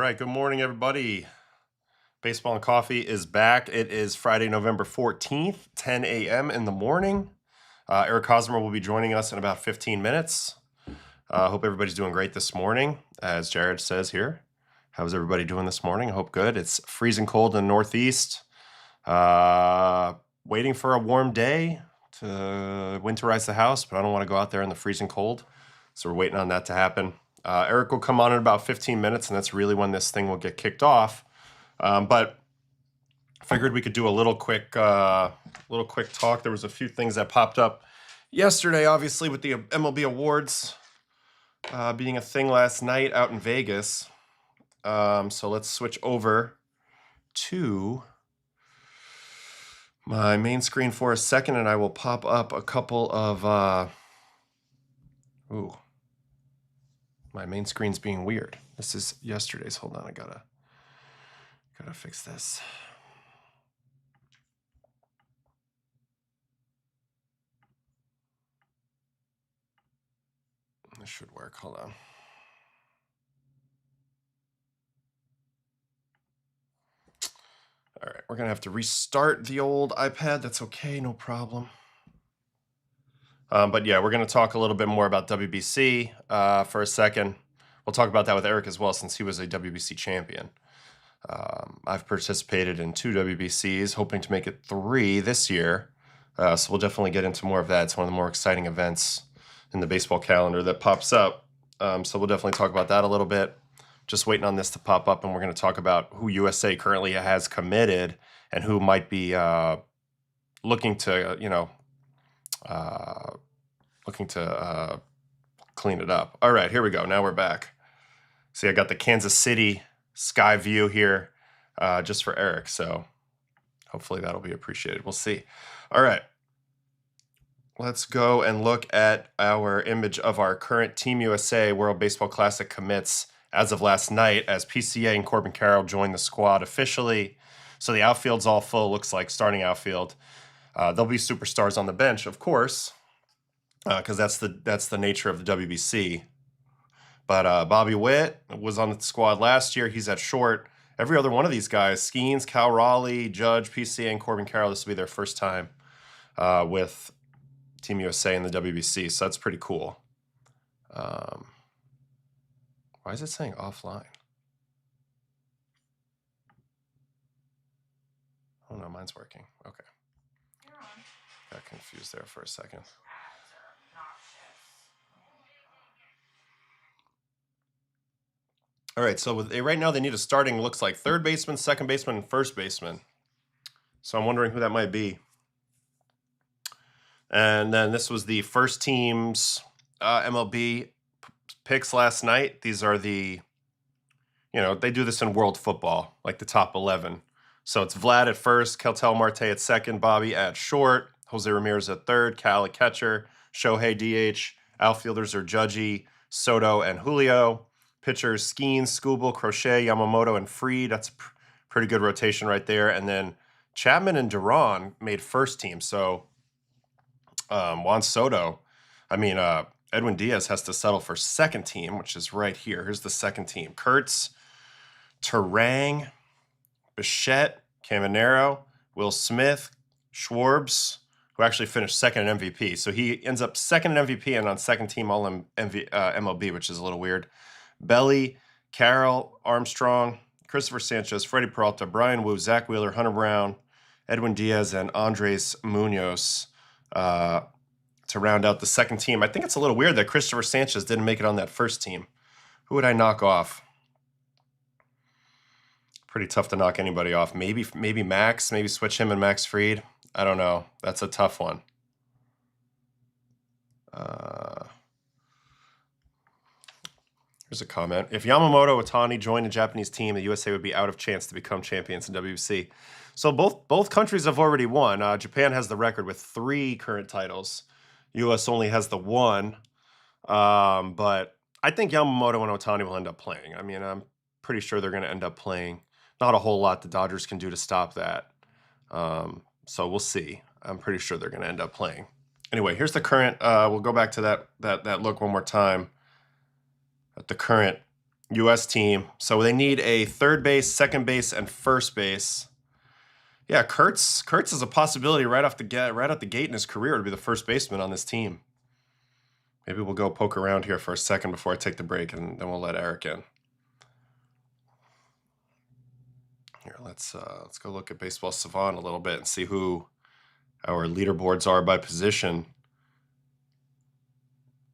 right, good morning, everybody. Baseball and Coffee is back. It is Friday, November 14th, 10 a.m. in the morning. Eric Hosmer will be joining us in about 15 minutes. Hope everybody's doing great this morning. As Jared says here, how's everybody doing this morning? I hope good. It's freezing cold in the Northeast. Waiting for a warm day to winterize the house, but I don't want to go out there in the freezing cold. So we're waiting on that to happen. Eric will come on in about 15 minutes, and that's really when this thing will get kicked off. But figured we could do a little quick talk. There was a few things that popped up yesterday, obviously, with the MLB awards being a thing last night out in Vegas. So let's switch over to my main screen for a second, and I will pop up a couple of my main screen's being weird. This is yesterday's. Hold on, I gotta fix this. This should work. Hold on. All right, we're gonna have to restart the old iPad. That's okay, no problem. But yeah, we're gonna talk a little bit more about WBC for a second. We'll talk about that with Eric as well, since he was a WBC champion. I've participated in 2 WBCs, hoping to make it 3 this year. So we'll definitely get into more of that. It's one of the more exciting events in the baseball calendar that pops up. So we'll definitely talk about that a little bit. Just waiting on this to pop up, and we're going to talk about who USA currently has committed and who might be looking to, clean it up. All right, here we go. Now we're back. See, I got the Kansas City sky view here just for Eric, so hopefully that'll be appreciated. We'll see. All right. Let's go and look at our image of our current Team USA World Baseball Classic commits as of last night, as PCA and Corbin Carroll joined the squad officially. So the outfield's all full, looks like, starting outfield. There'll be superstars on the bench, of course, because that's the nature of the WBC. But Bobby Witt was on the squad last year. He's at short. Every other one of these guys, Skeens, Cal Raleigh, Judge, PCA, and Corbin Carroll, this will be their first time with Team USA in the WBC, so that's pretty cool. Why is it saying offline? Oh no, mine's working. Okay. Got confused there for a second. All right, so right now they need a starting, looks like, third baseman, second baseman, and first baseman. So I'm wondering who that might be. And then this was the first team's MLB picks last night. These are they do this in world football, like the top 11. So it's Vlad at first, Keltel Marte at second, Bobby at short, Jose Ramirez at third, Cal at catcher, Shohei DH. Outfielders are Judgy, Soto, and Julio. Pitchers, Skeens, Skubal, Crochet, Yamamoto, and Fried. That's a pretty good rotation right there. And then Chapman and Duran made first team. So Juan Soto, Edwin Diaz has to settle for second team, which is right here. Here's the second team. Kurtz, Terang, Bichette, Caminero, Will Smith, Schwarbs, who actually finished second in MVP. So he ends up second in MVP and on second team all MLB, which is a little weird. Belly, Carroll, Armstrong, Christopher Sanchez, Freddie Peralta, Brian Wu, Zach Wheeler, Hunter Brown, Edwin Diaz, and Andres Munoz to round out the second team. I think it's a little weird that Christopher Sanchez didn't make it on that first team. Who would I knock off? Pretty tough to knock anybody off. Maybe Max. Maybe switch him and Max Fried. I don't know. That's a tough one. Here's a comment. If Yamamoto Otani joined a Japanese team, the USA would be out of chance to become champions in WBC. So both countries have already won. Japan has the record with 3 current titles. US only has the 1. But I think Yamamoto and Otani will end up playing. I'm pretty sure they're going to end up playing. Not a whole lot the Dodgers can do to stop that. So we'll see. I'm pretty sure they're going to end up playing. Anyway, here's the current. We'll go back to that look one more time at the current U.S. team. So they need a third base, second base, and first base. Yeah, Kurtz is a possibility right out the gate in his career to be the first baseman on this team. Maybe we'll go poke around here for a second before I take the break, and then we'll let Eric in. Here, let's go look at Baseball Savant a little bit and see who our leaderboards are by position.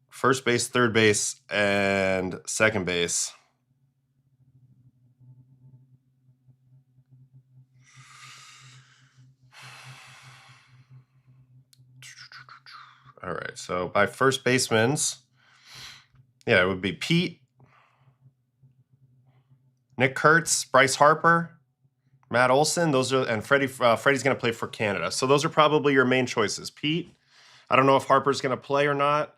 First base, third base, and second base. All right, so by first basemans, yeah, it would be Pete, Nick Kurtz, Bryce Harper, Matt Olson. Those are, and Freddie's going to play for Canada. So those are probably your main choices. Pete, I don't know if Harper's going to play or not,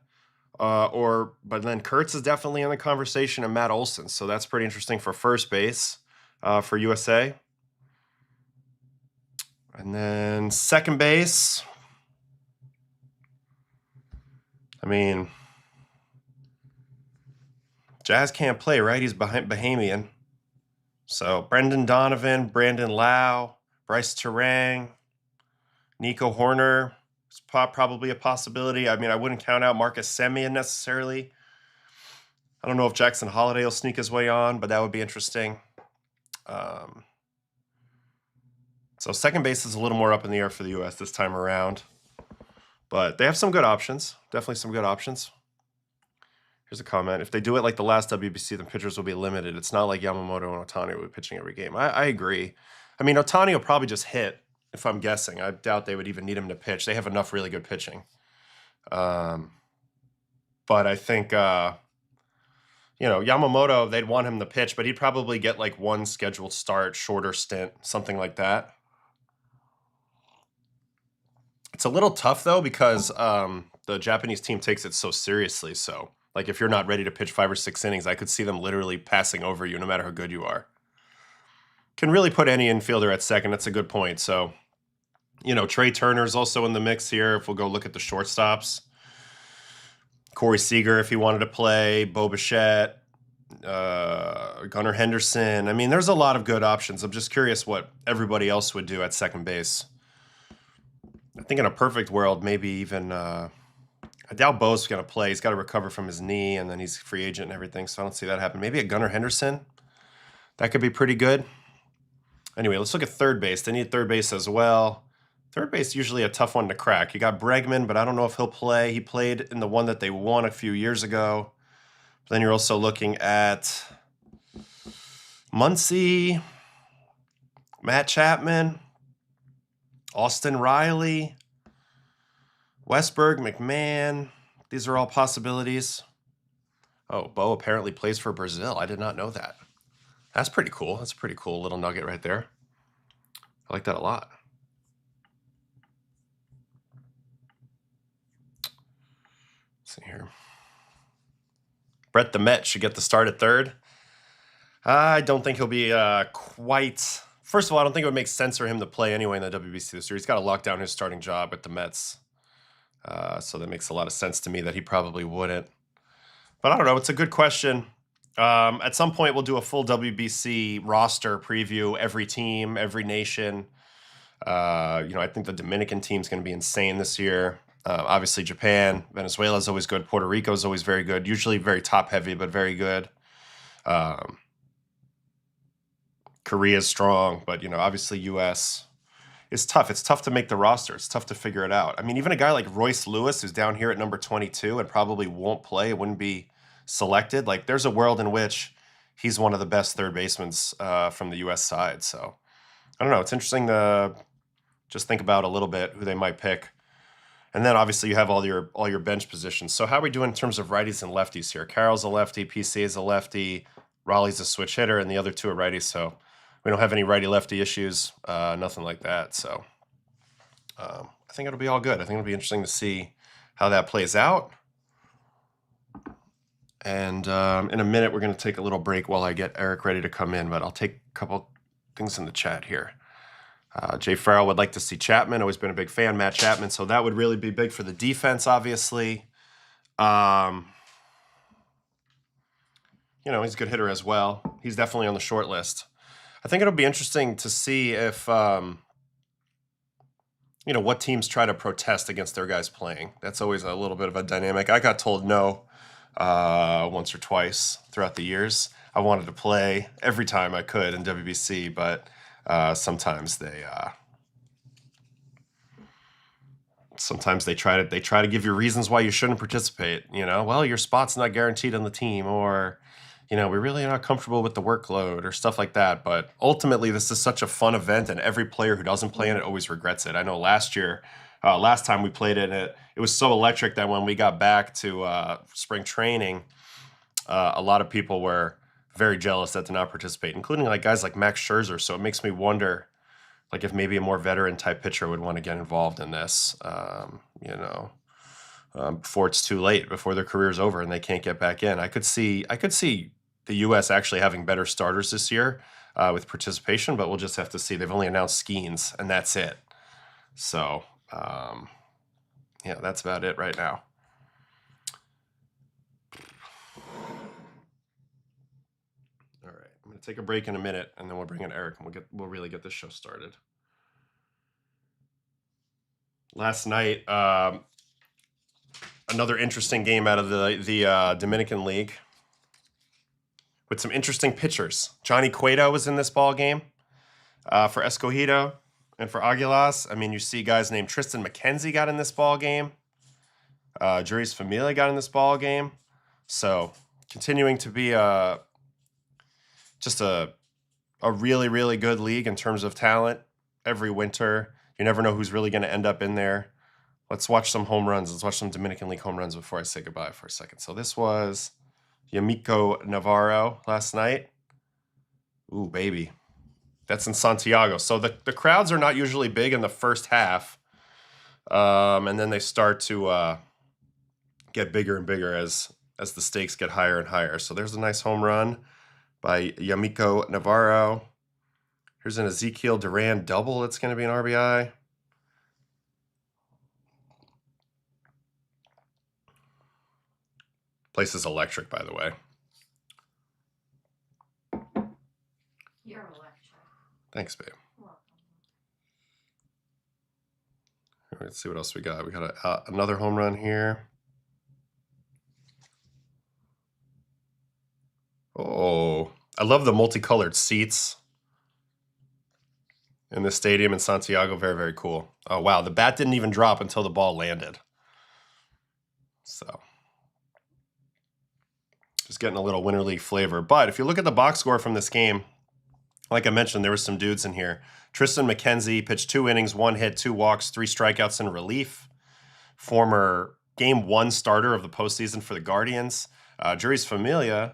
but then Kurtz is definitely in the conversation, and Matt Olson. So that's pretty interesting for first base for USA. And then second base, I mean, Jazz can't play, right? He's Bahamian. So Brendan Donovan, Brandon Lau, Bryce Terang, Nico Horner is probably a possibility. I mean, I wouldn't count out Marcus Semien necessarily. I don't know if Jackson Holiday will sneak his way on, but that would be interesting. So second base is a little more up in the air for the U.S. this time around. But they have some good options. Definitely some good options. Here's a comment. If they do it like the last WBC, then pitchers will be limited. It's not like Yamamoto and Ohtani will be pitching every game. I agree. I mean, Ohtani will probably just hit, if I'm guessing. I doubt they would even need him to pitch. They have enough really good pitching. But I think, Yamamoto, they'd want him to pitch, but he'd probably get like one scheduled start, shorter stint, something like that. It's a little tough, though, because the Japanese team takes it so seriously. So, like, if you're not ready to pitch 5 or 6 innings, I could see them literally passing over you no matter how good you are. Can really put any infielder at second. That's a good point. So, Trey Turner's also in the mix here. If we'll go look at the shortstops. Corey Seager, if he wanted to play. Bo Bichette. Gunnar Henderson. I mean, there's a lot of good options. I'm just curious what everybody else would do at second base. I think in a perfect world, maybe even I doubt Bo's going to play. He's got to recover from his knee, and then he's a free agent and everything, so I don't see that happen. Maybe a Gunnar Henderson. That could be pretty good. Anyway, let's look at third base. They need third base as well. Third base usually a tough one to crack. You got Bregman, but I don't know if he'll play. He played in the one that they won a few years ago. But then you're also looking at Muncy, Matt Chapman, Austin Riley, Westberg, McMahon. These are all possibilities. Oh, Bo apparently plays for Brazil. I did not know that. That's pretty cool. That's a pretty cool little nugget right there. I like that a lot. Let's see here. Brett the Met should get the start at third. I don't think he'll be quite... First of all, I don't think it would make sense for him to play anyway in the WBC this year. He's got to lock down his starting job at the Mets. So that makes a lot of sense to me that he probably wouldn't. But I don't know. It's a good question. At some point, we'll do a full WBC roster preview, every team, every nation. I think the Dominican team's going to be insane this year. Obviously, Japan, Venezuela is always good. Puerto Rico is always very good. Usually very top-heavy, but very good. Korea's strong, but, obviously U.S. is tough. It's tough to make the roster. It's tough to figure it out. I mean, even a guy like Royce Lewis, who's down here at number 22 and probably won't play, wouldn't be selected. Like, there's a world in which he's one of the best third basemen from the U.S. side. So, I don't know. It's interesting to just think about a little bit who they might pick. And then, obviously, you have all your bench positions. So, how are we doing in terms of righties and lefties here? Carroll's a lefty, PC is a lefty, Raleigh's a switch hitter, and the other two are righties. So, we don't have any righty-lefty issues, nothing like that. So I think it'll be all good. I think it'll be interesting to see how that plays out. And in a minute, we're going to take a little break while I get Eric ready to come in. But I'll take a couple things in the chat here. Jay Farrell would like to see Chapman. Always been a big fan, Matt Chapman. So that would really be big for the defense, obviously. you know, he's a good hitter as well. He's definitely on the short list. I think it'll be interesting to see if, you know, what teams try to protest against their guys playing. That's always a little bit of a dynamic. I got told no once or twice throughout the years. I wanted to play every time I could in WBC, but sometimes they try to give you reasons why you shouldn't participate. You know, well, your spot's not guaranteed on the team, or you know, we really are not comfortable with the workload or stuff like that. But ultimately, this is such a fun event, and every player who doesn't play in it always regrets it. I know last time we played in it, it was so electric that when we got back to spring training, a lot of people were very jealous that did not participate, including like guys like Max Scherzer. So it makes me wonder, like, if maybe a more veteran type pitcher would want to get involved in this, you know, before it's too late, before their career's over and they can't get back in. I could see the U.S. actually having better starters this year with participation, but we'll just have to see. They've only announced Skeens, and that's it. So, yeah, that's about it right now. All right, I'm going to take a break in a minute, and then we'll bring in Eric, and we'll really get this show started. Last night, another interesting game out of the Dominican League, with some interesting pitchers. Johnny Cueto was in this ball game for Escogido and for Águilas. I mean, you see guys named Tristan McKenzie got in this ball game. Juris Familia got in this ball game. So continuing to be just a really, really good league in terms of talent every winter. You never know who's really going to end up in there. Let's watch some home runs. Let's watch some Dominican League home runs before I say goodbye for a second. So this was Yamiko Navarro last night. Ooh, baby. That's in Santiago. So the crowds are not usually big in the first half. And then they start to get bigger and bigger as the stakes get higher and higher. So there's a nice home run by Yamiko Navarro. Here's an Ezekiel Duran double. It's going to be an RBI. Place is electric, by the way. You're electric. Thanks, babe. Welcome. Let's see what else we got. We got another home run here. Oh, I love the multicolored seats in the stadium in Santiago. Very, very cool. Oh, wow. The bat didn't even drop until the ball landed. So just getting a little Winter League flavor. But if you look at the box score from this game, like I mentioned, there were some dudes in here. Tristan McKenzie pitched 2 innings, 1 hit, 2 walks, 3 strikeouts in relief. Former Game 1 starter of the postseason for the Guardians. Juris Familia,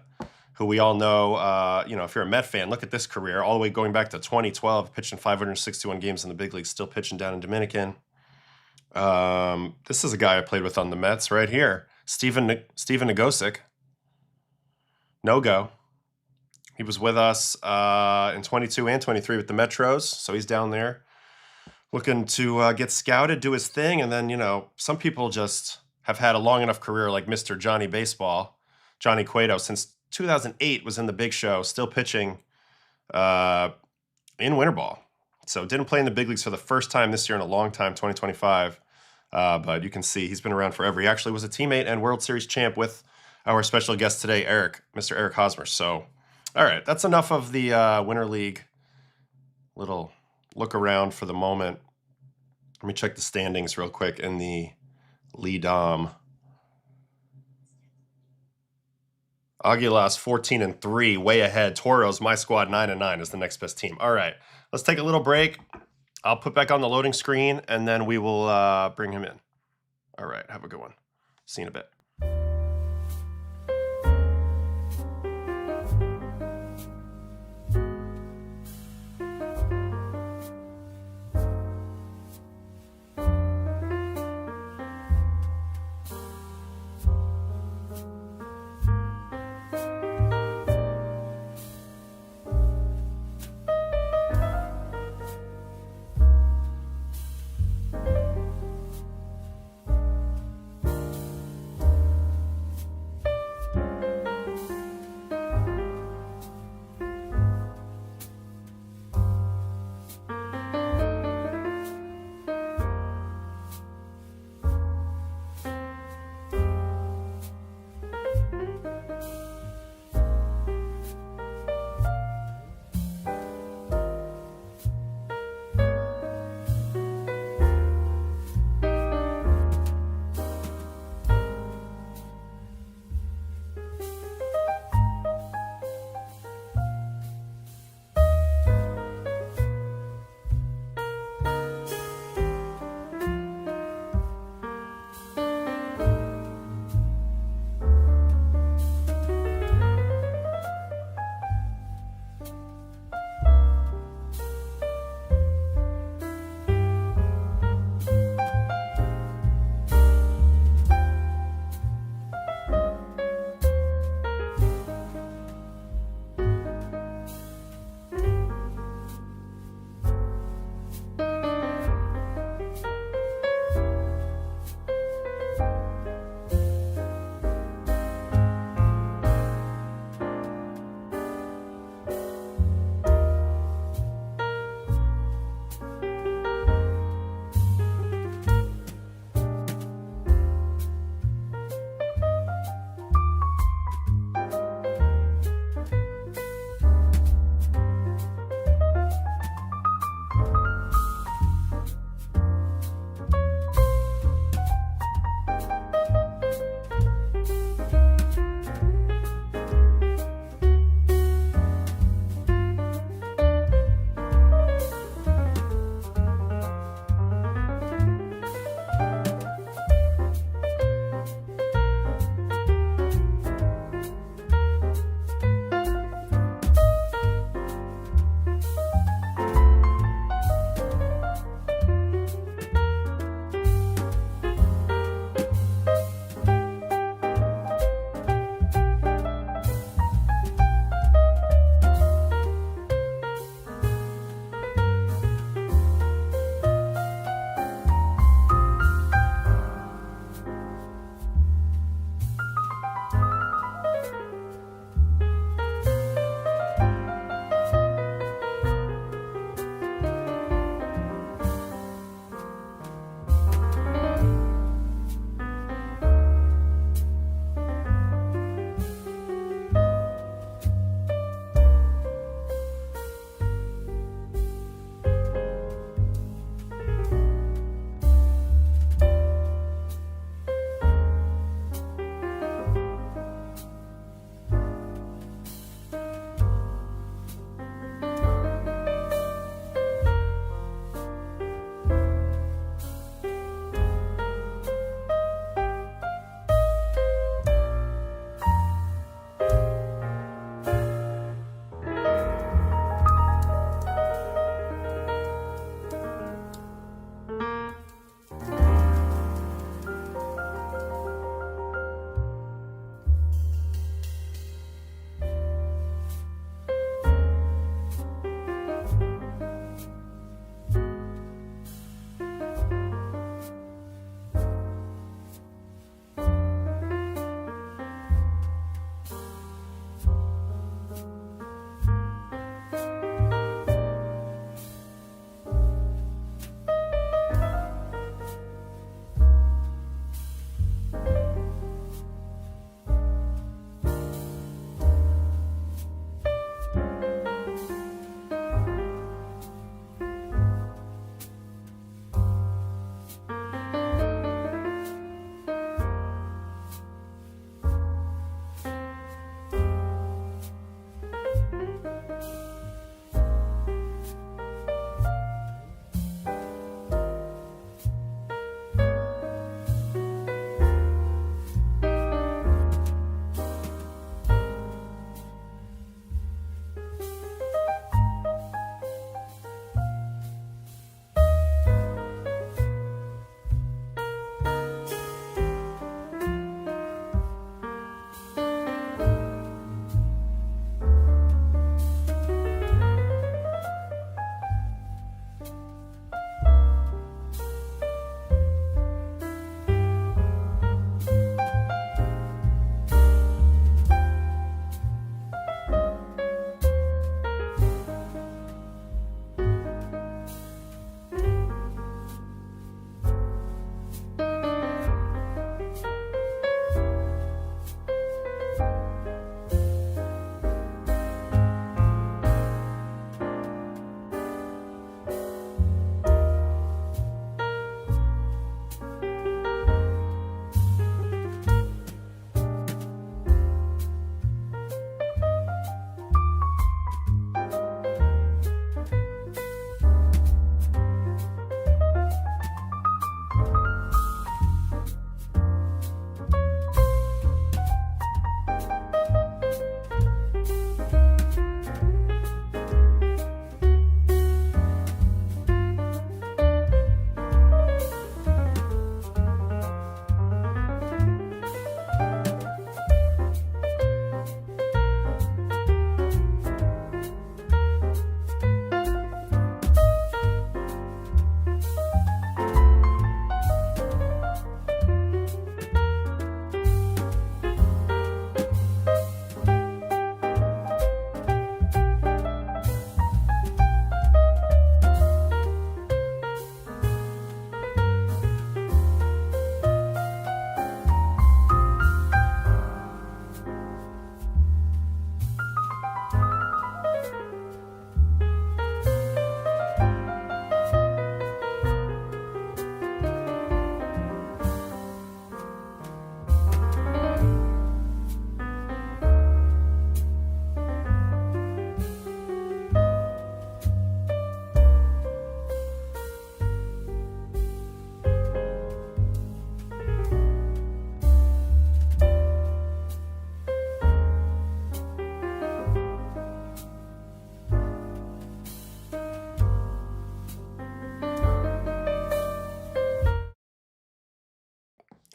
who we all know, you know, if you're a Met fan, look at this career, all the way going back to 2012, pitching 561 games in the big leagues, still pitching down in Dominican. This is a guy I played with on the Mets right here. Steven Nagosic. No-go. He was with us in 22 and 23 with the Metros, so he's down there looking to get scouted, do his thing, and then, you know, some people just have had a long enough career like Mr. Johnny Baseball, Johnny Cueto, since 2008 was in the big show, still pitching in winter ball. So didn't play in the big leagues for the first time this year in a long time, 2025. But you can see he's been around forever. He actually was a teammate and World Series champ with our special guest today, Mr. Eric Hosmer. So, all right, that's enough of the Winter League little look around for the moment. Let me check the standings real quick in the Lee Dom. Águilas 14-3, way ahead. Toros, my squad 9-9 is the next best team. All right, let's take a little break. I'll put back on the loading screen, and then we will bring him in. All right, have a good one. See you in a bit.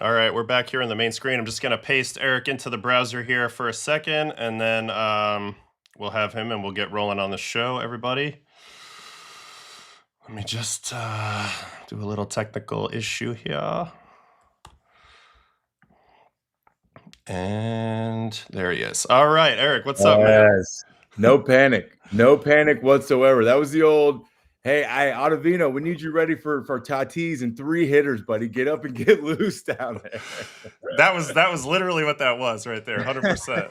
All right, we're back here on the main screen. I'm just going to paste Eric into the browser here for a second, and then we'll have him and we'll get rolling on the show, everybody. Let me just do a little technical issue here. And there he is. All right, Eric, what's up, man? Yes. No panic. No panic whatsoever. That was the old, hey, Ottavino, we need you ready for Tatis and 3 hitters, buddy. Get up and get loose down there. That was literally what that was right there, 100%.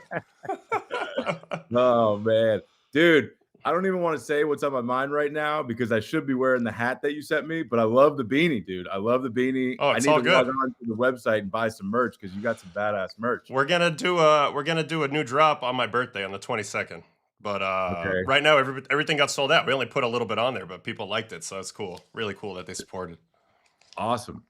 Oh, man. Dude, I don't even want to say what's on my mind right now because I should be wearing the hat that you sent me, but I love the beanie, dude. I love the beanie. Oh, it's I need all to good. log on to the website and buy some merch because you got some badass merch. We're gonna do a new drop on my birthday on the 22nd. But Okay. right now everything got sold out. We only put a little bit on there, but people liked it, so it's cool. Really cool that they supported. Awesome.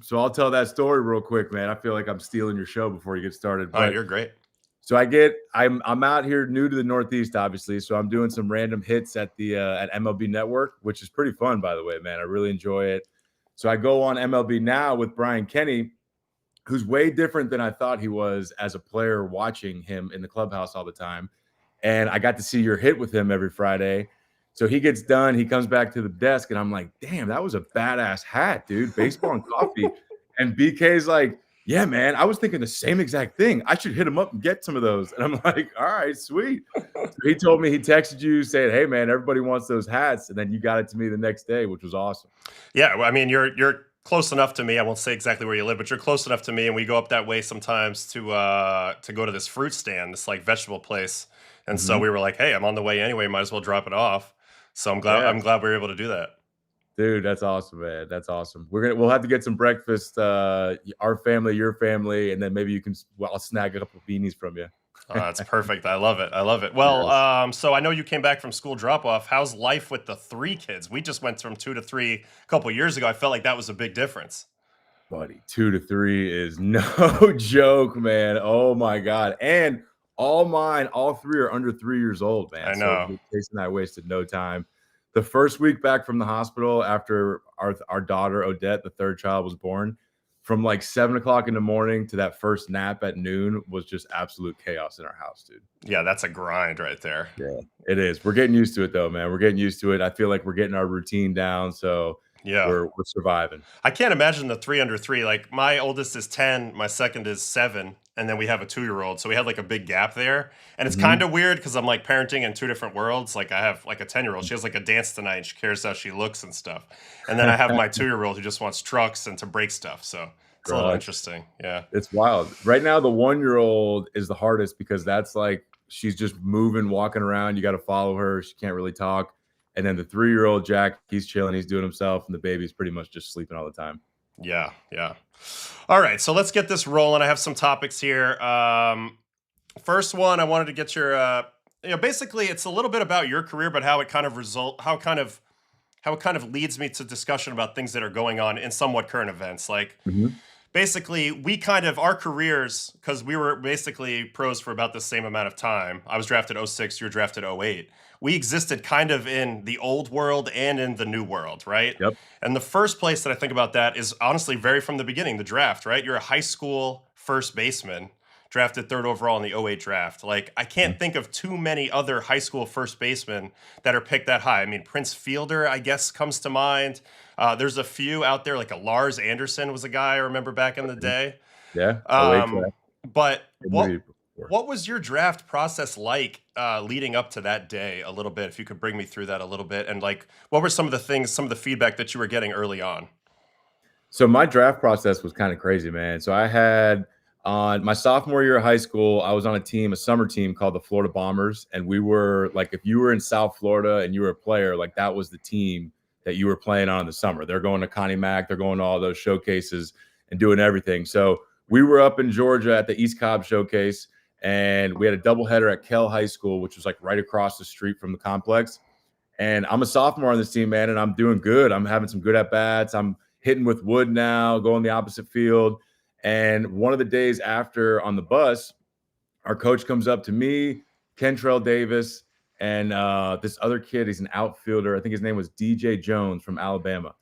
So I'll tell that story real quick, man. I feel like I'm stealing your show before you get started. All right, you're great. So I'm out here new to the Northeast, obviously. So I'm doing some random hits at the at MLB Network, which is pretty fun, by the way, man. I really enjoy it. So I go on MLB Now with Brian Kenny, who's way different than I thought he was as a player, watching him in the clubhouse all the time. And I got to see your hit with him every Friday. So he gets done, he comes back to the desk, and I'm like, damn, that was a badass hat, dude. Baseball and coffee. And BK's like, yeah, man, I was thinking the same exact thing. I should hit him up and get some of those. And I'm like, all right, sweet. So he told me he texted you saying, hey, man, everybody wants those hats. And then you got it to me the next day, which was awesome. Yeah, well, I mean, you're close enough to me. I won't say exactly where you live, but you're close enough to me, and we go up that way sometimes to go to this fruit stand, this like vegetable place. And so we were like, hey, I'm on the way anyway, might as well drop it off. So I'm glad we were able to do that. Dude, that's awesome, man. That's awesome. We'll have to get some breakfast, our family, your family, and then maybe I'll snag a couple of beanies from you. That's perfect. I love it. Well, so I know you came back from school drop off. How's life with the 3 kids? We just went from 2 to 3 a couple years ago. I felt like that was a big difference. Buddy, 2 to 3 is no joke, man. Oh my God. And all 3 are under 3 years old, man. I know. So Casey and I wasted no time. The first week back from the hospital after our daughter Odette, the 3rd child, was born, from like 7 o'clock in the morning to that first nap at noon was just absolute chaos in our house, dude. Yeah, that's a grind right there. Yeah, it is. We're getting used to it though, man. We're getting used to it. I feel like we're getting our routine down. So yeah, we're surviving. I can't imagine the 3 under 3. Like my oldest is 10, my second is 7, and then we have a 2-year-old. So we had like a big gap there. And it's kind of weird because I'm like parenting in 2 different worlds. Like I have like a 10-year-old. She has like a dance tonight and she cares how she looks and stuff. And then I have my 2-year-old who just wants trucks and to break stuff. So it's a little interesting. Yeah. It's wild. Right now, the 1-year-old is the hardest because that's like she's just moving, walking around. You got to follow her. She can't really talk. And then the 3-year-old Jack, he's chilling, he's doing himself, and the baby's pretty much just sleeping all the time. Yeah. All right, so let's get this rolling. I have some topics here. First one, I wanted to get your, basically it's a little bit about your career, but how it kind of leads me to discussion about things that are going on in somewhat current events. Like, basically, our careers, because we were basically pros for about the same amount of time. I was drafted 06, you were drafted 08. We existed kind of in the old world and in the new world, right? Yep. And the first place that I think about that is honestly very from the beginning, the draft, right? You're a high school first baseman, drafted 3rd overall in the 08 draft. Like, I can't think of too many other high school first basemen that are picked that high. I mean, Prince Fielder, I guess, comes to mind. There's a few out there, like a Lars Anderson was a guy I remember back in the day. Yeah. But what was your draft process like leading up to that day a little bit? If you could bring me through that a little bit. And like, what were some of the feedback that you were getting early on? So my draft process was kind of crazy, man. So I had on my sophomore year of high school, I was on a summer team called the Florida Bombers. And we were like, if you were in South Florida and you were a player, like that was the team that you were playing on in the summer. They're going to Connie Mack, they're going to all those showcases and doing everything. So we were up in Georgia at the East Cobb showcase, and we had a doubleheader at Kell High School, which was like right across the street from the complex. And I'm a sophomore on this team, man, and I'm doing good. I'm having some good at-bats. I'm hitting with wood now, going the opposite field. And one of the days after on the bus, our coach comes up to me, Kentrell Davis, and this other kid. He's an outfielder. I think his name was DJ Jones from Alabama.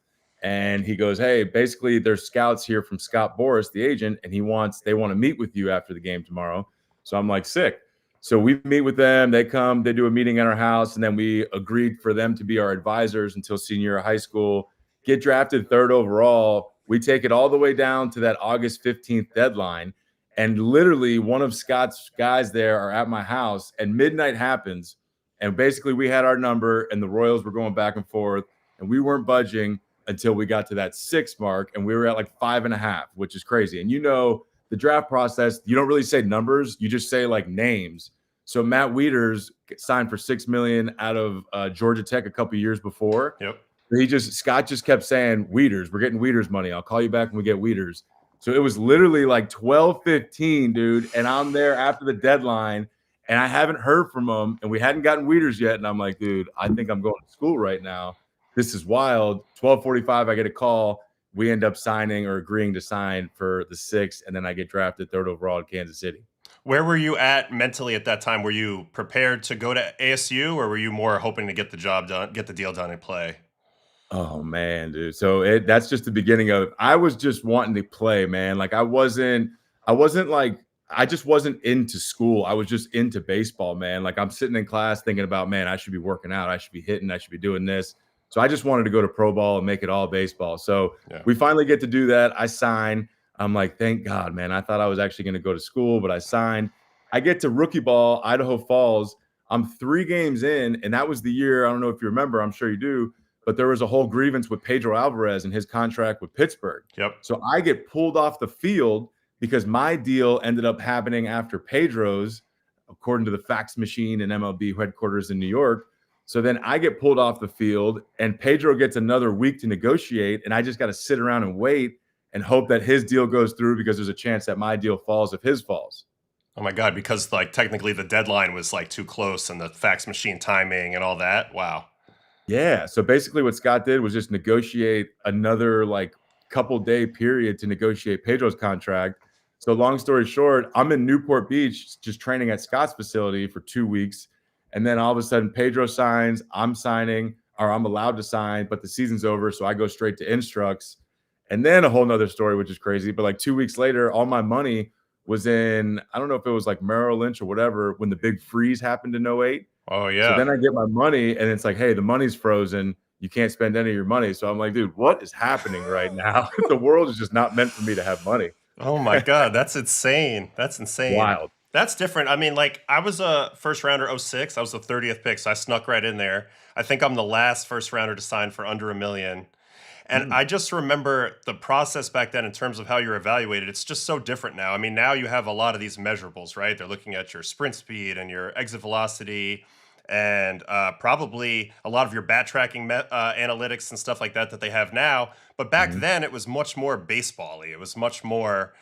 And he goes, hey, basically there's scouts here from Scott Boris, the agent, and they want to meet with you after the game tomorrow. So I'm like, sick. So we meet with them. They come, they do a meeting at our house, and then we agreed for them to be our advisors until senior year of high school. Get drafted 3rd overall. We take it all the way down to that August 15th deadline. And literally one of Scott's guys there are at my house, and midnight happens. And basically we had our number, and the Royals were going back and forth, and we weren't budging until we got to that 6 mark, and we were at like 5.5, which is crazy. And the draft process, you don't really say numbers, you just say like names. So Matt Wieters signed for $6 million out of Georgia Tech a couple years before. Yep. Scott just kept saying, Wieters, we're getting Wieters money. I'll call you back when we get Wieters. So it was literally like 12:15, dude. And I'm there after the deadline, and I haven't heard from him, and we hadn't gotten Wieters yet. And I'm like, dude, I think I'm going to school right now. This is wild. 12:45, I get a call. We end up signing or agreeing to sign for the 6th, and then I get drafted 3rd overall in Kansas City. Where were you at mentally at that time? Were you prepared to go to ASU, or were you more hoping to get the job done, get the deal done, and play? Oh man, dude. So that's just the beginning of it. I was just wanting to play, man. Like I just wasn't into school. I was just into baseball, man. Like I'm sitting in class thinking about, man, I should be working out. I should be hitting. I should be doing this. So I just wanted to go to pro ball and make it all baseball. So we finally get to do that. I sign. I'm like, thank God, man. I thought I was actually going to go to school, but I signed. I get to rookie ball, Idaho Falls. I'm 3 games in, and that was the year. I don't know if you remember. I'm sure you do. But there was a whole grievance with Pedro Alvarez and his contract with Pittsburgh. Yep. So I get pulled off the field because my deal ended up happening after Pedro's, according to the fax machine and MLB headquarters in New York. So then I get pulled off the field, and Pedro gets another week to negotiate, and I just got to sit around and wait and hope that his deal goes through because there's a chance that my deal falls if his falls. Oh my God, because like technically the deadline was like too close and the fax machine timing and all that. Wow. Yeah. So basically what Scott did was just negotiate another like couple day period to negotiate Pedro's contract. So long story short, I'm in Newport Beach just training at Scott's facility for 2 weeks. And then all of a sudden Pedro signs, I'm signing, or I'm allowed to sign, but the season's over. So I go straight to Instructs. And then a whole nother story, which is crazy. But like 2 weeks later, all my money was in, I don't know if it was like Merrill Lynch or whatever, when the big freeze happened in 08. Oh, yeah. So then I get my money, and it's like, hey, the money's frozen. You can't spend any of your money. So I'm like, dude, what is happening right now? The world is just not meant for me to have money. Oh, my God. That's insane. That's insane. Wild. That's different. I mean, like, I was a first rounder 06. I was the 30th pick, so I snuck right in there. I think I'm the last first rounder to sign for under $1 million. And I just remember the process back then in terms of how you're evaluated. It's just so different now. I mean, now you have a lot of these measurables, right? They're looking at your sprint speed and your exit velocity and probably a lot of your bat tracking analytics and stuff like that they have now. But back then, it was much more baseball-y. It was much more,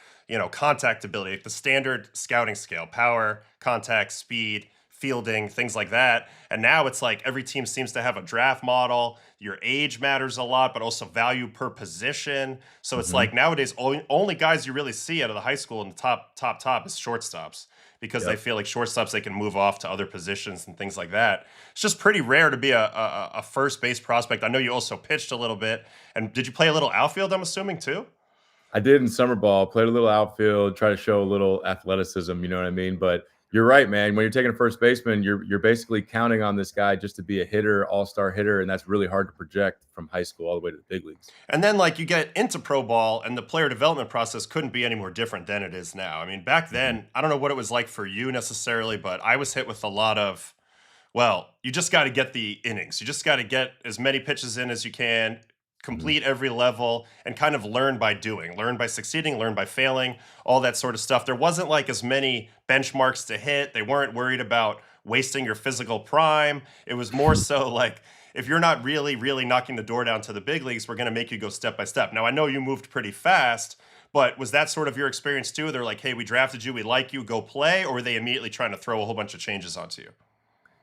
contact ability, like the standard scouting scale, power, contact, speed, fielding, things like that. And now it's like every team seems to have a draft model. Your age matters a lot, but also value per position. So it's like nowadays, only guys you really see out of the high school in the top is shortstops, because they feel like shortstops, they can move off to other positions and things like that. It's just pretty rare to be a first base prospect. I know you also pitched a little bit. And did you play a little outfield, I'm assuming, too? I did in summer ball, played a little outfield, try to show a little athleticism, you know what I mean? But you're right, man. When you're taking a first baseman, you're basically counting on this guy just to be a hitter, all-star hitter, and that's really hard to project from high school all the way to the big leagues. And then, like, you get into pro ball, and the player development process couldn't be any more different than it is now. I mean, back then, I don't know what it was like for you necessarily, but I was hit with a lot of, well, you just got to get the innings. You just got to get as many pitches in as you can, complete every level, and kind of learn by doing, learn by succeeding, learn by failing, all that sort of stuff. There wasn't like as many benchmarks to hit. They weren't worried about wasting your physical prime. It was more so like, if you're not really, really knocking the door down to the big leagues, we're going to make you go step by step. Now, I know you moved pretty fast, but was that sort of your experience too? They're like, hey, we drafted you, we like you, go play? Or were they immediately trying to throw a whole bunch of changes onto you?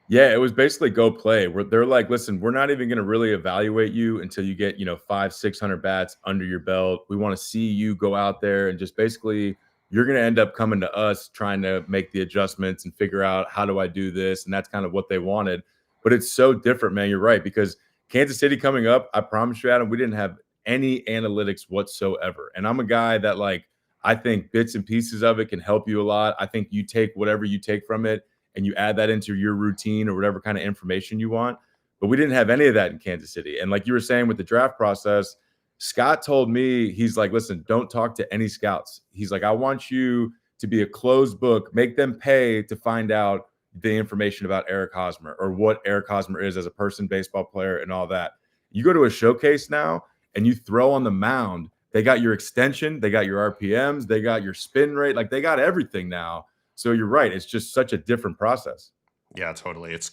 Yeah, it was basically go play. They're like, listen, we're not even going to really evaluate you until you get, 500-600 bats under your belt. We want to see you go out there and just basically, you're going to end up coming to us trying to make the adjustments and figure out, how do I do this? And that's kind of what they wanted. But it's so different, man. You're right, because Kansas City coming up, I promise you, Adam, we didn't have any analytics whatsoever. And I'm a guy that, like, I think bits and pieces of it can help you a lot. I think you take whatever you take from it and you add that into your routine or whatever kind of information you want. But we didn't have any of that in Kansas City. And like you were saying with the draft process, Scott told me, he's like, listen, don't talk to any scouts. He's like, I want you to be a closed book, make them pay to find out the information about Eric Hosmer or what Eric Hosmer is as a person, baseball player, and all that. You go to a showcase now and you throw on the mound, they got your extension, they got your RPMs, they got your spin rate, like they got everything now. So you're right, it's just such a different process. Yeah, totally. It's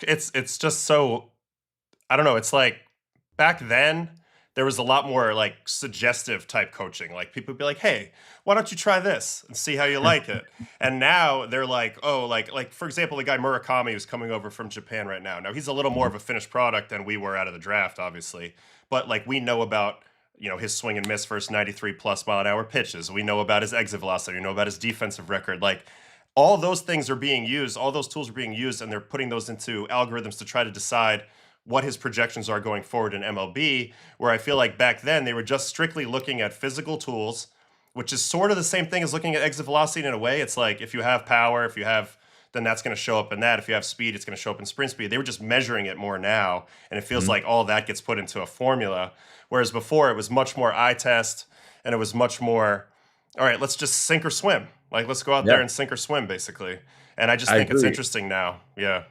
just so, I don't know. It's like back then there was a lot more like suggestive type coaching. Like people would be like, "Hey, why don't you try this and see how you like it?" And now they're like, "Oh, like for example, the guy Murakami who's coming over from Japan right now. Now he's a little more of a finished product than we were out of the draft, obviously. But like we know about his swing and miss versus 93 plus mile an hour pitches. We know about his exit velocity. We know about his defensive record. Like all those things are being used. All those tools are being used, and they're putting those into algorithms to try to decide what his projections are going forward in MLB, where I feel like back then they were just strictly looking at physical tools, which is sort of the same thing as looking at exit velocity in a way. It's like if you have power, then that's going to show up in that. If you have speed, it's going to show up in sprint speed. They were just measuring it more now, and it feels like all that gets put into a formula, whereas before it was much more eye test, and it was much more, all right, let's just sink or swim. Like, let's go out there and sink or swim, basically. And I just think it's interesting now. Yeah.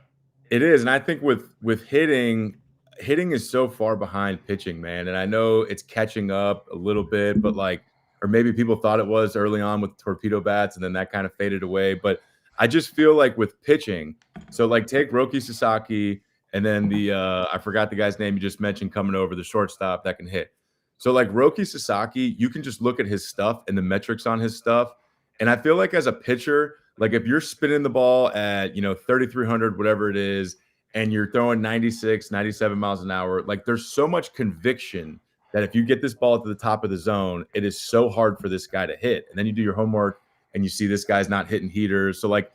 It is, and I think with hitting is so far behind pitching, man. And I know it's catching up a little bit, but like, or maybe people thought it was early on with torpedo bats, and then that kind of faded away. But I just feel like with pitching, so like take Roki Sasaki, and then the I forgot the guy's name you just mentioned coming over, the shortstop that can hit. So like Roki Sasaki, you can just look at his stuff and the metrics on his stuff, and I feel like as a pitcher, like if you're spinning the ball at, 3,300, whatever it is, and you're throwing 96, 97 miles an hour, like there's so much conviction that if you get this ball to the top of the zone, it is so hard for this guy to hit. And then you do your homework and you see this guy's not hitting heaters. So like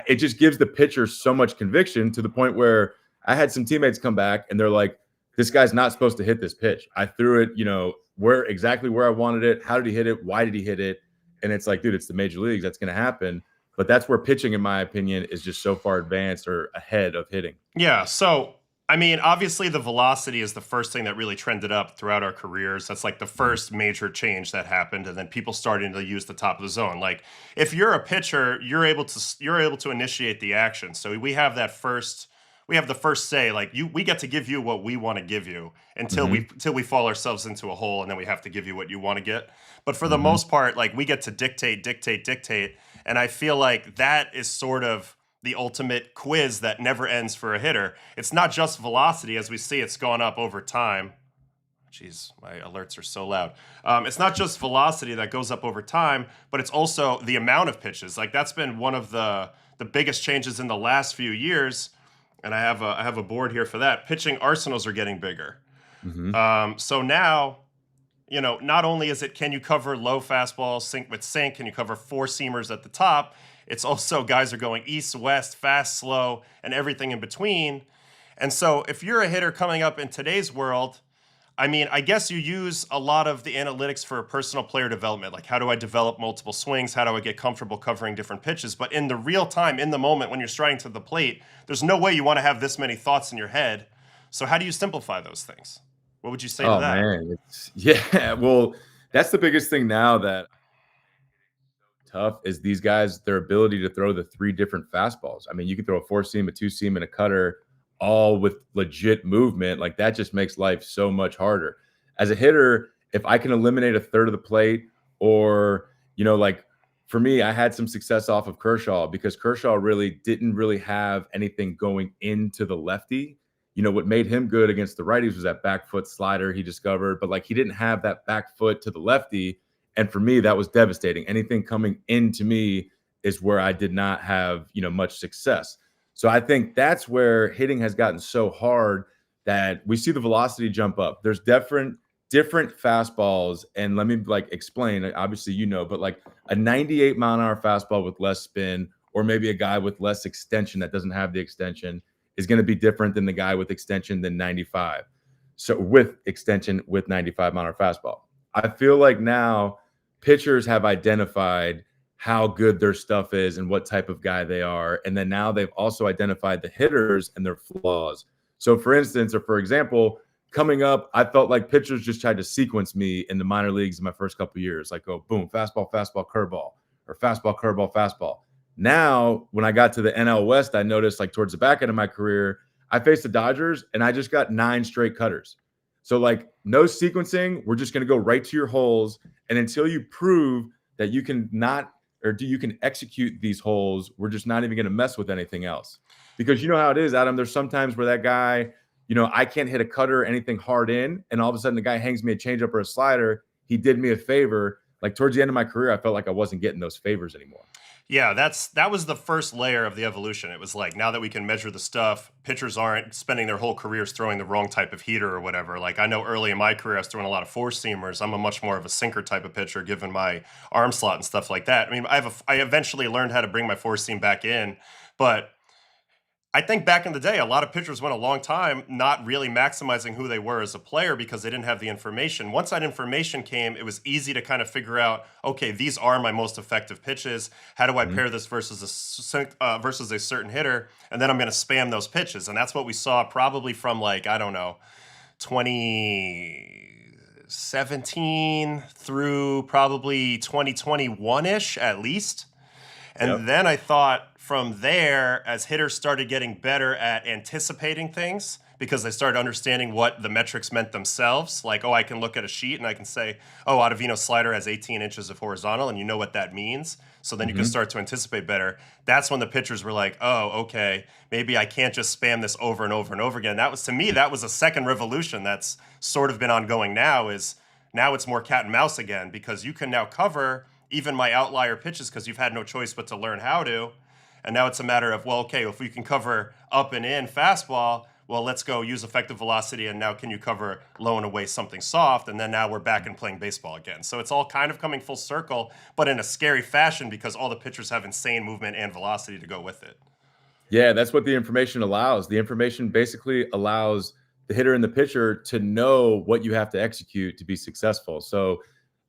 it just gives the pitcher so much conviction to the point where I had some teammates come back and they're like, this guy's not supposed to hit this pitch. I threw it, exactly where I wanted it. How did he hit it? Why did he hit it? And it's like, dude, it's the major leagues. That's going to happen. But that's where pitching, in my opinion, is just so far advanced or ahead of hitting. Yeah. So, I mean, obviously the velocity is the first thing that really trended up throughout our careers. That's like the first major change that happened. And then people starting to use the top of the zone. Like if you're a pitcher, you're able to initiate the action. So we have the first say, like we get to give you what we want to give you until we fall ourselves into a hole, and then we have to give you what you want to get. But for the most part, like we get to dictate. And I feel like that is sort of the ultimate quiz that never ends for a hitter. It's not just velocity, as we see it's gone up over time. Jeez, my alerts are so loud. It's not just velocity that goes up over time, but it's also the amount of pitches. Like that's been one of the biggest changes in the last few years. And I have a board here for that. Pitching arsenals are getting bigger. So now, not only is it can you cover low fastballs, sink with sink, can you cover four seamers at the top, it's also guys are going east, west, fast, slow, and everything in between. And so if you're a hitter coming up in today's world, I mean, I guess you use a lot of the analytics for personal player development. Like how do I develop multiple swings? How do I get comfortable covering different pitches? But in the real time, in the moment when you're striding to the plate, there's no way you want to have this many thoughts in your head. So how do you simplify those things? What would you say to that? Man. Well, that's the biggest thing now that tough is these guys, their ability to throw the three different fastballs. I mean, you can throw a four seam, a two seam, and a cutter all with legit movement. Like that just makes life so much harder. As a hitter, if I can eliminate a third of the plate, or, like for me, I had some success off of Kershaw because Kershaw really didn't really have anything going into the lefty. What made him good against the righties was that back foot slider he discovered, but like he didn't have that back foot to the lefty. And for me, that was devastating. Anything coming into me is where I did not have, much success. So I think that's where hitting has gotten so hard that we see the velocity jump up. There's different fastballs. And let me explain, obviously, but like a 98 mile an hour fastball with less spin, or maybe a guy with less extension that doesn't have the extension, is going to be different than the guy with extension than 95. So with extension with 95-mile-an-hour fastball. I feel like now pitchers have identified how good their stuff is and what type of guy they are. And then now they've also identified the hitters and their flaws. So for instance, or for example, coming up, I felt like pitchers just tried to sequence me in the minor leagues in my first couple of years. Like, go boom, fastball, fastball, curveball, or fastball, curveball, fastball. Now, when I got to the NL West, I noticed like towards the back end of my career, I faced the Dodgers and I just got 9 straight cutters. So like no sequencing, we're just going to go right to your holes. And until you prove that you can not, or you can execute these holes, we're just not even going to mess with anything else. Because you know how it is, Adam, there's sometimes where that guy, I can't hit a cutter or anything hard in. And all of a sudden the guy hangs me a changeup or a slider. He did me a favor. Like towards the end of my career, I felt like I wasn't getting those favors anymore. Yeah, that was the first layer of the evolution. It was like, now that we can measure the stuff, pitchers aren't spending their whole careers throwing the wrong type of heater or whatever. Like, I know early in my career, I was throwing a lot of four-seamers. I'm a much more of a sinker type of pitcher, given my arm slot and stuff like that. I mean, I eventually learned how to bring my four-seam back in, but I think back in the day, a lot of pitchers went a long time not really maximizing who they were as a player because they didn't have the information. Once that information came, it was easy to kind of figure out, okay, these are my most effective pitches. How do I pair this versus a certain hitter? And then I'm going to spam those pitches. And that's what we saw probably from 2017 through probably 2021-ish at least. And then I thought from there, as hitters started getting better at anticipating things, because they started understanding what the metrics meant themselves, like, I can look at a sheet and I can say, Ottavino's slider has 18 inches of horizontal, and you know what that means. So then you can start to anticipate better. That's when the pitchers were like, okay, maybe I can't just spam this over and over and over again. That was, to me, that was a second revolution that's sort of been ongoing now, is now it's more cat and mouse again, because you can now cover even my outlier pitches because you've had no choice but to learn how to. And now it's a matter of, if we can cover up and in fastball, let's go use effective velocity. And now can you cover low and away something soft? And then now we're back and playing baseball again. So it's all kind of coming full circle, but in a scary fashion because all the pitchers have insane movement and velocity to go with it. Yeah, that's what the information allows. The information basically allows the hitter and the pitcher to know what you have to execute to be successful. So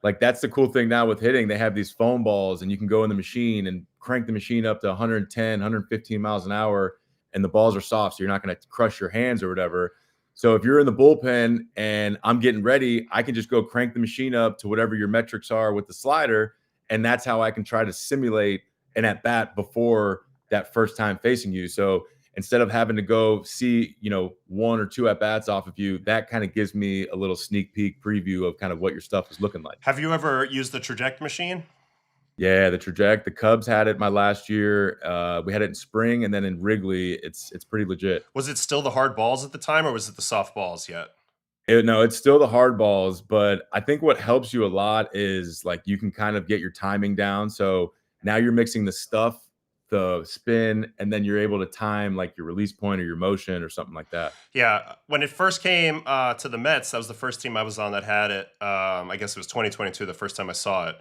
like that's the cool thing now with hitting. They have these foam balls and you can go in the machine and crank the machine up to 110, 115 miles an hour and the balls are soft. So you're not going to crush your hands or whatever. So if you're in the bullpen and I'm getting ready, I can just go crank the machine up to whatever your metrics are with the slider. And that's how I can try to simulate an at bat before that first time facing you. So instead of having to go see, 1 or 2 at bats off of you, that kind of gives me a little sneak peek preview of kind of what your stuff is looking like. Have you ever used the Traject machine? Yeah, the Traject. The Cubs had it my last year. We had it in spring, and then in Wrigley, it's pretty legit. Was it still the hard balls at the time, or was it the soft balls yet? No, it's still the hard balls, but I think what helps you a lot is like you can kind of get your timing down. So now you're mixing the stuff, the spin, and then you're able to time like your release point or your motion or something like that. Yeah, when it first came to the Mets, that was the first team I was on that had it. I guess it was 2022, the first time I saw it.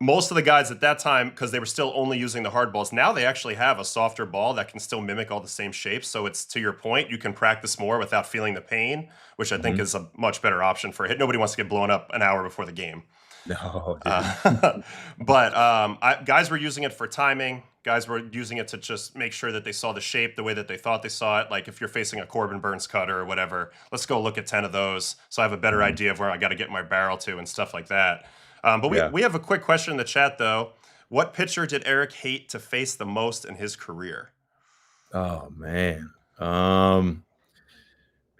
Most of the guys at that time, because they were still only using the hard balls, now they actually have a softer ball that can still mimic all the same shapes. So it's, to your point, you can practice more without feeling the pain, which I think is a much better option for a hit. Nobody wants to get blown up an hour before the game. No, but guys were using it for timing. Guys were using it to just make sure that they saw the shape the way that they thought they saw it. Like if you're facing a Corbin Burns cutter or whatever, let's go look at 10 of those so I have a better idea of where I got to get my barrel to and stuff like that. But we have a quick question in the chat, though. What pitcher did Eric hate to face the most in his career? Oh, man.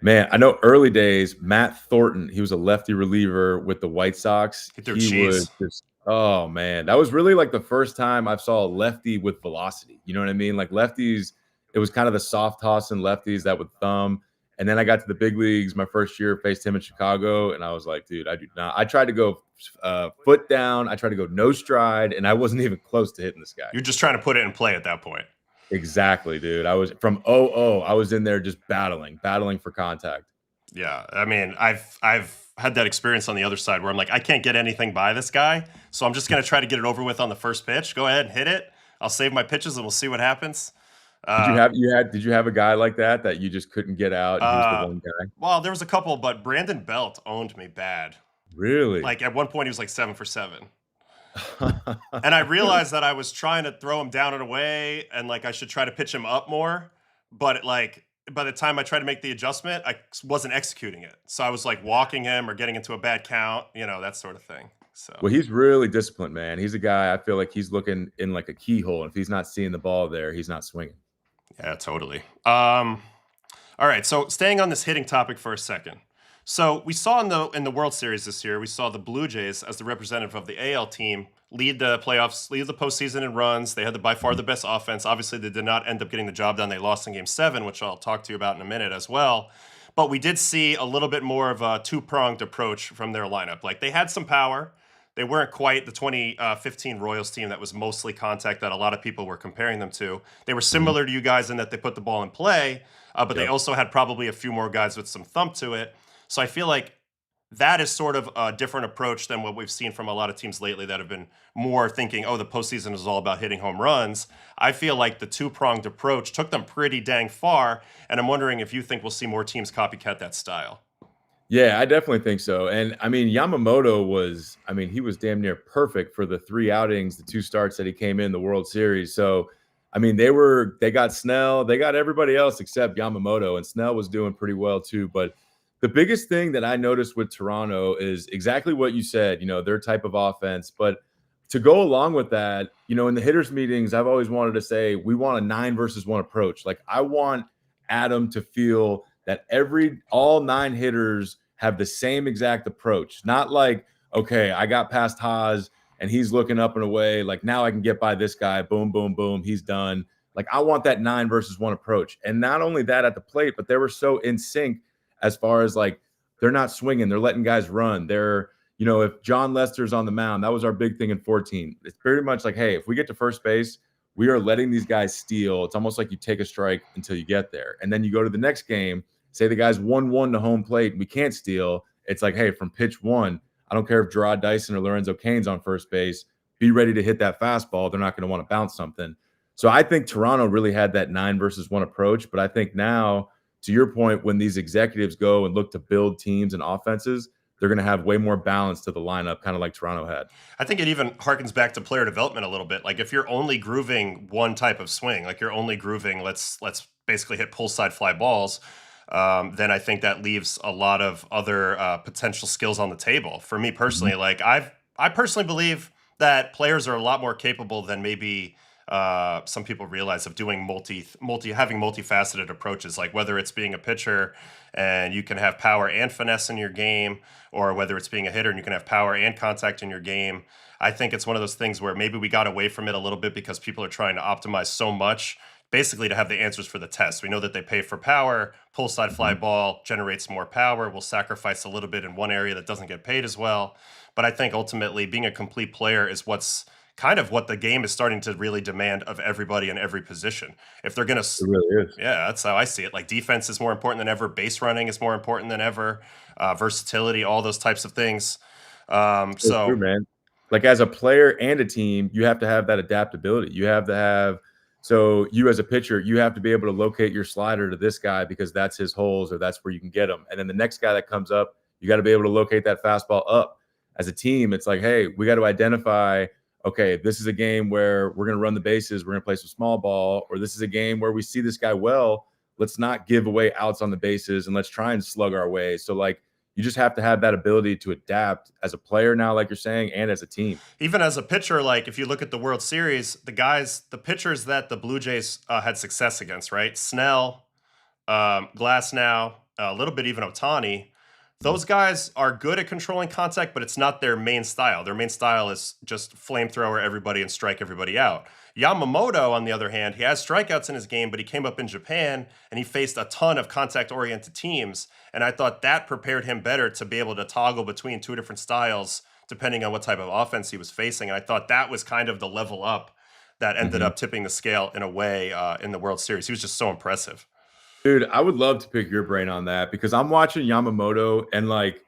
Man, I know early days, Matt Thornton, he was a lefty reliever with the White Sox. He was just, oh, man. That was really like the first time I saw a lefty with velocity. You know what I mean? Like lefties, it was kind of the soft tossing lefties that would thumb. And then I got to the big leagues my first year, faced him in Chicago, and I was like, dude, I do not. I tried to go foot down. I tried to go no stride, and I wasn't even close to hitting this guy. You're just trying to put it in play at that point. Exactly, dude. I was from 0-0. I was in there just battling for contact. Yeah, I mean, I've had that experience on the other side where I'm like, I can't get anything by this guy, so I'm just going to try to get it over with on the first pitch. Go ahead and hit it. I'll save my pitches, and we'll see what happens. Did you have a guy like that you just couldn't get out and he was the one guy? Well, there was a couple, but Brandon Belt owned me bad. Really? Like at one point, he was like 7 for 7. And I realized that I was trying to throw him down and away, and like I should try to pitch him up more. But like by the time I tried to make the adjustment, I wasn't executing it. So I was like walking him or getting into a bad count, that sort of thing. So Well, he's really disciplined, man. He's a guy I feel like he's looking in like a keyhole. And if he's not seeing the ball there, he's not swinging. yeah, totally. All right, so staying on this hitting topic for a second. So we saw in the World Series this year, we saw the Blue Jays as the representative of the AL team lead the playoffs, lead the postseason in runs. They had by far the best offense. Obviously, they did not end up getting the job done. They lost in Game 7, which I'll talk to you about in a minute as well. But we did see a little bit more of a two-pronged approach from their lineup. Like they had some power. They weren't quite the 2015 Royals team that was mostly contact that a lot of people were comparing them to. They were similar to you guys in that they put the ball in play, but they also had probably a few more guys with some thump to it. So I feel like that is sort of a different approach than what we've seen from a lot of teams lately that have been more thinking, oh, the postseason is all about hitting home runs. I feel like the two-pronged approach took them pretty dang far, and I'm wondering if you think we'll see more teams copycat that style. Yeah, I definitely think so. And I mean, he was damn near perfect for the 3 outings, the 2 starts that he came in the World Series. So, I mean, they got Snell, they got everybody else except Yamamoto, and Snell was doing pretty well too. But the biggest thing that I noticed with Toronto is exactly what you said, their type of offense. But to go along with that, in the hitters meetings, I've always wanted to say we want a 9 versus 1 approach. Like I want Adam to feel that all 9 hitters have the same exact approach. Not like, okay, I got past Haas and he's looking up and away. Like now I can get by this guy. Boom, boom, boom. He's done. Like I want that 9 versus 1 approach. And not only that at the plate, but they were so in sync as far as like they're not swinging. They're letting guys run. If John Lester's on the mound, that was our big thing in 14. It's pretty much like, hey, if we get to first base, we are letting these guys steal. It's almost like you take a strike until you get there. And then you go to the next game, say the guy's 1-1 to home plate, we can't steal. It's like, hey, from pitch 1, I don't care if Gerard Dyson or Lorenzo Cain's on first base, be ready to hit that fastball. They're not going to want to bounce something. So I think Toronto really had that 9 versus 1 approach. But I think now, to your point, when these executives go and look to build teams and offenses, they're going to have way more balance to the lineup, kind of like Toronto had. I think it even harkens back to player development a little bit. Like if you're only grooving one type of swing, like you're only grooving, let's basically hit pull side fly balls, then I think that leaves a lot of other potential skills on the table. For me personally, like I personally believe that players are a lot more capable than maybe some people realize of doing having multifaceted approaches, like whether it's being a pitcher and you can have power and finesse in your game, or whether it's being a hitter and you can have power and contact in your game. I think it's one of those things where maybe we got away from it a little bit because people are trying to optimize so much basically to have the answers for the test. We know that they pay for power, pull side fly ball generates more power. We'll sacrifice a little bit in one area that doesn't get paid as well. But I think ultimately being a complete player is what's kind of what the game is starting to really demand of everybody in every position. If they're going to, It really is. yeah, that's how I see it. Like defense is more important than ever. Base running is more important than ever. Versatility, all those types of things. So true, man. Like as a player and a team, you have to have that adaptability. So you as a pitcher, you have to be able to locate your slider to this guy because that's his holes or that's where you can get him. And then the next guy that comes up, you got to be able to locate that fastball up. As a team, it's like, hey, we got to identify, okay, this is a game where we're going to run the bases, we're going to play some small ball, or this is a game where we see this guy well, let's not give away outs on the bases and let's try and slug our way. So like you just have to have that ability to adapt as a player now, like you're saying, and as a team. Even as a pitcher, like if you look at the World Series, the pitchers that the Blue Jays had success against, right? Snell, Glasnow, a little bit even Ohtani. Those guys are good at controlling contact, but it's not their main style. Their main style is just flamethrower everybody and strike everybody out. Yamamoto, on the other hand, he has strikeouts in his game, but he came up in Japan and he faced a ton of contact-oriented teams. And I thought that prepared him better to be able to toggle between 2 different styles depending on what type of offense he was facing. And I thought that was kind of the level up that ended up tipping the scale in a way in the World Series. He was just so impressive. Dude, I would love to pick your brain on that because I'm watching Yamamoto and like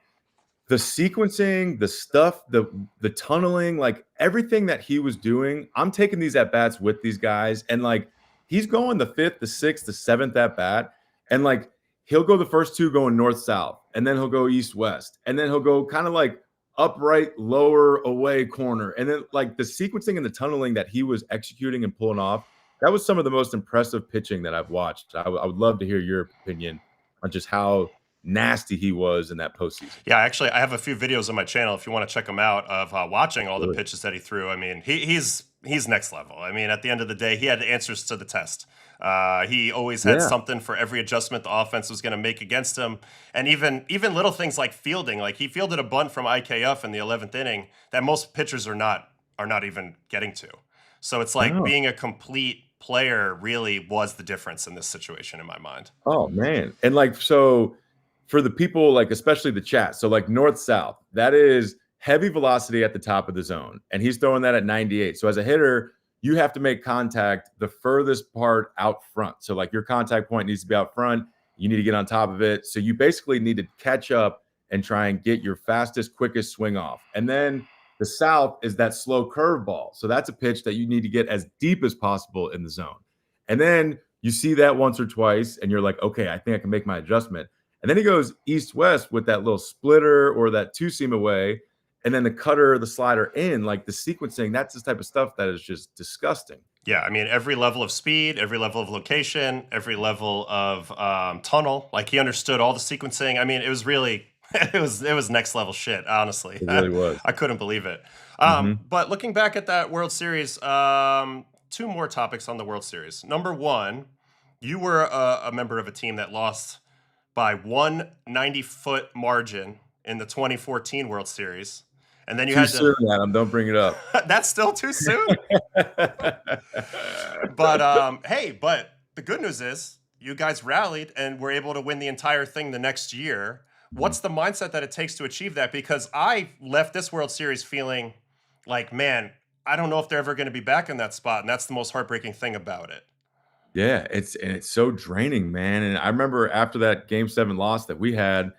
the sequencing, the stuff, the tunneling, like everything that he was doing. I'm taking these at bats with these guys, and like he's going the 5th, the 6th, the 7th at bat, and like he'll go the first two going north south, and then he'll go east west, and then he'll go kind of like upright, lower, away corner, and then like the sequencing and the tunneling that he was executing and pulling off. That was some of the most impressive pitching that I've watched. I would love to hear your opinion on just how nasty he was in that postseason. Yeah, actually, I have a few videos on my channel if you want to check them out of watching all the Really? pitches that he threw. I mean, he's next level. I mean, at the end of the day, he had the answers to the test. He always had Yeah. something for every adjustment the offense was going to make against him, and even little things like fielding. Like he fielded a bunt from IKF in the 11th inning that most pitchers are not even getting to. So it's like Oh. being a complete player really was the difference in this situation in my mind. Oh man. And like so for the people like especially the chat. So like north south, that is heavy velocity at the top of the zone and he's throwing that at 98. So as a hitter, you have to make contact the furthest part out front. So like your contact point needs to be out front. You need to get on top of it. So you basically need to catch up and try and get your fastest, quickest swing off. And then the south is that slow curveball. So that's a pitch that you need to get as deep as possible in the zone. And then you see that once or twice and you're like, okay, I think I can make my adjustment. And then he goes east-west with that little splitter or that two-seam away, and then the cutter, the slider in, like the sequencing, that's the type of stuff that is just disgusting. Yeah, I mean, every level of speed, every level of location, every level of tunnel, like he understood all the sequencing. I mean, it was really, it was next level shit, honestly. It really was. I couldn't believe it. Mhm. But looking back at that World Series, two more topics on the World Series. Number one, you were a member of a team that lost by 190-foot margin in the 2014 World Series. And then you Too had soon, to. Adam. Don't bring it up. That's still too soon. But hey, but the good news is you guys rallied and were able to win the entire thing the next year. What's the mindset that it takes to achieve that? Because I left this World Series feeling like, man, I don't know if they're ever going to be back in that spot, and that's the most heartbreaking thing about it. Yeah, it's so draining, man. And I remember after that Game 7 loss that we had,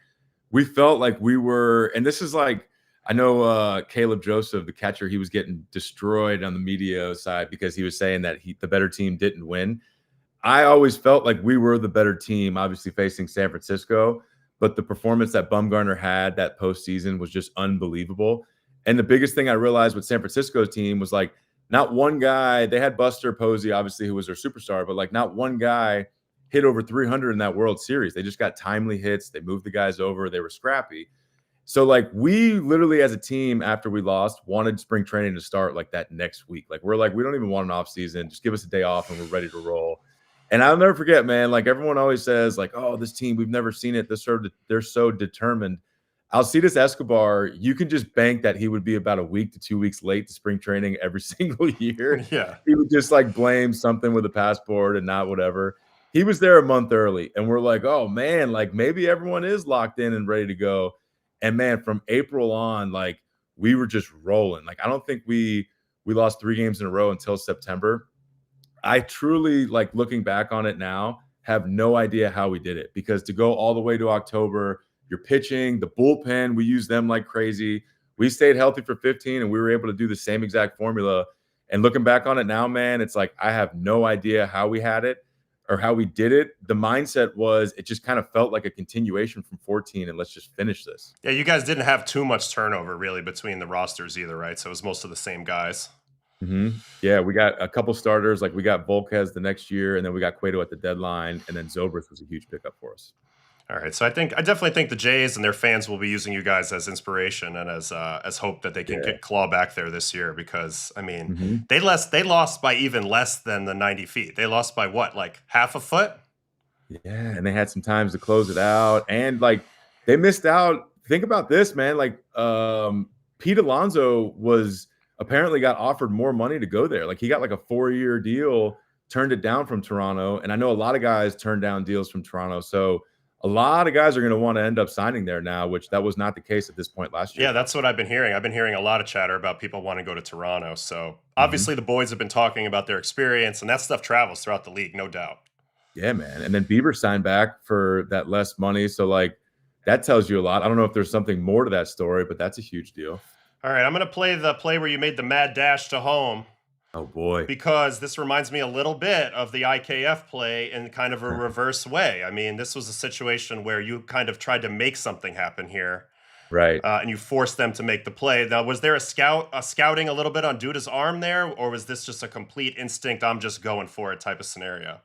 we felt like we were, and this is like, I know Caleb Joseph, the catcher, he was getting destroyed on the media side because he was saying that the better team didn't win. I always felt like we were the better team, obviously facing San Francisco, but the performance that Bumgarner had that postseason was just unbelievable. And the biggest thing I realized with San Francisco's team was like, not one guy, they had Buster Posey, obviously, who was their superstar, but like not one guy hit over 300 in that World Series. They just got timely hits. They moved the guys over. They were scrappy. So like we literally as a team after we lost wanted spring training to start like that next week. Like we're like, we don't even want an off season. Just give us a day off and we're ready to roll. And I'll never forget, man, like everyone always says like, oh, this team, we've never seen it. They're so determined. Alcides Escobar, you can just bank that he would be about a week to 2 weeks late to spring training every single year. Yeah. He would just like blame something with a passport and not whatever. He was there a month early and we're like, oh man, like maybe everyone is locked in and ready to go. And man, from April on, like we were just rolling. Like I don't think we lost 3 games in a row until September. I truly, like looking back on it now, have no idea how we did it because to go all the way to October, you're pitching, the bullpen, we use them like crazy. We stayed healthy for 15 and we were able to do the same exact formula. And looking back on it now, man, it's like I have no idea how we had it or how we did it. The mindset was it just kind of felt like a continuation from 14 and let's just finish this. Yeah, you guys didn't have too much turnover really between the rosters either, right? So it was most of the same guys. Mm-hmm. Yeah, we got a couple starters. Like we got Volquez the next year, and then we got Cueto at the deadline, and then Zobrist was a huge pickup for us. All right, so I definitely think the Jays and their fans will be using you guys as inspiration and as hope that they can get claw back there this year because I mean they lost by even less than the 90 feet. They lost by what, like half a foot? Yeah, and they had some times to close it out, and like they missed out. Think about this, man. Like Pete Alonso was apparently got offered more money to go there. Like he got like a 4-year deal, turned it down from Toronto, and I know a lot of guys turned down deals from Toronto. So a lot of guys are going to want to end up signing there now, which that was not the case at this point last year. Yeah, that's what I've been hearing. I've been hearing a lot of chatter about people wanting to go to Toronto. So obviously the boys have been talking about their experience, and that stuff travels throughout the league, no doubt. Yeah, man. And then Bieber signed back for that less money. So like that tells you a lot. I don't know if there's something more to that story, but that's a huge deal. All right, I'm going to play the play where you made the mad dash to home. Oh boy. because this reminds me a little bit of the IKF play in kind of a reverse way. I mean, this was a situation where you kind of tried to make something happen here, Right. and you forced them to make the play. Now, was there a scouting a little bit on Duda's arm there, or was this just a complete instinct, I'm just going for it type of scenario?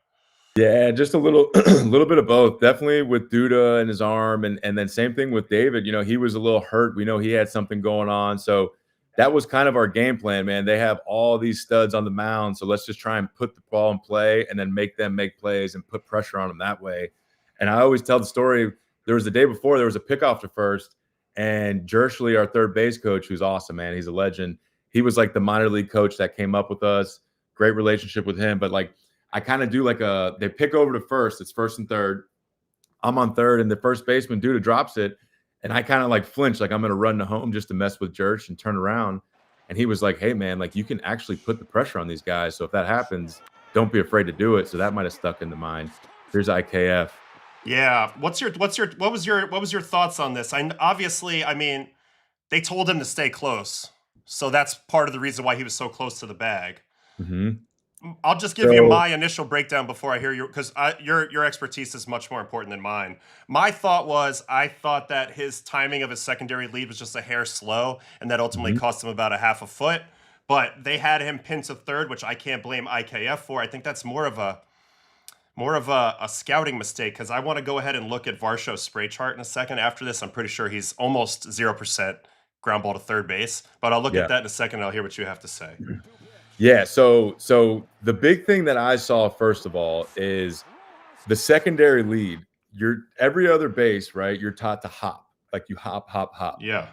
Yeah, just a little a little bit of both. Definitely with Duda and his arm, and then same thing with David. You know, he was a little hurt. We know he had something going on. So that was kind of our game plan, man. They have all these studs on the mound. So let's just try and put the ball in play and then make them make plays and put pressure on them that way. And I always tell the story. There was the day before, there was a pickoff to first, and Jershly, our third base coach, who's awesome, man. He's a legend. He was like the minor league coach that came up with us. Great relationship with him. But like I kind of do like they pick over to first. It's first and third. I'm on third, and the first baseman, Duda, drops it. And I kind of like flinch, like I'm going to run to home just to mess with Jersh and turn around. And he was like, hey, man, like you can actually put the pressure on these guys. So if that happens, don't be afraid to do it. So that might have stuck in the mind. Here's IKF. Yeah. What was your thoughts on this? I mean, they told him to stay close. So that's part of the reason why he was so close to the bag. Mm-hmm. I'll just give you my initial breakdown before I hear because your expertise is much more important than mine. My thought was I thought that his timing of his secondary lead was just a hair slow, and that ultimately cost him about a half a foot. But they had him pinned to third, which I can't blame IKF for. I think that's more of a scouting mistake because I want to go ahead and look at Varshow's spray chart in a second. After this, I'm pretty sure he's almost 0% ground ball to third base. But I'll look at that in a second, and I'll hear what you have to say. Yeah, so the big thing that I saw first of all is the secondary lead. Every other base, right? You're taught to hop, like you hop, hop, hop. Yeah.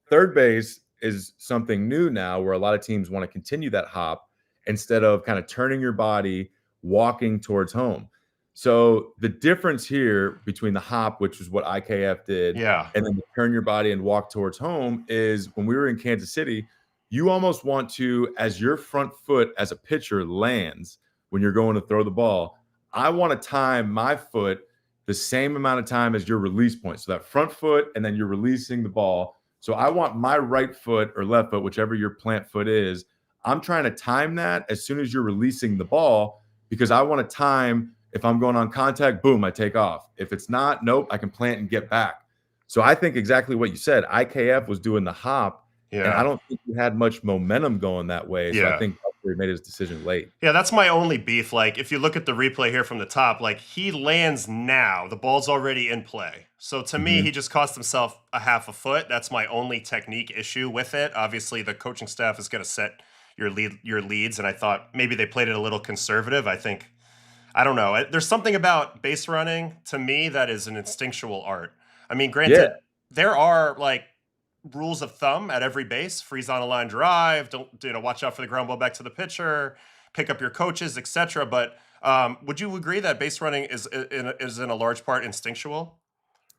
Third base is something new now where a lot of teams want to continue that hop instead of kind of turning your body, walking towards home. So the difference here between the hop, which is what IKF did, and then the turn your body and walk towards home is when we were in Kansas City, you almost want to, as your front foot as a pitcher lands when you're going to throw the ball, I want to time my foot the same amount of time as your release point. So that front foot, and then you're releasing the ball. So I want my right foot or left foot, whichever your plant foot is, I'm trying to time that as soon as you're releasing the ball because I want to time if I'm going on contact, boom, I take off. If it's not, nope, I can plant and get back. So I think exactly what you said. IKF was doing the hop. Yeah. And I don't think he had much momentum going that way. So I think he made his decision late. Yeah, that's my only beef. Like, if you look at the replay here from the top, like, he lands now. The ball's already in play. So to me, he just cost himself a half a foot. That's my only technique issue with it. Obviously, the coaching staff is going to set your leads, and I thought maybe they played it a little conservative. I don't know. There's something about base running, to me, that is an instinctual art. I mean, granted, there are, like, rules of thumb at every base: freeze on a line drive, don't watch out for the ground ball back to the pitcher, pick up your coaches, etc. But would you agree that base running is in a large part instinctual?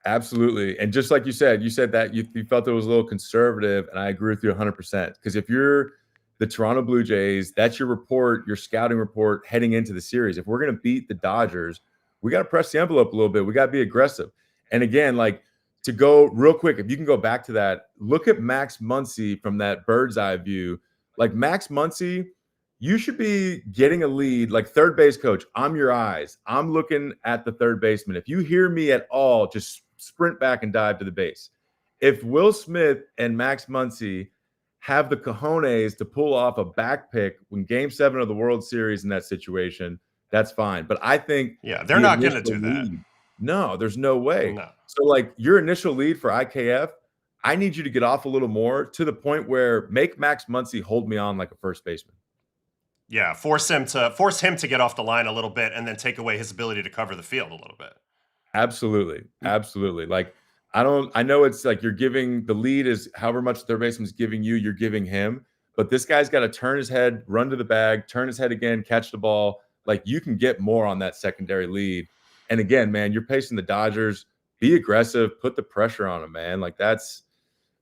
Absolutely. And just like you said that you felt it was a little conservative, and I agree with you 100%. Because if you're the Toronto Blue Jays, that's your report, your scouting report heading into the series. If we're going to beat the Dodgers, we got to press the envelope a little bit. We got to be aggressive. And again, like, to go real quick, if you can go back to that, look at Max Muncy from that bird's eye view. Like, Max Muncy, you should be getting a lead. Like, third base coach, I'm your eyes. I'm looking at the third baseman. If you hear me at all, just sprint back and dive to the base. If Will Smith and Max Muncy have the cojones to pull off a back pick when Game 7 of the World Series in that situation, that's fine. But I think they're not going to do that. No, there's no way. No. So, like, your initial lead for IKF, I need you to get off a little more to the point where make Max Muncy hold me on like a first baseman. Yeah, force him to get off the line a little bit and then take away his ability to cover the field a little bit. Absolutely. Absolutely. Like, I know it's like you're giving the lead is however much the third baseman's giving you, you're giving him. But this guy's got to turn his head, run to the bag, turn his head again, catch the ball. Like, you can get more on that secondary lead. And again, man, you're pacing the Dodgers. Be aggressive. Put the pressure on them, man. Like, that's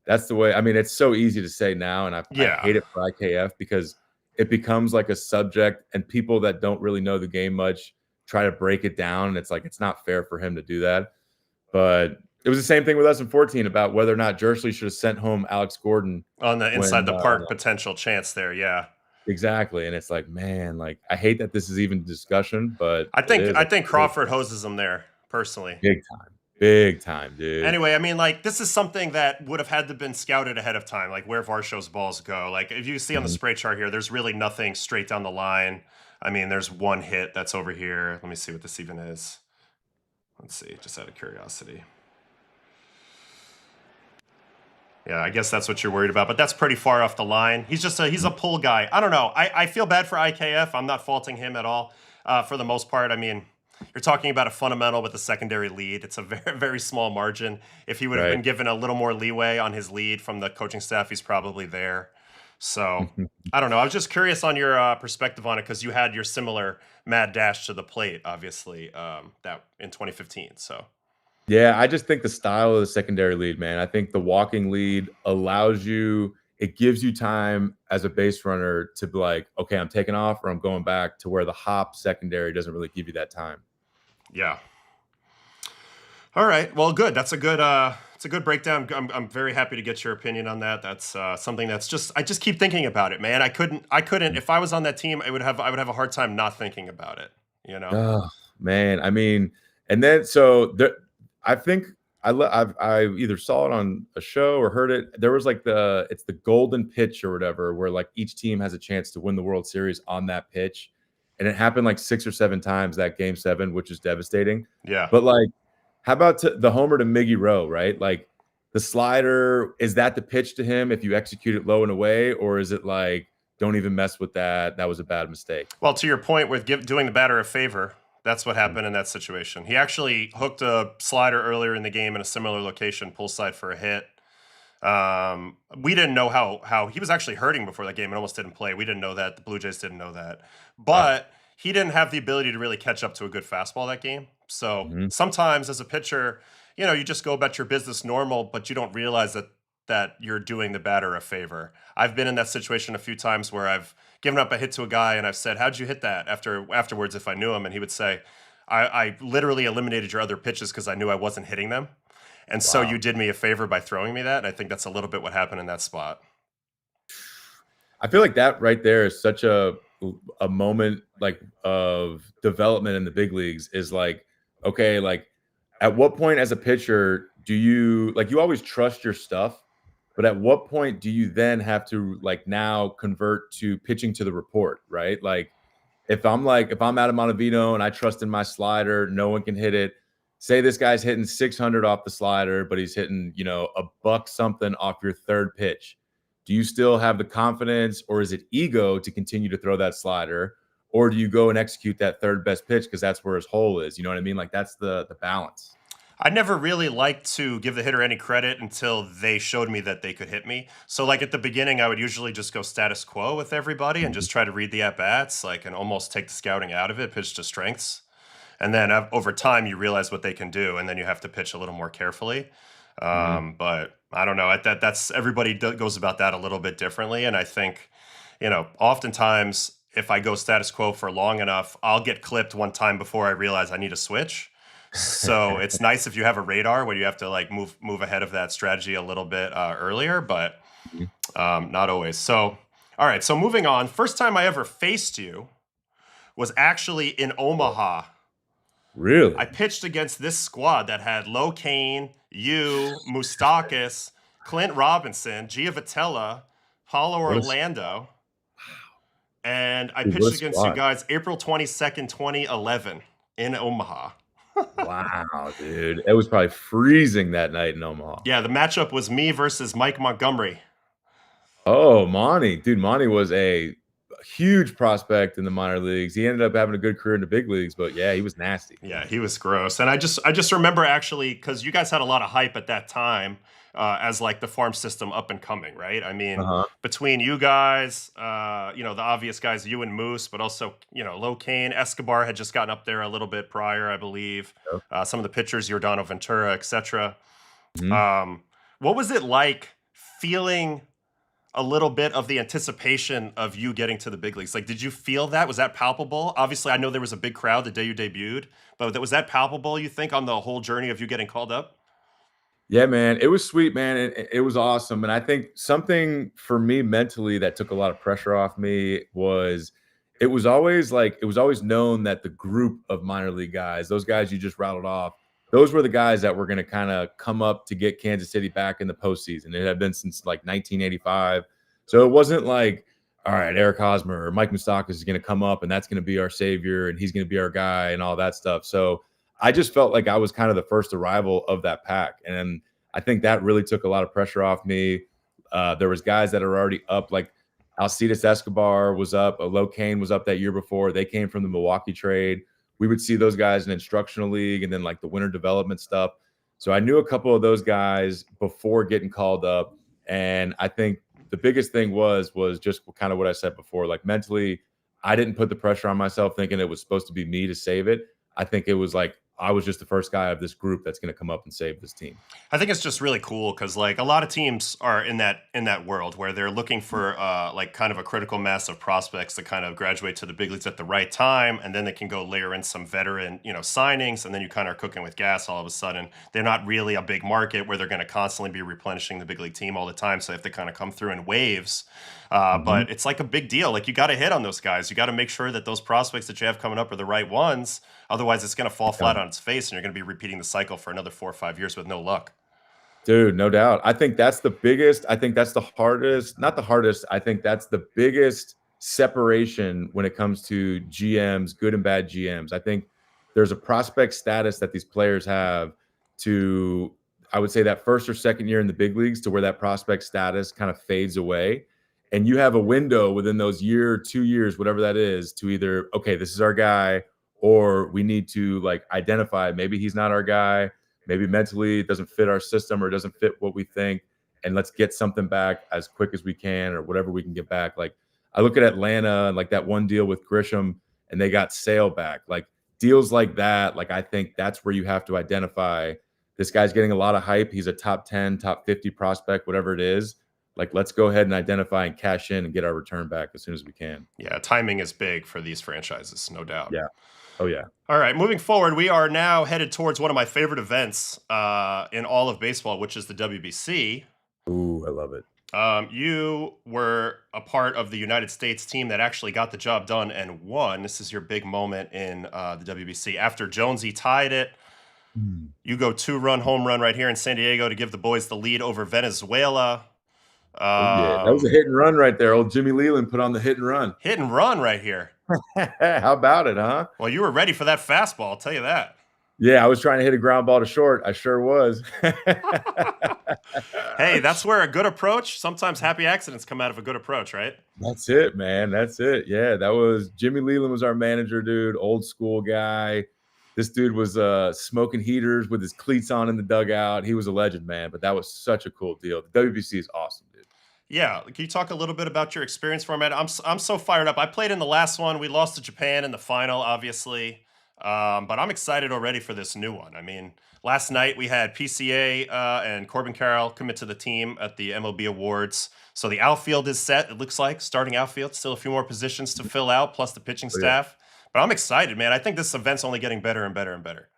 the way. I mean, it's so easy to say now, and I hate it for IKF because it becomes like a subject, and people that don't really know the game much try to break it down, and it's like it's not fair for him to do that. But it was the same thing with us in 14 about whether or not Jershly should have sent home Alex Gordon on the inside the park potential chance there. Yeah. Exactly, and it's like, man, like, I hate that this is even discussion, but I it think is. I think Crawford hoses him there personally. Big time, dude. Anyway, I mean, like, this is something that would have had to been scouted ahead of time, like where Varshaw's balls go. Like, if you see on the Mhm. spray chart here, there's really nothing straight down the line. I mean, there's one hit that's over here. Let me see what this even is. Let's see, just out of curiosity. Yeah, I guess that's what you're worried about, but that's pretty far off the line. He's a pull guy. I don't know. I feel bad for IKF. I'm not faulting him at all for the most part. I mean, you're talking about a fundamental with a secondary lead. It's a very, very small margin. If he would have Right. been given a little more leeway on his lead from the coaching staff, he's probably there. So I don't know. I was just curious on your perspective on it because you had your similar mad dash to the plate, obviously, that in 2015. So Yeah, I just think the style of the secondary lead, man. I think the walking lead allows you, it gives you time as a base runner to be like, okay, I'm taking off or I'm going back, to where the hop secondary doesn't really give you that time. yeah. All right. Well, good. That's a good. It's a good breakdown. I'm very happy to get your opinion on that. That's something that's just. I just keep thinking about it, man. I couldn't. If I was on that team, I would have a hard time not thinking about it. You know. Oh, man. I mean, and then so there, I think I either saw it on a show or heard it. There was like it's the golden pitch or whatever, where like each team has a chance to win the World Series on that pitch. And it happened like 6 or 7 times that game 7, which is devastating. Yeah. But like, how about the homer to Miggy Rowe, right? Like the slider, is that the pitch to him if you execute it low and away, or is it like, don't even mess with that? That was a bad mistake. Well, to your point with doing the batter a favor, that's what happened in that situation. He actually hooked a slider earlier in the game in a similar location, pull side for a hit. We didn't know how he was actually hurting before that game and almost didn't play. We didn't know that. The Blue Jays didn't know that. But he didn't have the ability to really catch up to a good fastball that game. So sometimes as a pitcher, you just go about your business normal, but you don't realize that you're doing the batter a favor. I've been in that situation a few times where I've given up a hit to a guy and I've said, "How'd you hit that?" Afterwards, if I knew him, and he would say, I literally eliminated your other pitches because I knew I wasn't hitting them. And so Wow. you did me a favor by throwing me that. And I think that's a little bit what happened in that spot. I feel like that right there is such a moment like of development in the big leagues, is like, okay, like at what point as a pitcher do you, like, you always trust your stuff, but at what point do you then have to like now convert to pitching to the report, right? Like if I'm Adam Montevino and I trust in my slider, no one can hit it. Say this guy's hitting 600 off the slider, but he's hitting, a buck something off your third pitch. Do you still have the confidence, or is it ego to continue to throw that slider? Or do you go and execute that third best pitch because that's where his hole is? You know what I mean? Like that's the balance. I never really liked to give the hitter any credit until they showed me that they could hit me. So, like at the beginning, I would usually just go status quo with everybody and just try to read the at bats, like, and almost take the scouting out of it, pitch to strengths. And then over time, you realize what they can do, and then you have to pitch a little more carefully. But I don't know. That's everybody goes about that a little bit differently, and I think, oftentimes if I go status quo for long enough, I'll get clipped one time before I realize I need a switch. So it's nice if you have a radar where you have to like move ahead of that strategy a little bit earlier, but not always. So, all right. So moving on. First time I ever faced you was actually in Omaha. Really? I pitched against this squad that had Lo Kane, you, Moustakis, Clint Robinson, Giovitella, Paulo Orlando. And I Dude, what pitched a against you squad. guys April 22nd, 2011 in Omaha. Wow, dude. It was probably freezing that night in Omaha. Yeah, the matchup was me versus Mike Montgomery. Oh, Monty. Dude, Monty was a huge prospect in the minor leagues. He ended up having a good career in the big leagues, but yeah, he was nasty. Yeah, he was gross. And I just remember actually, because you guys had a lot of hype at that time as like the farm system up and coming, right? I mean, between you guys, the obvious guys, you and Moose, but also, Lo Kane, Escobar had just gotten up there a little bit prior, I believe. Some of the pitchers, Giordano Ventura, etc. What was it like feeling a little bit of the anticipation of you getting to the big leagues? Like, did you feel that? Was that palpable? Obviously, I know there was a big crowd the day you debuted, but was that palpable, you think, on the whole journey of you getting called up? Yeah, man, it was sweet, man. It was awesome, and I think something for me mentally that took a lot of pressure off me was it was always known that the group of minor league guys, those guys you just rattled off, those were the guys that were going to kind of come up to get Kansas City back in the postseason. It had been since like 1985, so it wasn't like, all right, Eric Hosmer or Mike Moustakas is going to come up and that's going to be our savior and he's going to be our guy and all that stuff. So I just felt like I was kind of the first arrival of that pack, and I think that really took a lot of pressure off me. There was guys that are already up, like Alcides Escobar was up, Alo Kane was up that year before. They came from the Milwaukee trade. We would see those guys in instructional league and then like the winter development stuff. So I knew a couple of those guys before getting called up, and I think the biggest thing was just kind of what I said before. Like mentally, I didn't put the pressure on myself thinking it was supposed to be me to save it. I think it was like I was just the first guy of this group that's going to come up and save this team. I think it's just really cool because like a lot of teams are in that world where they're looking for like kind of a critical mass of prospects to kind of graduate to the big leagues at the right time, and then they can go layer in some veteran signings, and then you kind of are cooking with gas all of a sudden. They're not really a big market where they're going to constantly be replenishing the big league team all the time, so they have to kind of come through in waves. But it's like a big deal. Like you got to hit on those guys. You got to make sure that those prospects that you have coming up are the right ones. Otherwise, it's going to fall flat on its face, and you're going to be repeating the cycle for another 4 or 5 years with no luck. Dude, no doubt. I think that's the biggest. I think that's the hardest, not the hardest. I think that's the biggest separation when it comes to GMs, good and bad GMs. I think there's a prospect status that these players have to, I would say, that first or second year in the big leagues to where that prospect status kind of fades away. And you have a window within those year, 2 years, whatever that is, to either, okay, this is our guy, or we need to like identify maybe he's not our guy. Maybe mentally it doesn't fit our system or doesn't fit what we think, and let's get something back as quick as we can or whatever we can get back. Like I look at Atlanta and like that one deal with Grisham and they got Sale back. Like deals like that, like I think that's where you have to identify this guy's getting a lot of hype. He's a top 10, top 50 prospect, whatever it is. Like let's go ahead and identify and cash in and get our return back as soon as we can. Yeah, timing is big for these franchises, no doubt. Yeah. Oh yeah. All right, moving forward, we are now headed towards one of my favorite events in all of baseball, which is the WBC. Ooh, I love it. You were a part of the United States team that actually got the job done and won. This is your big moment in the WBC. After Jonesy tied it, you go 2-run home run right here in San Diego to give the boys the lead over Venezuela. Yeah, that was a hit and run right there. Old Jimmy Leland put on the hit and run. Hit and run right here. How about it, huh? Well, you were ready for that fastball, I'll tell you that. Yeah, I was trying to hit a ground ball to short. I sure was. Hey, that's where a good approach, sometimes happy accidents come out of a good approach, right? That's it, man. That's it. Yeah, that was Jimmy Leland was our manager, dude. Old school guy. This dude was smoking heaters with his cleats on in the dugout. He was a legend, man. But that was such a cool deal. The WBC is awesome, dude. Yeah, can you talk a little bit about your experience for a minute? I'm so fired up. I played in the last one. We lost to Japan in the final, obviously, but I'm excited already for this new one. I mean, last night we had PCA and Corbin Carroll commit to the team at the MLB Awards. So the outfield is set. It looks like starting outfield. Still a few more positions to fill out, plus the pitching staff. But I'm excited, man. I think this event's only getting better and better and better.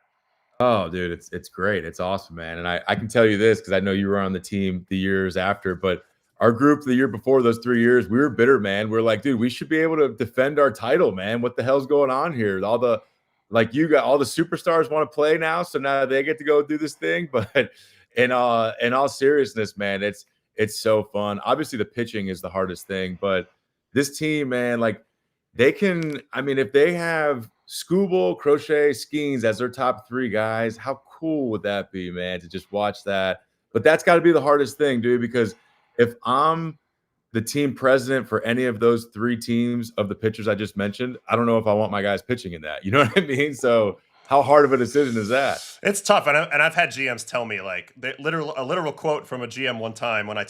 Oh, dude, it's great. It's awesome, man. And I can tell you this because I know you were on the team the years after, but our group the year before those 3 years, we were bitter, man. We're like, dude, we should be able to defend our title, man. What the hell's going on here? All the you got all the superstars want to play now, so now they get to go do this thing. But in all seriousness, man, it's so fun. Obviously, the pitching is the hardest thing, but this team, man, like they can. I mean, if they have Skubal, Crochet, Skeens as their top 3 guys, how cool would that be, man? To just watch that. But that's got to be the hardest thing, dude, because if I'm the team president for any of those 3 teams of the pitchers I just mentioned, I don't know if I want my guys pitching in that. You know what I mean? So how hard of a decision is that? It's tough, and I've had GMs tell me like a literal quote from a GM one time when I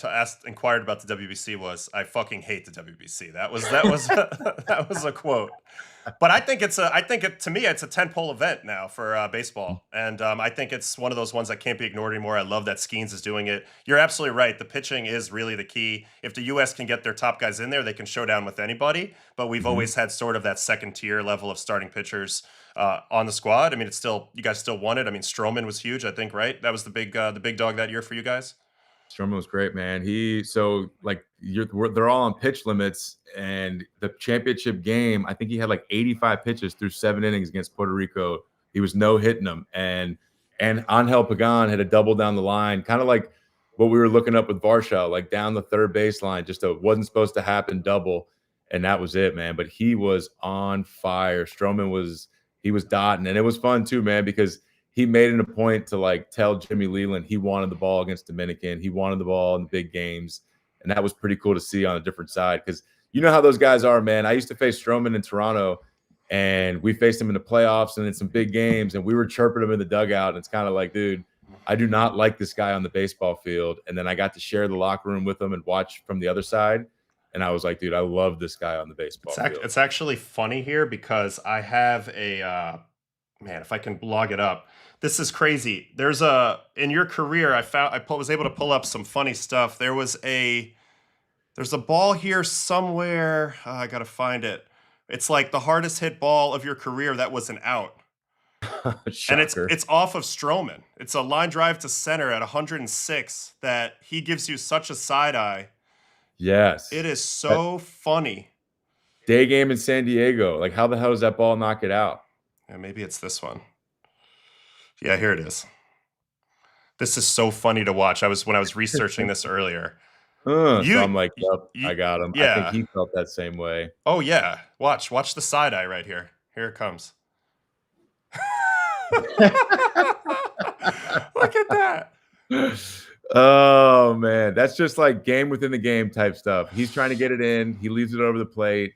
inquired about the WBC was, "I fucking hate the WBC." That was that was a quote. But I think to me it's a tentpole event now for baseball, and I think it's one of those ones that can't be ignored anymore. I love that Skeens is doing it. You're absolutely right. The pitching is really the key. If the U.S. can get their top guys in there, they can show down with anybody. But we've always had sort of that second tier level of starting pitchers. on the squad. I mean, you guys still won it. I mean, Stroman was huge, I think, right? That was the big dog that year for you guys. Stroman was great, man. They're all on pitch limits, and the championship game, I think he had like 85 pitches through 7 innings against Puerto Rico. He was no hitting them, and Angel Pagan had a double down the line, kind of like what we were looking up with Varsho, like down the third baseline, just a wasn't supposed to happen double, and that was it, man. But he was on fire. He was dotting, and it was fun too, man, because he made it a point to like tell Jimmy Leland he wanted the ball against Dominican. He wanted the ball in the big games. And that was pretty cool to see on a different side. Because you know how those guys are, man. I used to face Stroman in Toronto, and we faced him in the playoffs and in some big games, and we were chirping him in the dugout. And it's kind of like, dude, I do not like this guy on the baseball field. And then I got to share the locker room with him and watch from the other side. And I was like, dude, I love this guy on the baseball field. It's actually funny here because I have a man, if I can log it up. This is crazy. In your career, was able to pull up some funny stuff. There's a ball here somewhere. I gotta find it. It's like the hardest hit ball of your career that was an out. And it's off of Stroman. It's a line drive to center at 106 that he gives you such a side eye. Yes. It is so funny. Day game in San Diego. Like, how the hell does that ball knock it out? Yeah, maybe it's this one. Yeah, here it is. This is so funny to watch. When I was researching this earlier. So I'm like, yep, I got him. Yeah. I think he felt that same way. Oh yeah. Watch the side eye right here. Here it comes. Look at that. Oh man, that's just like game within the game type stuff. He's trying to get it in. He leaves it over the plate.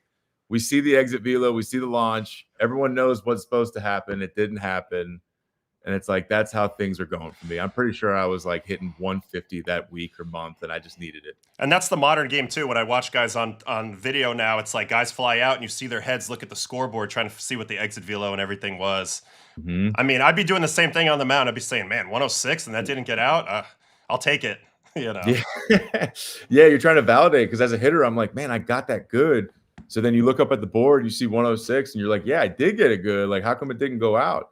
We see the exit velo. We see the launch. Everyone knows what's supposed to happen. It didn't happen. And it's like, that's how things are going for me. I'm pretty sure I was like hitting 150 that week or month, and I just needed it. And that's the modern game too. When I watch guys on video now, it's like guys fly out and you see their heads look at the scoreboard trying to see what the exit velo and everything was. Mm-hmm. I mean, I'd be doing the same thing on the mound. I'd be saying, man, 106 and that didn't get out. I'll take it. You know? Yeah. Yeah, you're trying to validate, because as a hitter, I'm like, man, I got that good. So then you look up at the board, you see 106, and you're like, yeah, I did get it good. Like, how come it didn't go out?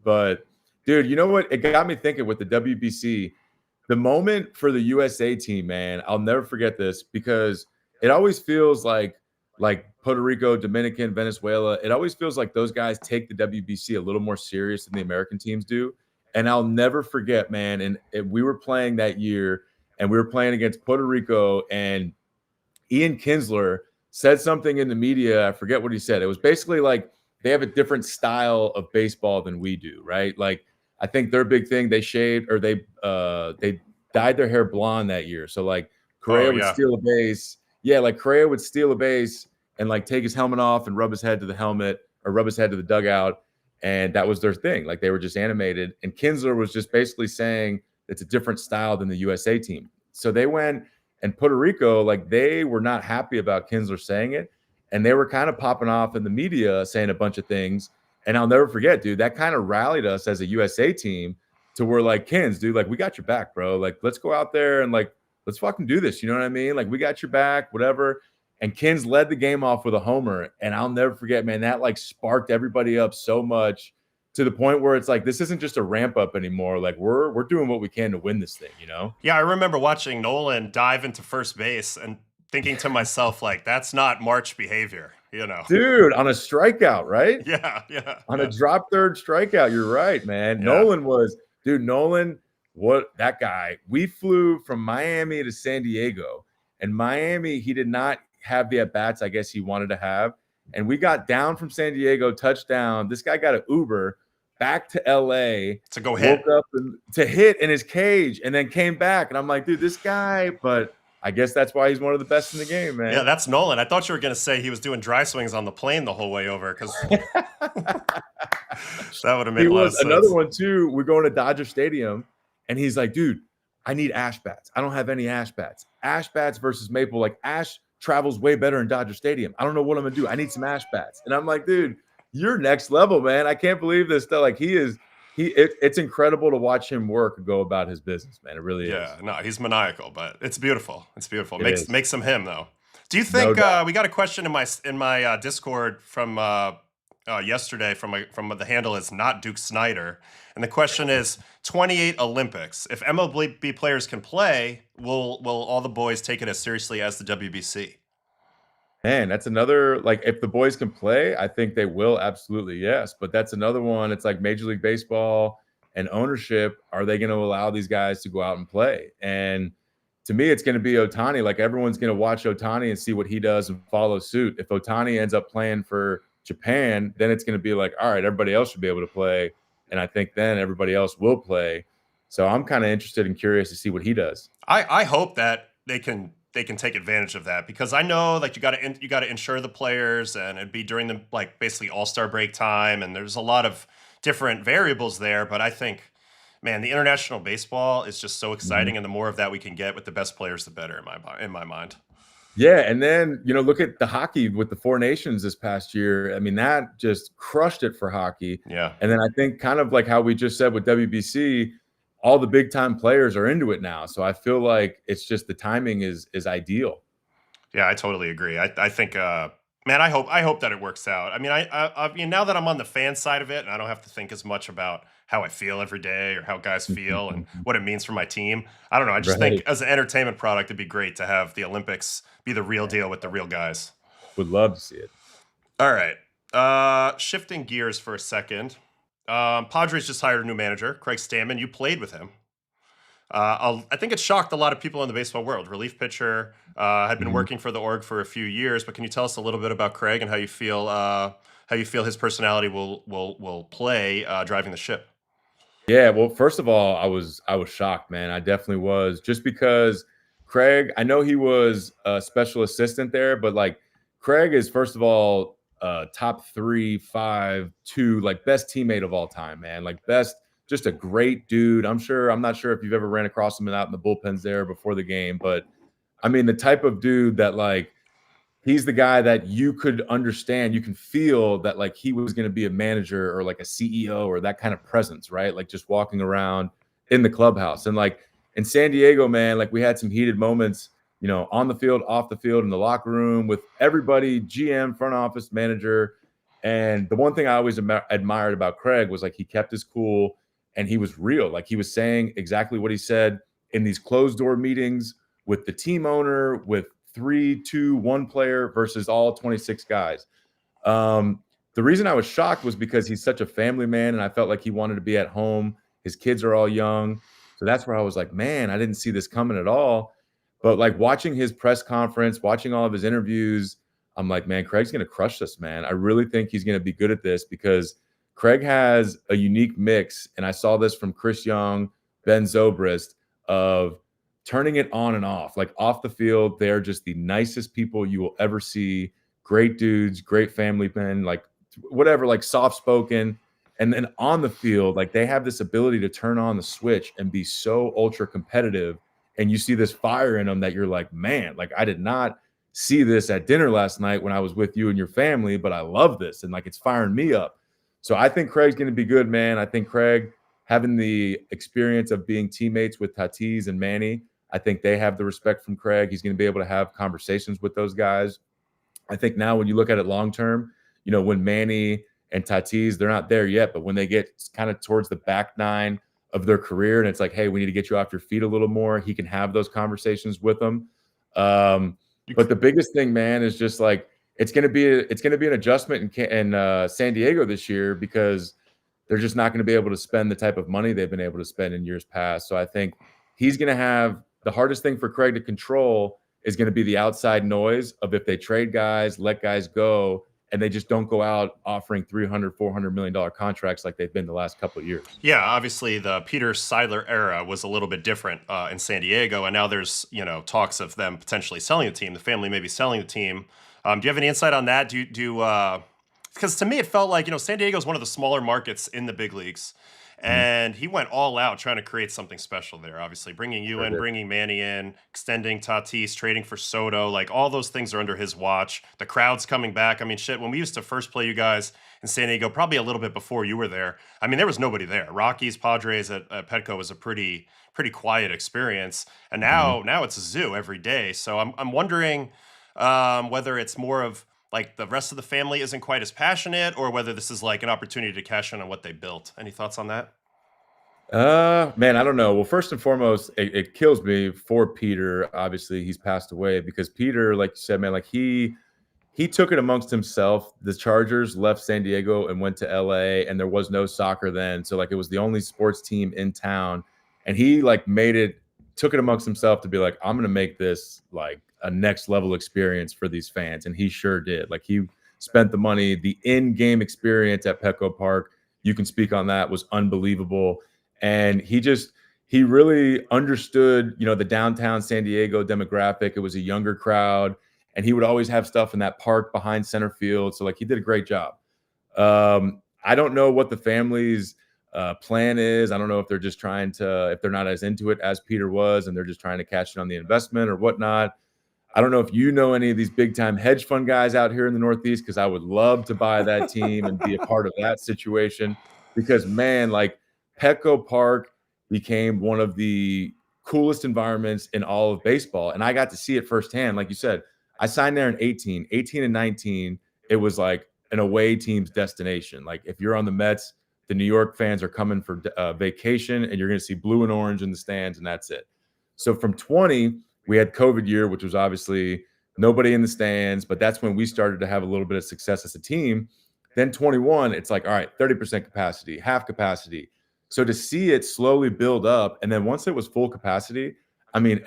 But dude, you know what? It got me thinking with the WBC, the moment for the USA team, man, I'll never forget this, because it always feels like Puerto Rico, Dominican, Venezuela, it always feels like those guys take the WBC a little more serious than the American teams do. And I'll never forget, man, and we were playing that year, and we were playing against Puerto Rico, and Ian Kinsler said something in the media. I forget what he said. It was basically like they have a different style of baseball than we do, right? Like, I think their big thing, they shaved, or they dyed their hair blonde that year. So like Correa would steal a base. Yeah, like Correa would steal a base and like take his helmet off and rub his head to the helmet, or rub his head to the dugout. And that was their thing. Like, they were just animated. And Kinsler was just basically saying it's a different style than the USA team. So they went, and Puerto Rico, like, they were not happy about Kinsler saying it. And they were kind of popping off in the media saying a bunch of things. And I'll never forget, dude, that kind of rallied us as a USA team to where, like, Kins, dude, like, we got your back, bro. Like, let's go out there and, like, let's fucking do this. You know what I mean? Like, we got your back, whatever. And Kins led the game off with a homer. And I'll never forget, man, that, like, sparked everybody up so much, to the point where it's like, this isn't just a ramp up anymore. Like, we're doing what we can to win this thing, you know? Yeah, I remember watching Nolan dive into first base and thinking to myself, like, that's not March behavior, you know? Dude, on a strikeout, right? Yeah. On a drop third strikeout. You're right, man. Yeah. Nolan, that guy, we flew from Miami to San Diego, and Miami, he did not have the at-bats I guess he wanted to have. And we got down from San Diego, touchdown. This guy got an Uber back to LA to go hit, woke up to hit in his cage, and then came back. And I'm like, dude, this guy, but I guess that's why he's one of the best in the game, man. Yeah, that's Nolan. I thought you were going to say he was doing dry swings on the plane the whole way over, because that would have made a lot of sense. Another one, too. We're going to Dodger Stadium, and he's like, dude, I need ash bats. I don't have any ash bats. Ash bats versus maple. Like, ash travels way better in Dodger Stadium. I don't know what I'm going to do. I need some ash bats. And I'm like, dude, you're next level, man. I can't believe this stuff. Like, it's incredible to watch him work and go about his business, man. It really is. Yeah, no, he's maniacal, but it's beautiful. It's beautiful. Makes him him, though. Do you think we got a question in my Discord from yesterday from the handle is not Duke Snyder, and the question is 28 Olympics. If MLB players can play, will all the boys take it as seriously as the WBC? Man, that's another like if the boys can play, I think they will absolutely yes. But that's another one. It's like Major League Baseball and ownership. Are they going to allow these guys to go out and play? And to me, it's going to be Otani. Like everyone's going to watch Otani and see what he does and follow suit. If Otani ends up playing for Japan, then it's going to be like, all right, everybody else should be able to play. And I think then everybody else will play. So I'm kind of interested and curious to see what he does. I hope that they can take advantage of that, because I know like you got to insure the players, and it'd be during the like basically all-star break time, and there's a lot of different variables there. But I think, man, the international baseball is just so exciting, and the more of that we can get with the best players, the better in my mind. Yeah, and then look at the hockey with the Four Nations this past year. I mean, that just crushed it for hockey. Yeah. And then I think kind of like how we just said with WBC, all the big time players are into it now. So I feel like it's just the timing is ideal. Yeah, I totally agree. I think, man, I hope that it works out. I mean, I mean, now that I'm on the fan side of it, and I don't have to think as much about how I feel every day or how guys feel and what it means for my team. I don't know. I just think as an entertainment product, it'd be great to have the Olympics be the real deal with the real guys. Would love to see it. All right. Shifting gears for a second. Padres just hired a new manager, Craig Stammen. You played with him. I think it shocked a lot of people in the baseball world. Relief pitcher, had been working for the org for a few years, but can you tell us a little bit about Craig and how you feel his personality will play driving the ship? Yeah, well, first of all, I was shocked, man. I definitely was, just because Craig, I know he was a special assistant there, but like Craig is first of all top 3, 5, 2, like best teammate of all time, man. Like best, just a great dude. I'm not sure if you've ever ran across him out in the bullpens there before the game, but I mean the type of dude that like he's the guy that you could understand, you can feel that like he was going to be a manager or like a CEO or that kind of presence, right? Like just walking around in the clubhouse. And like in San Diego, man, like we had some heated moments, on the field, off the field, in the locker room with everybody, GM, front office, manager. And the one thing I always admired about Craig was like he kept his cool and he was real. Like he was saying exactly what he said in these closed door meetings with the team owner, with 3, 2, 1 player versus all 26 guys. The reason I was shocked was because he's such a family man, and I felt like he wanted to be at home. His kids are all young. So that's where I was like, man, I didn't see this coming at all. But like watching his press conference, watching all of his interviews, I'm like, man, Craig's going to crush this, man. I really think he's going to be good at this because Craig has a unique mix. And I saw this from Chris Young, Ben Zobrist, of turning it on and off. Like off the field, they're just the nicest people you will ever see. Great dudes, great family men, like whatever, like soft spoken. And then on the field, like they have this ability to turn on the switch and be so ultra competitive. And you see this fire in them that you're like, man, like I did not see this at dinner last night when I was with you and your family, but I love this. And like it's firing me up. So I think Craig's going to be good, man. I think Craig, having the experience of being teammates with Tatis and Manny, I think they have the respect from Craig. He's going to be able to have conversations with those guys. I think now when you look at it long term, when Manny and Tatis, they're not there yet, but when they get kind of towards the back nine of their career and it's like, hey, we need to get you off your feet a little more, he can have those conversations with them. But the biggest thing, man, is just like it's going to be an adjustment in San Diego this year because they're just not going to be able to spend the type of money they've been able to spend in years past. So I think he's going to have the hardest thing for Craig to control is going to be the outside noise of if they trade guys, let guys go, and they just don't go out offering $300, $400 million contracts like they've been the last couple of years. Yeah, obviously the Peter Seidler era was a little bit different in San Diego, and now there's talks of them potentially selling the team. The family may be selling the team. Do you have any insight on that? Because to me it felt like San Diego is one of the smaller markets in the big leagues. And he went all out trying to create something special there. Obviously, bringing you in, bringing Manny in, extending Tatis, trading for Soto, like all those things are under his watch. The crowd's coming back. I mean, shit, when we used to first play you guys in San Diego, probably a little bit before you were there, I mean, there was nobody there. Rockies, Padres at Petco was a pretty quiet experience. And now it's a zoo every day. So I'm wondering whether it's more of like the rest of the family isn't quite as passionate, or whether this is like an opportunity to cash in on what they built. Any thoughts on that? Man, I don't know. Well, first and foremost, it kills me for Peter. Obviously, he's passed away because Peter, like you said, man, like he took it amongst himself. The Chargers left San Diego and went to LA, and there was no soccer then. So like it was the only sports team in town. And he like took it amongst himself to be like, I'm gonna make this like a next level experience for these fans. And he sure did. Like he spent the money, the in-game experience at Petco Park. You can speak on that, was unbelievable. And he really understood, the downtown San Diego demographic. It was a younger crowd, and he would always have stuff in that park behind center field. So like he did a great job. I don't know what the family's plan is. I don't know if they're just if they're not as into it as Peter was, and they're just trying to cash in on the investment or whatnot. I don't know if you know any of these big time hedge fund guys out here in the Northeast, because I would love to buy that team and be a part of that situation. Because man, like Petco Park became one of the coolest environments in all of baseball. And I got to see it firsthand. Like you said, I signed there in 18 and 19. It was like an away team's destination. Like if you're on the Mets, the New York fans are coming for vacation, and you're going to see blue and orange in the stands, and that's it. So from 20, we had COVID year, which was obviously nobody in the stands, but that's when we started to have a little bit of success as a team. Then 21, it's like, all right, 30% capacity, half capacity. So to see it slowly build up, and then once it was full capacity, I mean,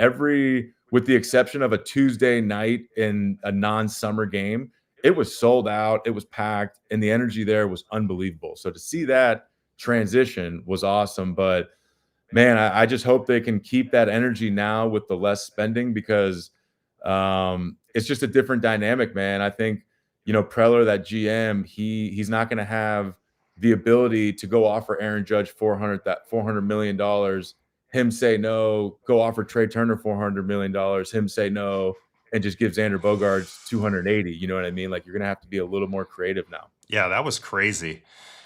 with the exception of a Tuesday night in a non-summer game, it was sold out, it was packed, and the energy there was unbelievable. So to see that transition was awesome. But man, I just hope they can keep that energy now with the less spending, because it's just a different dynamic, man. I think, Preller, that GM, he's not going to have the ability to go offer Aaron Judge $400 million, him say no, go offer Trey Turner $400 million, him say no, and just give Xander Bogaerts 280. You know what I mean? Like you're going to have to be a little more creative now. Yeah, that was crazy.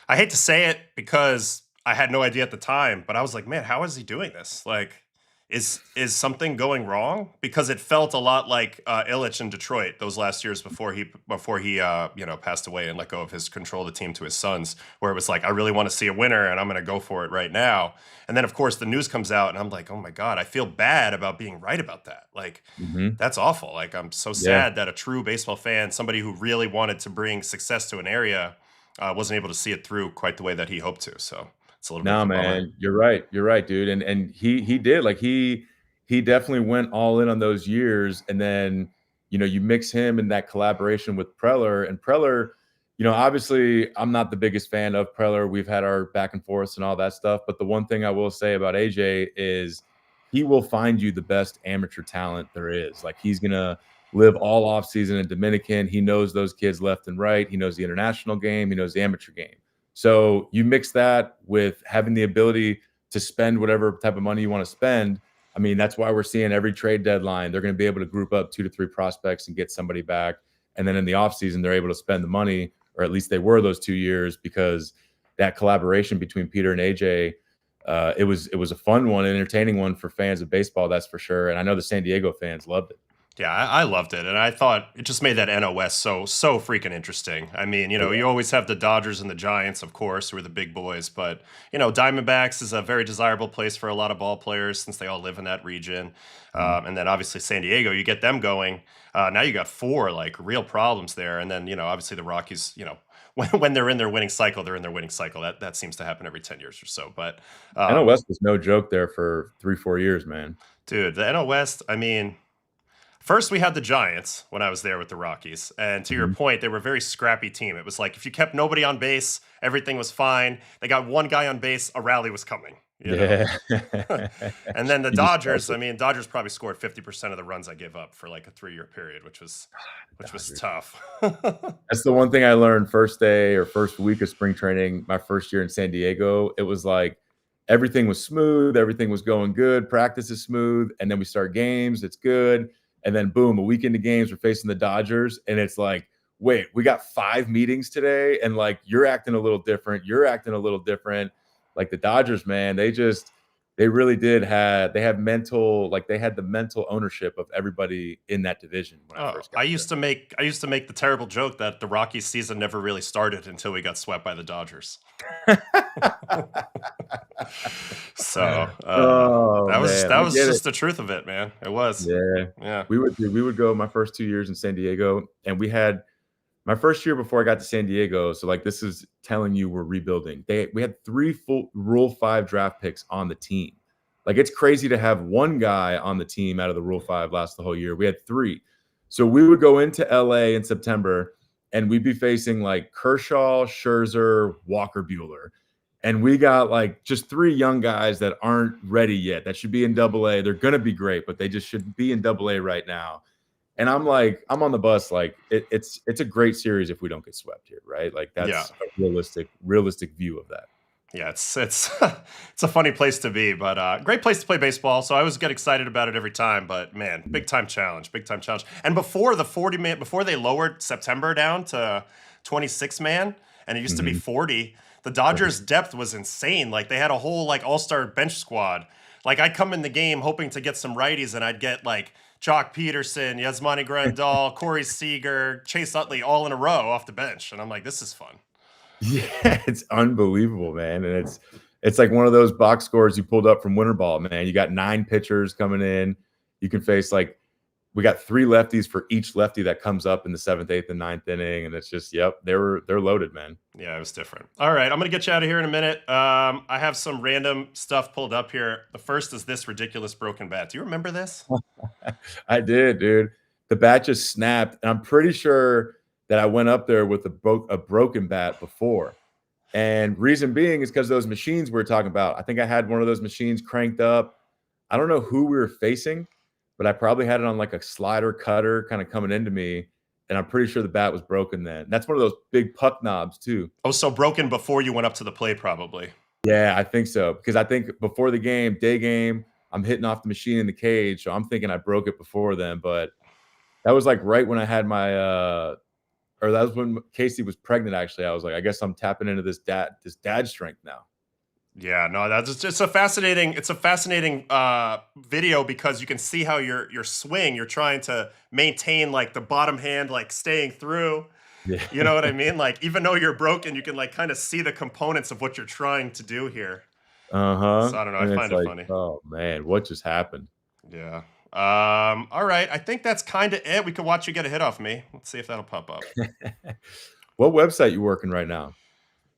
I hate to say it because I had no idea at the time, but I was like, man, how is he doing this? Like, is something going wrong? Because it felt a lot like Illich in Detroit those last years before he passed away and let go of his control of the team to his sons, where it was like, I really want to see a winner and I'm going to go for it right now. And then of course the news comes out and I'm like, oh my God, I feel bad about being right about that. Like that's awful. Like I'm so sad that a true baseball fan, somebody who really wanted to bring success to an area, wasn't able to see it through quite the way that he hoped to. So it's a little bit of a bummer. Man, you're right, dude. And he did, like he definitely went all in on those years. And then, you mix him in that collaboration with Preller, and Preller, obviously I'm not the biggest fan of Preller. We've had our back and forth and all that stuff. But the one thing I will say about AJ is he will find you the best amateur talent there is. Like he's going to live all off season in Dominican. He knows those kids left and right. He knows the international game. He knows the amateur game. So you mix that with having the ability to spend whatever type of money you want to spend. I mean, that's why we're seeing every trade deadline, they're going to be able to group up 2 to 3 prospects and get somebody back. And then in the offseason, they're able to spend the money, or at least they were those 2 years, because that collaboration between Peter and AJ, it was a fun one, an entertaining one for fans of baseball, that's for sure. And I know the San Diego fans loved it. Yeah, I loved it, and I thought it just made that NOS so freaking interesting. I mean, you always have the Dodgers and the Giants, of course, who are the big boys, but Diamondbacks is a very desirable place for a lot of ball players since they all live in that region. And then obviously San Diego, you get them going. Now you got 4 like real problems there, and then obviously the Rockies, when they're in their winning cycle, they're in their winning cycle. That seems to happen every 10 years or so. But NL West was no joke there for 3-4 years, man. Dude, the NL West, I mean. First, we had the Giants when I was there with the Rockies. And to your point, they were a very scrappy team. It was like if you kept nobody on base, everything was fine. They got one guy on base, a rally was coming. Yeah. And then the Dodgers, Dodgers probably scored 50% of the runs I gave up for like a 3-year period, which was tough. That's the one thing I learned first day or first week of spring training, my first year in San Diego. It was like everything was smooth. Everything was going good. Practice is smooth. And then we start games. It's good. And then boom, a week into games, we're facing the Dodgers. And it's like, wait, we got 5 meetings today. And like, you're acting a little different. You're acting a little different. Like the Dodgers, man, they They really did have they had the mental ownership of everybody in that division when I Oh, first got there. I used to make the terrible joke that the Rockies season never really started until we got swept by the Dodgers. So Oh, that man, I was get it. just the truth of it, man. It was. Yeah. Yeah. We would go my first 2 years in San Diego, and we had my first year before I got to San Diego, so, like, this is telling you we're rebuilding. We had 3 full Rule 5 draft picks on the team. Like, it's crazy to have 1 guy on the team out of the Rule 5 last the whole year. We had 3. So, we would go into LA in September, and we'd be facing, like, Kershaw, Scherzer, Walker Buehler. And we got, like, just 3 young guys that aren't ready yet, that should be in Double A. They're gonna be great, but they just should be in Double A right now. And I'm like, I'm on the bus, like, it's a great series if we don't get swept here, right? Like, Yeah. that's a realistic view of that. Yeah, it's it's a funny place to be, but great place to play baseball. So I always get excited about it every time. But man, big time challenge, big time challenge. And before the 40-man, before they lowered September down to 26-man, and it used to be Mhm. 40, the Dodgers' depth was insane. Like they had a whole like all-star bench squad. Like I'd come in the game hoping to get some righties, and I'd get like Jock Peterson, Yasmani Grandal, Corey Seager, Chase Utley all in a row off the bench, and I'm like, this is fun. Yeah, it's unbelievable, man, and it's like one of those box scores you pulled up from winter ball, man. You got 9 pitchers coming in. You can face, like, we got 3 lefties for each lefty that comes up in the 7th, 8th, and 9th inning, and it's just, yep, they're loaded, man. Yeah, it was different. All right, I'm gonna get you out of here in a minute. I have some random stuff pulled up here. The first is this ridiculous broken bat. Do you remember this? I did, dude. The bat just snapped, and I'm pretty sure that I went up there with a broken bat before. And reason being is because those machines we were talking about. I think I had one of those machines cranked up. I don't know who we were facing, but I probably had it on like a slider cutter kind of coming into me. And I'm pretty sure the bat was broken then. That's one of those big puck knobs, too. Oh, so broken before you went up to the plate, probably. Yeah, I think so. Because I think before the game, day game, I'm hitting off the machine in the cage. So I'm thinking I broke it before then. But that was like right when I had my or that was when Casey was pregnant, actually. I was like, I guess I'm tapping into this dad strength now. Yeah, no, that's just it's a fascinating video because you can see how your swing, you're trying to maintain like the bottom hand, like staying through. Yeah. You know what I mean? Like even though you're broken, you can like kind of see the components of what you're trying to do here. Uh-huh. So I don't know. I And it's find it like, funny. oh man, what just happened? Yeah. All right. I think that's kind of it. We could watch you get a hit off me. Let's see if that'll pop up. What website you working right now?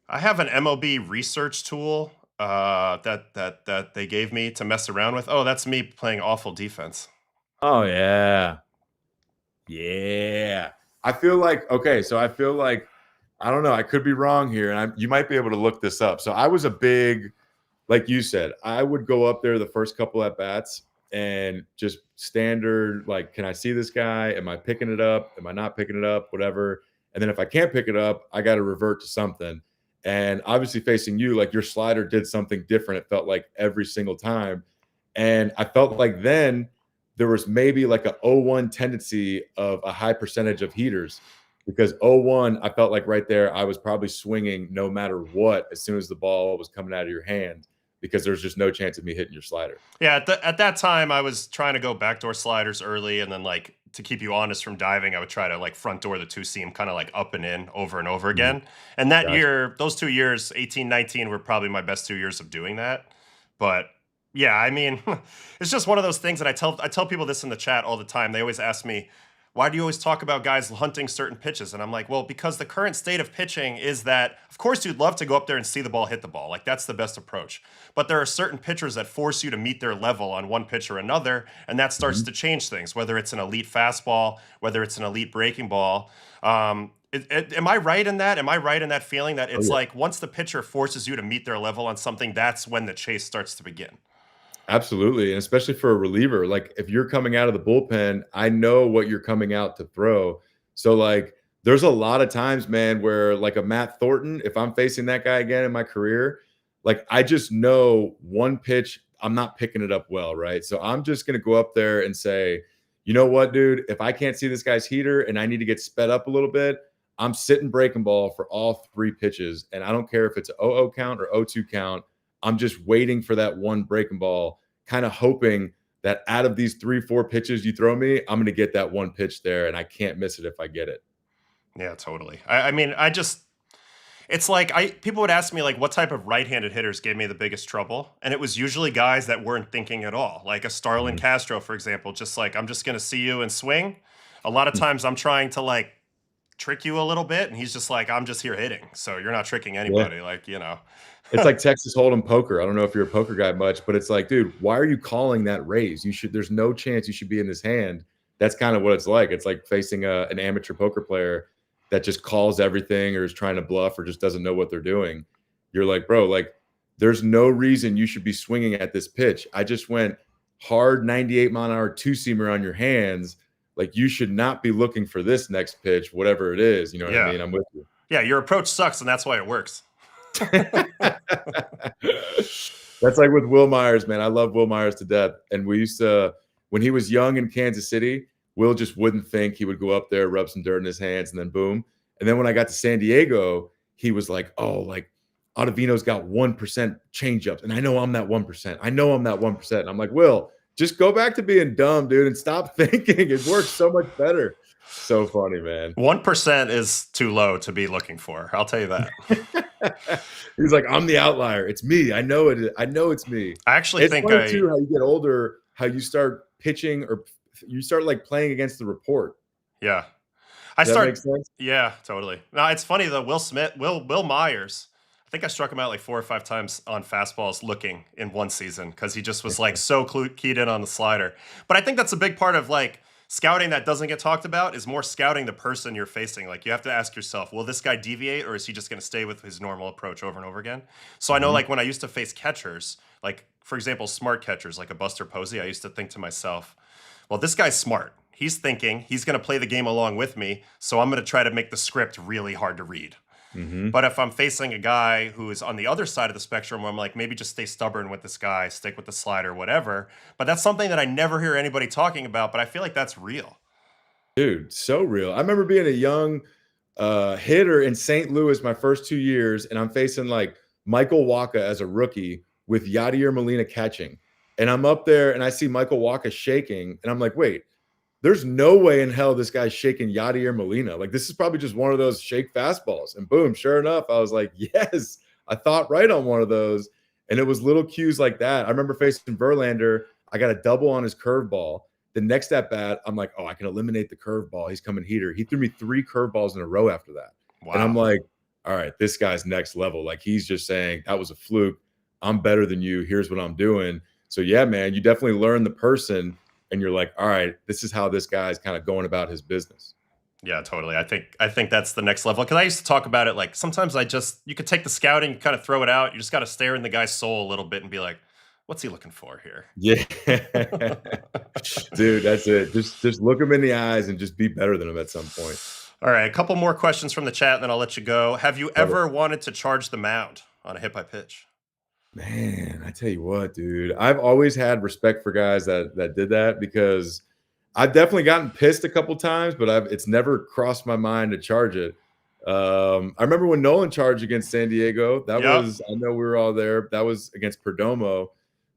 I have an MLB research tool that they gave me to mess around with. Oh, that's me playing awful defense. Oh yeah. Yeah. I feel like okay, so I feel like I don't know, I could be wrong here, and you might be able to look this up. So I was a big, like you said, I would go up there the first couple at bats and just standard, like, can I see this guy? Am I picking it up? Am I not picking it up? Whatever. And then if I can't pick it up, I got to revert to something. And obviously, facing you, like your slider did something different. It felt like every single time. And I felt like then there was maybe like a 0-1 tendency of a high percentage of heaters because 0-1, I felt like right there, I was probably swinging no matter what as soon as the ball was coming out of your hand because there's just no chance of me hitting your slider. Yeah, at that time, I was trying to go backdoor sliders early, and then like to keep you honest from diving, I would try to like front door the two seam, kind of like up and in over and over again. And that Gotcha. year, those 2 years, 18, 19, were probably my best 2 years of doing that. But yeah, I mean, it's just one of those things that I tell people this in the chat all the time. They always ask me, why do you always talk about guys hunting certain pitches? And I'm like, well, because the current state of pitching is that, of course, you'd love to go up there and see the ball hit the ball. Like, that's the best approach. But there are certain pitchers that force you to meet their level on one pitch or another, and that starts to change things, whether it's an elite fastball, whether it's an elite breaking ball. Am I right in that? Am I right in that feeling that it's yeah. like once the pitcher forces you to meet their level on something, that's when the chase starts to begin? Absolutely. And especially for a reliever, like if you're coming out of the bullpen, I know what you're coming out to throw. So like there's a lot of times, man, where like a Matt Thornton, if I'm facing that guy again in my career, like I just know one pitch, I'm not picking it up well, right? So I'm just gonna go up there and say, you know what, dude, if I can't see this guy's heater and I need to get sped up a little bit, I'm sitting breaking ball for all 3 pitches. And I don't care if it's a 0-0 count or 0-2 count. I'm just waiting for that one breaking ball, kind of hoping that out of these 3-4 pitches you throw me, I'm going to get that one pitch there, and I can't miss it if I get it. Yeah, totally. I mean, it's like people would ask me like what type of right-handed hitters gave me the biggest trouble, and it was usually guys that weren't thinking at all. Like a Starlin Castro, for example, just like I'm just gonna see you and swing. A lot of times I'm trying to like trick you a little bit, and he's just like, I'm just here hitting, so you're not tricking anybody. Like, you know. It's like Texas Hold'em poker. I don't know if you're a poker guy much, but it's like, dude, why are you calling that raise? There's no chance you should be in this hand. That's kind of what it's like. It's like facing an amateur poker player that just calls everything or is trying to bluff or just doesn't know what they're doing. You're like, bro, like there's no reason you should be swinging at this pitch. I just went hard 98-mile-an-hour two-seamer on your hands. Like you should not be looking for this next pitch, whatever it is. You know what I mean? I'm with you. Yeah, your approach sucks, and that's why it works. That's like with Will Myers, man. I love Will Myers to death. And we used to, when he was young in Kansas City, Will just wouldn't think. He would go up there, rub some dirt in his hands, and then boom. And then when I got to San Diego, he was like, oh, like Ottavino's got 1% changeups. And I know I'm that 1%. I know I'm that 1%. And I'm like, Will, just go back to being dumb, dude, and stop thinking. It works so much better. So funny, man. 1% is too low to be looking for. I'll tell you that. He's like, I'm the outlier. It's me. I know it. I know it's me. I actually think funny too, how you get older, how you start pitching or you start like playing against the report. Yeah. Does that make sense? Yeah, totally. No, it's funny though. Will Myers, I think I struck him out like 4 or 5 times on fastballs looking in one season because he just was like so keyed in on the slider. But I think that's a big part of like scouting that doesn't get talked about is more scouting the person you're facing. Like you have to ask yourself, will this guy deviate or is he just going to stay with his normal approach over and over again? So I know like when I used to face catchers, like for example, smart catchers like a Buster Posey, I used to think to myself, well, this guy's smart. He's thinking he's going to play the game along with me. So I'm going to try to make the script really hard to read. But if I'm facing a guy who is on the other side of the spectrum where I'm like, maybe just stay stubborn with this guy, stick with the slider, whatever. But that's something that I never hear anybody talking about, but I feel like that's real. Dude, so real. I remember being a young hitter in St. Louis my first 2 years, and I'm facing like Michael Wacha as a rookie with Yadier Molina catching. And I'm up there and I see Michael Wacha shaking, and I'm like, wait, there's no way in hell this guy's shaking Yadier Molina. Like, this is probably just one of those shake fastballs. And boom, sure enough, I was like, yes, I thought right on one of those. And it was little cues like that. I remember facing Verlander. I got a double on his curveball. The next at bat, I'm like, oh, I can eliminate the curveball. He's coming heater. He threw me 3 curveballs in a row after that. Wow. And I'm like, all right, this guy's next level. Like, he's just saying that was a fluke. I'm better than you. Here's what I'm doing. So yeah, man, you definitely learn the person. And you're like, all right, this is how this guy's kind of going about his business. Yeah, totally. I think that's the next level. Because I used to talk about it like sometimes you could take the scouting, kind of throw it out. You just got to stare in the guy's soul a little bit and be like, what's he looking for here? Yeah, dude, that's it. Just look him in the eyes and just be better than him at some point. All right, a couple more questions from the chat, and then I'll let you go. Have you ever wanted to charge the mound on a hit by pitch? Man, I tell you what, dude, I've always had respect for guys that did that because I've definitely gotten pissed a couple times, but it's never crossed my mind to charge it. I remember when Nolan charged against San Diego. That was, I know we were all there. That was against Perdomo,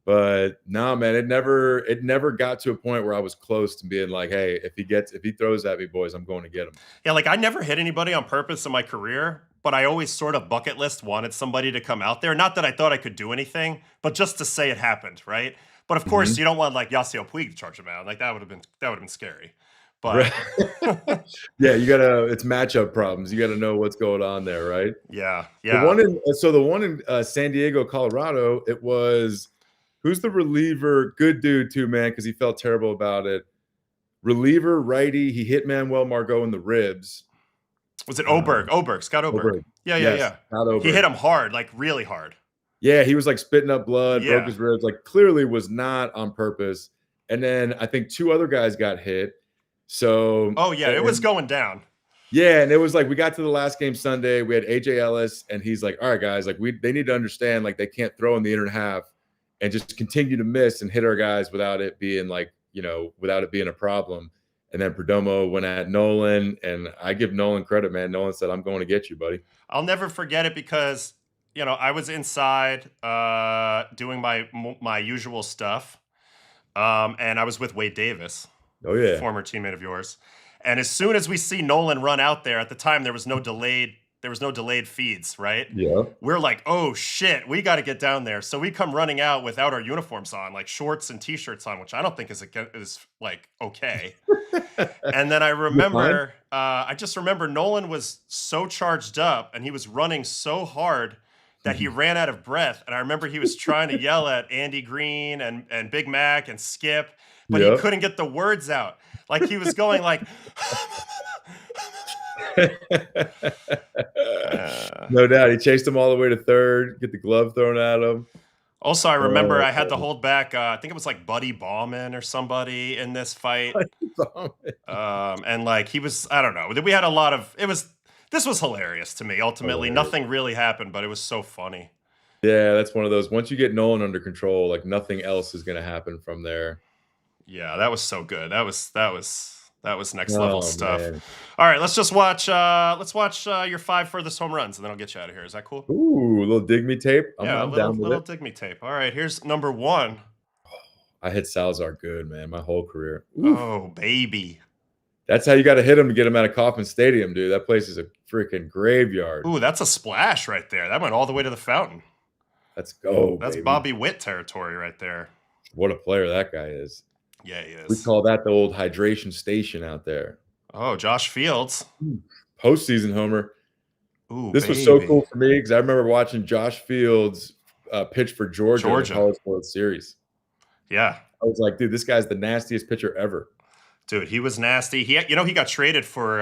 but no, man, it never got to a point where I was close to being like, hey, if he throws at me, boys, I'm going to get him. Yeah, like I never hit anybody on purpose in my career. But I always sort of bucket list wanted somebody to come out there. Not that I thought I could do anything, but just to say it happened, right? But of course, you don't want like Yasiel Puig to charge him out. Like that would have been scary. But yeah, it's matchup problems. You got to know what's going on there, right? Yeah. The one in San Diego, Colorado, it was who's the reliever? Good dude too, man, because he felt terrible about it. Reliever, righty. He hit Manuel Margot in the ribs. Was it Oberg? Scott Oberg. Yeah. He hit him hard, like really hard. Yeah, he was like spitting up blood, broke his ribs, like clearly was not on purpose. And then I think 2 other guys got hit. So it was going down. Yeah, and it was like we got to the last game Sunday. We had AJ Ellis, and he's like, all right, guys, like they need to understand like they can't throw in the inner half and just continue to miss and hit our guys without it being like, without it being a problem. And then Perdomo went at Nolan, and I give Nolan credit, man. Nolan said, I'm going to get you, buddy. I'll never forget it because, you know, I was inside doing my usual stuff, and I was with Wade Davis, Oh yeah. former teammate of yours. And as soon as we see Nolan run out there, at the time there was no delayed feeds, right? Yeah. We're like, oh shit, we got to get down there. So we come running out without our uniforms on, like shorts and t-shirts on, which I don't think is like okay. And then I just remember Nolan was so charged up and he was running so hard that he ran out of breath. And I remember he was trying to yell at Andy Green and Big Mac and Skip, but he Yep. couldn't get the words out. Like he was going like, No doubt. He chased him all the way to third, get the glove thrown at him. Also, I remember Oh, I had to hold back. I think it was like Buddy Bauman or somebody in this fight. And like he was, I don't know. We had a lot of. This was hilarious to me. Ultimately, nothing really happened, but it was so funny. Yeah, that's one of those. Once you get Nolan under control, like nothing else is going to happen from there. Yeah, that was so good. That was next level stuff. Man. All right, let's just watch. Let's watch your 5 furthest home runs, and then I'll get you out of here. Is that cool? Ooh, a little dig me tape. I'm Yeah, down with little it. dig me tape. All right, here's number 1. I hit Salazar good, man, my whole career. Oof. Oh, baby. That's how you got to hit him to get him out of Kauffman Stadium, dude. That place is a freaking graveyard. Ooh, that's a splash right there. That went all the way to the fountain. Let's go. That's baby. Bobby Witt territory right there. What a player that guy is. Yeah, he is. We call that the old hydration station out there. Oh, Josh Fields. Postseason homer. Ooh, this was so cool for me because I remember watching Josh Fields pitch for Georgia in the College World Series. Yeah. I was like, dude, this guy's the nastiest pitcher ever. Dude, he was nasty. He got traded for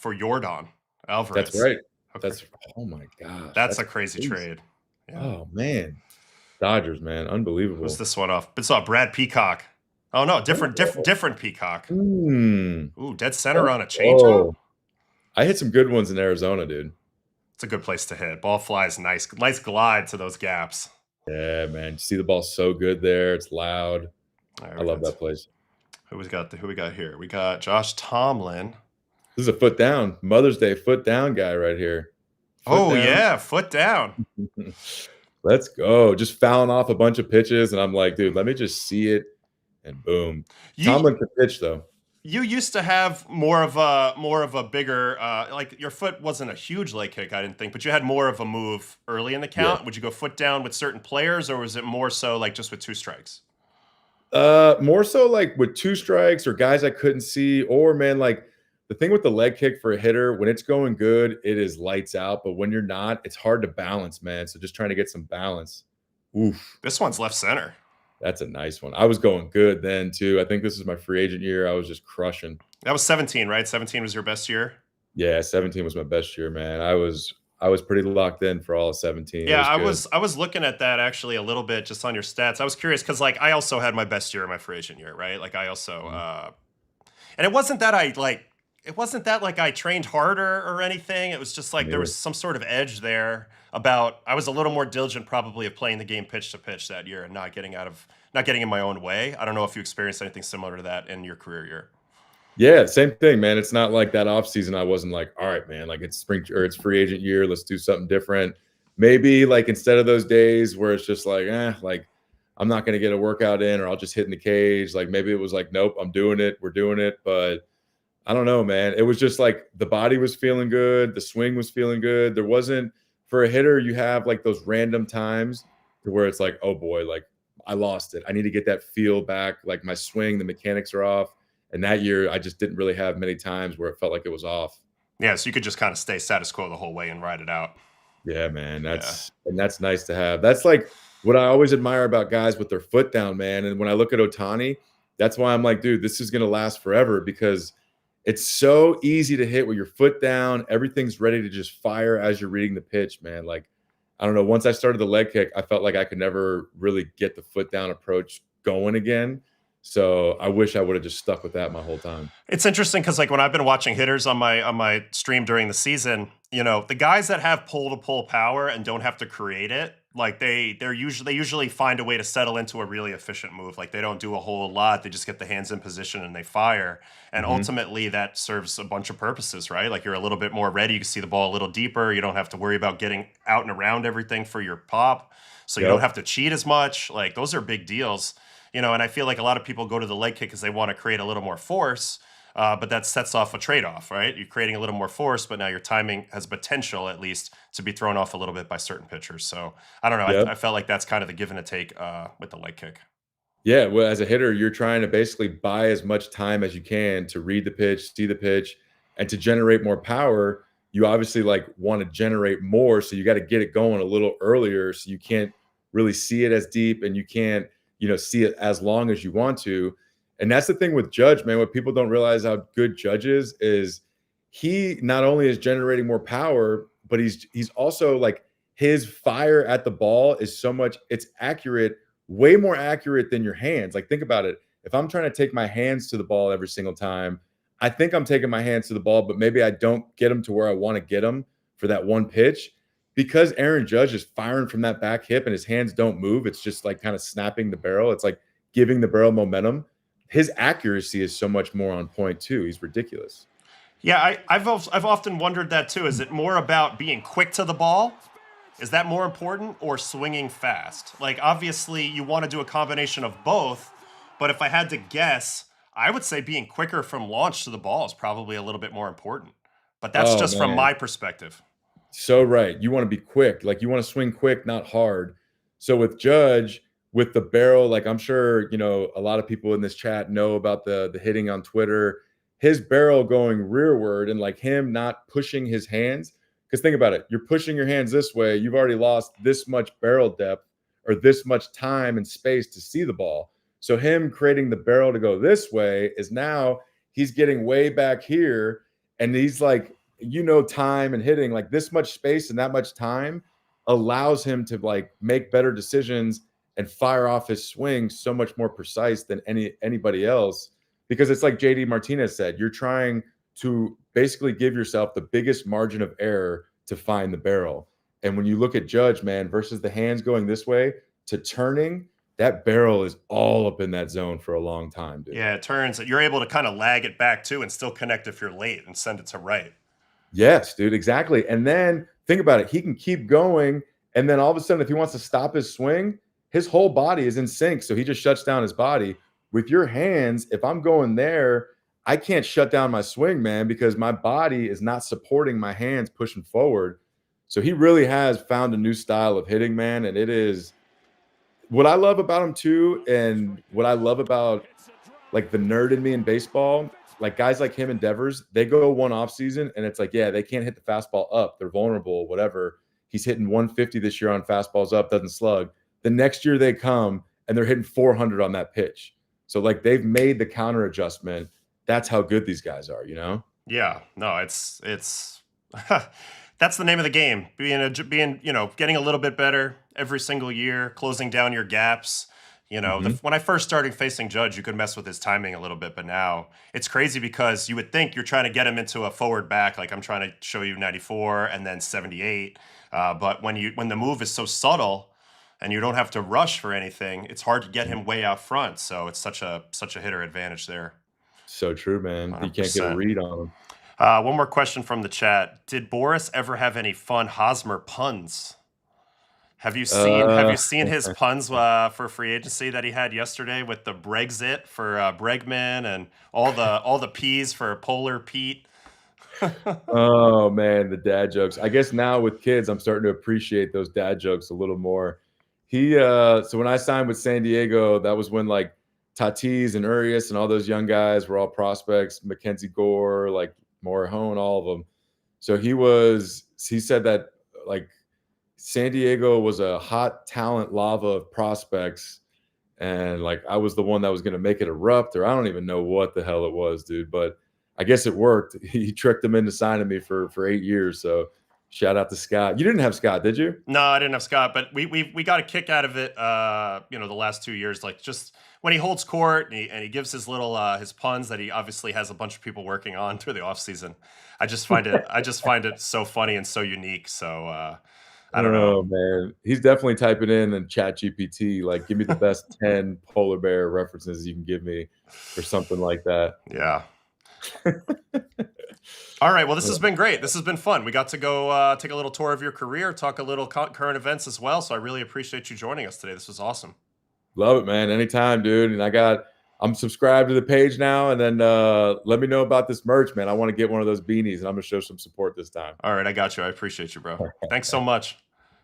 Yordan Alvarez. That's right. Okay. Oh my gosh. That's a crazy trade. Yeah. Oh man. Dodgers, man. Unbelievable. Who's this one off? It's Brad Peacock. Oh no, different Peacock. Ooh, dead center on a changeup. I hit some good ones in Arizona, dude. It's a good place to hit. Ball flies nice glide to those gaps. Yeah, man. You see the ball so good there. It's loud. Right, I love that place. Who we got here? We got Josh Tomlin. This is a foot down. Mother's Day foot down guy right here. Foot down. Let's go. Just fouling off a bunch of pitches, and I'm like, dude, let me just see it, and boom. Tomlin can pitch though. You used to have more of a bigger like your foot wasn't a huge leg kick, I didn't think, but you had more of a move early in the count. Yeah. Would you go foot down with certain players, or was it more so like just with 2 strikes? More so like with 2 strikes or guys I couldn't see, or man, like the thing with the leg kick for a hitter, when it's going good, it is lights out. But when you're not, it's hard to balance, man. So just trying to get some balance. Oof. This one's left center. That's a nice one. I was going good then too. I think this is my free agent year. I was just crushing. That was 17, right? 17 was your best year? Yeah, 17 was my best year, man. I was pretty locked in for all of 17. Yeah, I was looking at that actually a little bit just on your stats. I was curious because like I also had my best year in my free agent year, right? Like I also and it wasn't that I trained harder or anything. It was just like there was some sort of edge there about I was a little more diligent probably of playing the game pitch to pitch that year and not getting in my own way. I don't know if you experienced anything similar to that in your career year. Yeah, same thing, man. It's not like that off season. I wasn't like, all right, man, like it's spring or it's free agent year. Let's do something different. Maybe like instead of those days where it's just like, like I'm not going to get a workout in, or I'll just hit in the cage. Like maybe it was like, nope, I'm doing it. We're doing it. But I don't know, man. It was just like the body was feeling good. The swing was feeling good. There wasn't, for a hitter, you have like those random times to where it's like, oh boy, like I lost it. I need to get that feel back. Like my swing, the mechanics are off. And that year, I just didn't really have many times where it felt like it was off. Yeah, so you could just kind of stay status quo the whole way and ride it out. Yeah, man. That's nice to have. That's like what I always admire about guys with their foot down, man. And when I look at Ohtani, that's why I'm like, dude, this is going to last forever because it's so easy to hit with your foot down. Everything's ready to just fire as you're reading the pitch, man. Like, I don't know. Once I started the leg kick, I felt like I could never really get the foot down approach going again. So I wish I would have just stuck with that my whole time. It's interesting because like when I've been watching hitters on my stream during the season, you know, the guys that have pole-to-pole power and don't have to create it Like they usually find a way to settle into a really efficient move. Like they don't do a whole lot. They just get the hands in position and they fire. And Hmm. ultimately that serves a bunch of purposes, right? Like you're a little bit more ready. You can see the ball a little deeper. You don't have to worry about getting out and around everything for your pop. So you don't Yep. have to cheat as much. Like those are big deals. And I feel like a lot of people go to the leg kick because they want to create a little more force. But that sets off a trade-off, right? You're creating a little more force, but now your timing has potential, at least, to be thrown off a little bit by certain pitchers. So I don't know. I Yep. felt like that's kind of the give and a take with the leg kick. Yeah, well, as a hitter, you're trying to basically buy as much time as you can to read the pitch, see the pitch, and to generate more power. You obviously like want to generate more, so you got to get it going a little earlier, so you can't really see it as deep, and you can't, see it as long as you want to. And that's the thing with Judge, man. What people don't realize how good Judge is he not only is generating more power, but he's also like his fire at the ball is so much, it's accurate, way more accurate than your hands. Like, think about it. If I'm trying to take my hands to the ball every single time, I think I'm taking my hands to the ball, but maybe I don't get them to where I want to get them for that one pitch. Because Aaron Judge is firing from that back hip and his hands don't move, it's just like kind of snapping the barrel. It's like giving the barrel momentum. His accuracy is so much more on point too. He's ridiculous. Yeah, I've often wondered that too. Is it more about being quick to the ball? Is that more important or swinging fast? Like, obviously, you want to do a combination of both, but if I had to guess, I would say being quicker from launch to the ball is probably a little bit more important. But that's Oh just from man. my perspective. So right. You want to be quick. Like you want to swing quick, not hard. So with Judge, with the barrel, like I'm sure, a lot of people in this chat know about the hitting on Twitter, his barrel going rearward and like him not pushing his hands. Because think about it, you're pushing your hands this way, you've already lost this much barrel depth or this much time and space to see the ball. So him creating the barrel to go this way is now he's getting way back here and he's like time and hitting like this much space and that much time allows him to like make better decisions and fire off his swing so much more precise than anybody else because it's like JD Martinez said, you're trying to basically give yourself the biggest margin of error to find the barrel. And when you look at Judge, man, versus the hands going this way to turning, that barrel is all up in that zone for a long time, dude. Yeah, it turns. You're able to kind of lag it back too and still connect if you're late and send it to right. Yes, dude, exactly. And then think about it. He can keep going. And then all of a sudden, if he wants to stop his swing, his whole body is in sync. So he just shuts down his body. With your hands, if I'm going there, I can't shut down my swing, man, because my body is not supporting my hands pushing forward. So he really has found a new style of hitting, man. And it is what I love about him too. And what I love about like the nerd in me in baseball, like guys like him and Devers, they go one off season and it's like, yeah, they can't hit the fastball up. They're vulnerable, whatever. He's hitting 150 this year on fastballs up, doesn't slug. The next year they come and they're hitting 400 on that pitch. So like they've made the counter adjustment. That's how good these guys are, Yeah, no, it's that's the name of the game. Getting a little bit better every single year, closing down your gaps. Mhm. When I first started facing Judge, you could mess with his timing a little bit, but now it's crazy because you would think you're trying to get him into a forward back, like I'm trying to show you 94 and then 78. But when the move is so subtle and you don't have to rush for anything, it's hard to get him way out front. So it's such a hitter advantage there. So true, man. You can't get a 100%. read on him. One more question from the chat. Did Boris ever have any fun Hosmer puns? Have Uh, you seen his puns for free agency that he had yesterday with the Brexit for Bregman and all the P's for Polar Pete? oh man, the dad jokes. I guess now with kids, I'm starting to appreciate those dad jokes a little more. So when I signed with San Diego, that was when like Tatis and Urias and all those young guys were all prospects, Mackenzie Gore, like Morihone, all of them. So he said that like San Diego was a hot talent lava of prospects. And like I was the one that was going to make it erupt, or I don't even know what the hell it was, dude. But I guess it worked. He tricked them into signing me for 8 years. So shout out to Scott. You didn't have Scott, did you? No, I didn't have Scott, but we got a kick out of it. The last 2 years, like just when he holds court and he gives his little his puns that he obviously has a bunch of people working on through the off season. I just find it so funny and so unique. So I don't know. Oh man, he's definitely typing in Chat GPT, like, give me the best 10 polar bear references you can give me, or something like that. Yeah. All right. Well, this has been great. This has been fun. We got to go take a little tour of your career, talk a little current events as well. So I really appreciate you joining us today. This was awesome. Love it, man. Anytime, dude. And I'm subscribed to the page now, and then let me know about this merch, man. I want to get one of those beanies, and I'm gonna show some support this time. All right. I got you. I appreciate you, bro. Thanks so much.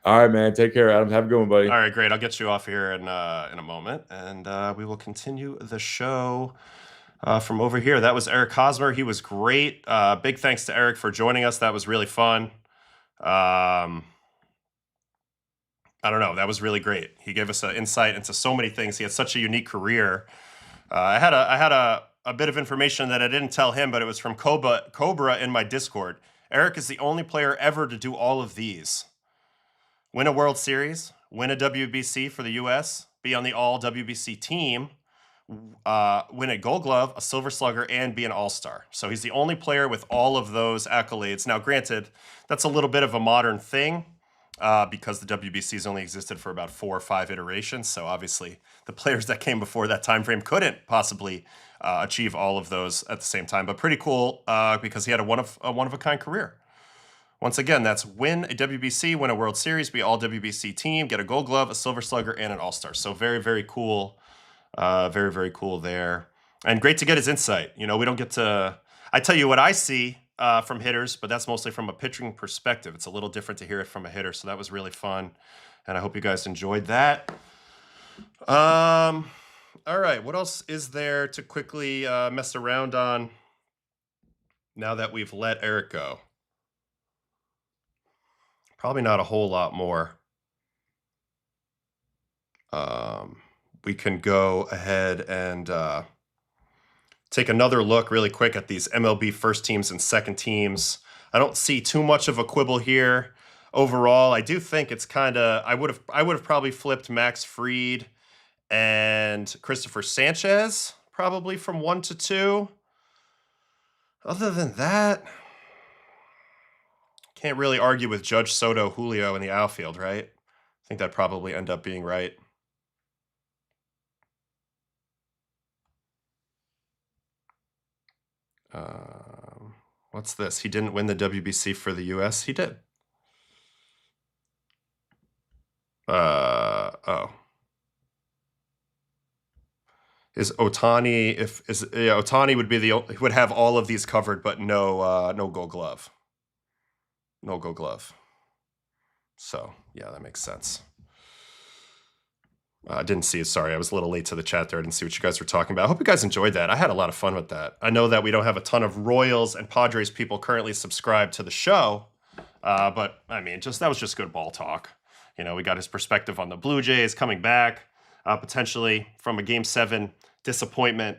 All right, man. Take care, Adam. Have a good one, buddy. All right, great. I'll get you off here in a moment, and we will continue the show from over here. That was Eric Hosmer. He was great. Big thanks to Eric for joining us. That was really fun. I don't know. That was really great. He gave us an insight into so many things. He had such a unique career. I had a bit of information that I didn't tell him, but it was from Cobra in my Discord. Eric is the only player ever to do all of these. Win a World Series, win a WBC for the U.S., be on the All-WBC team, win a Gold Glove, a Silver Slugger, and be an All-Star. So he's the only player with all of those accolades. Now, granted, that's a little bit of a modern thing because the WBC's only existed for about 4 or 5 iterations. So obviously, the players that came before that time frame couldn't possibly achieve all of those at the same time. But pretty cool because he had a one-of-a-kind career. Once again, that's win a WBC, win a World Series, be all WBC team, get a Gold Glove, a Silver Slugger, and an All-Star. So very, very cool. Very, very cool there. And great to get his insight. You know, we don't get to... I tell you what I see from hitters, but that's mostly from a pitching perspective. It's a little different to hear it from a hitter, so that was really fun. And I hope you guys enjoyed that. All right, what else is there to quickly mess around on now that we've let Eric go? Probably not a whole lot more. We can go ahead and take another look really quick at these MLB first teams and second teams. I don't see too much of a quibble here. Overall, I do think it's kind of... I would have probably flipped Max Fried and Christopher Sanchez probably from 1 to 2. Other than that, can't really argue with Judge, Soto, Julio in the outfield, right? I think that'd probably end up being right. What's this? He didn't win the WBC for the U.S. He did. Oh. Is Ohtani... Ohtani would be would have all of these covered, but no Gold Glove. No Gold Glove. So, yeah, that makes sense. I didn't see it. Sorry, I was a little late to the chat there. I didn't see what you guys were talking about. I hope you guys enjoyed that. I had a lot of fun with that. I know that we don't have a ton of Royals and Padres people currently subscribed to the show, but, I mean, that was just good ball talk. You know, we got his perspective on the Blue Jays coming back, potentially from a Game 7 disappointment,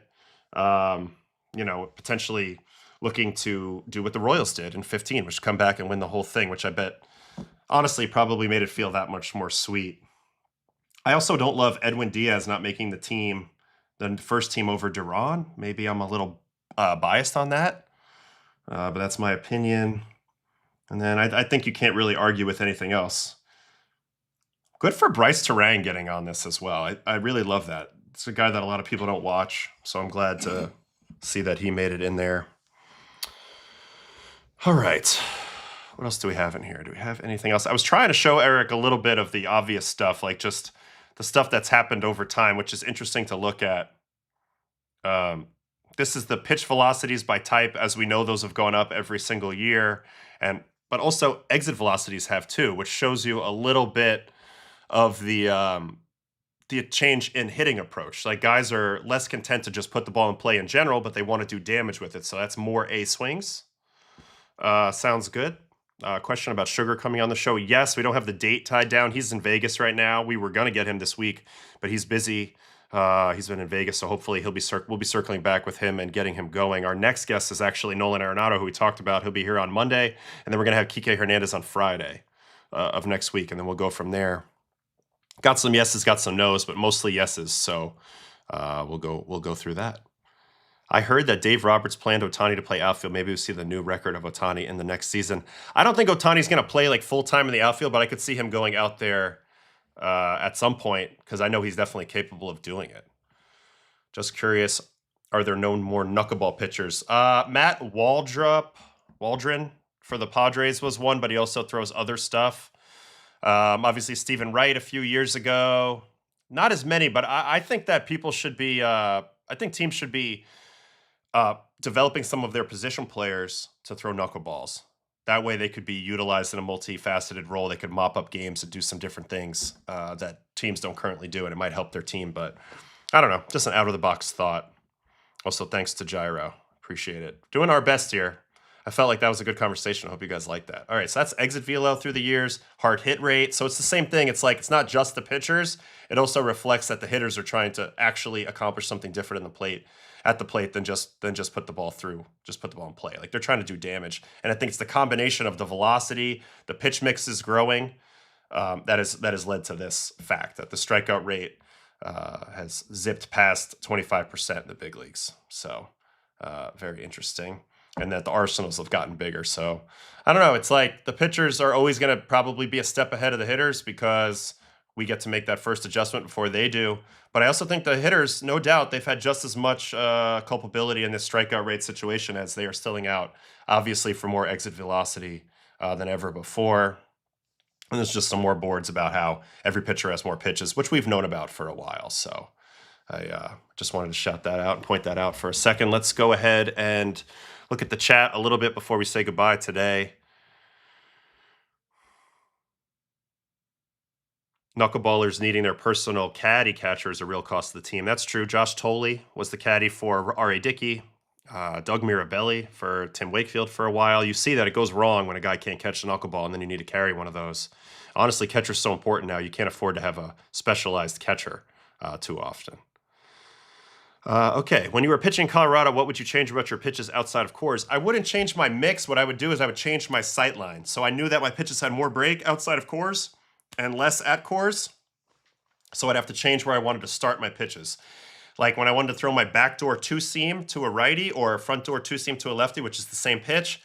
you know, potentially looking to do what the Royals did in 15, which come back and win the whole thing, which I bet, honestly, probably made it feel that much more sweet. I also don't love Edwin Diaz not making the team, the first team over Duran. Maybe I'm a little biased on that, but that's my opinion. And then I think you can't really argue with anything else. Good for Bryce Terang getting on this as well. I really love that. It's a guy that a lot of people don't watch, so I'm glad to see that he made it in there. All right. What else do we have in here? Do we have anything else? I was trying to show Eric a little bit of the obvious stuff, like just the stuff that's happened over time, which is interesting to look at. This is the pitch velocities by type. As we know, those have gone up every single year. But also exit velocities have too, which shows you a little bit of the change in hitting approach. Like guys are less content to just put the ball in play in general, but they want to do damage with it. So that's more A swings. Sounds good. Question about Sugar coming on the show. Yes, we don't have the date tied down. He's in Vegas right now. We were going to get him this week, but he's busy. He's been in Vegas, so hopefully we'll be circling back with him and getting him going. Our next guest is actually Nolan Arenado, who we talked about. He'll be here on Monday, and then we're going to have Kike Hernandez on Friday of next week, and then we'll go from there. Got some yeses, got some nos, but mostly yeses, so we'll go through that. I heard that Dave Roberts planned Ohtani to play outfield. Maybe we'll see the new record of Ohtani in the next season. I don't think Ohtani's going to play like full-time in the outfield, but I could see him going out there at some point because I know he's definitely capable of doing it. Just curious, are there no more knuckleball pitchers? Matt Waldron for the Padres was one, but he also throws other stuff. Obviously, Stephen Wright a few years ago. Not as many, but I think that people should be, I think teams should be developing some of their position players to throw knuckleballs. That way they could be utilized in a multifaceted role. They could mop up games and do some different things that teams don't currently do, and it might help their team. But I don't know, just an out-of-the-box thought. Also, thanks to Gyro. Appreciate it. Doing our best here. I felt like that was a good conversation. I hope you guys like that. All right, so that's exit velo through the years, hard hit rate. So it's the same thing. It's like it's not just the pitchers. It also reflects that the hitters are trying to actually accomplish something different in the plate at the plate than just put the ball through, just put the ball in play. Like they're trying to do damage. And I think it's the combination of the velocity, the pitch mix is growing, that has led to this fact that the strikeout rate has zipped past 25% in the big leagues. So very interesting. And that the arsenals have gotten bigger. So I don't know. It's like the pitchers are always going to probably be a step ahead of the hitters because we get to make that first adjustment before they do. But I also think the hitters, no doubt, they've had just as much culpability in this strikeout rate situation as they are stilling out, obviously for more exit velocity than ever before. And there's just some more boards about how every pitcher has more pitches, which we've known about for a while. So I just wanted to shout that out and point that out for a second. Let's go ahead and look at the chat a little bit before we say goodbye today. Knuckleballers needing their personal caddy catcher is a real cost to the team. That's true. Josh Tolley was the caddy for R.A. Dickey. Doug Mirabelli for Tim Wakefield for a while. You see that it goes wrong when a guy can't catch the knuckleball and then you need to carry one of those. Honestly, catcher's so important now. You can't afford to have a specialized catcher too often. Okay, when you were pitching Colorado, what would you change about your pitches outside of Coors? I wouldn't change my mix. What I would do is I would change my sight line. So I knew that my pitches had more break outside of Coors and less at Coors. So I'd have to change where I wanted to start my pitches. Like when I wanted to throw my backdoor two-seam to a righty or a front door two-seam to a lefty, which is the same pitch,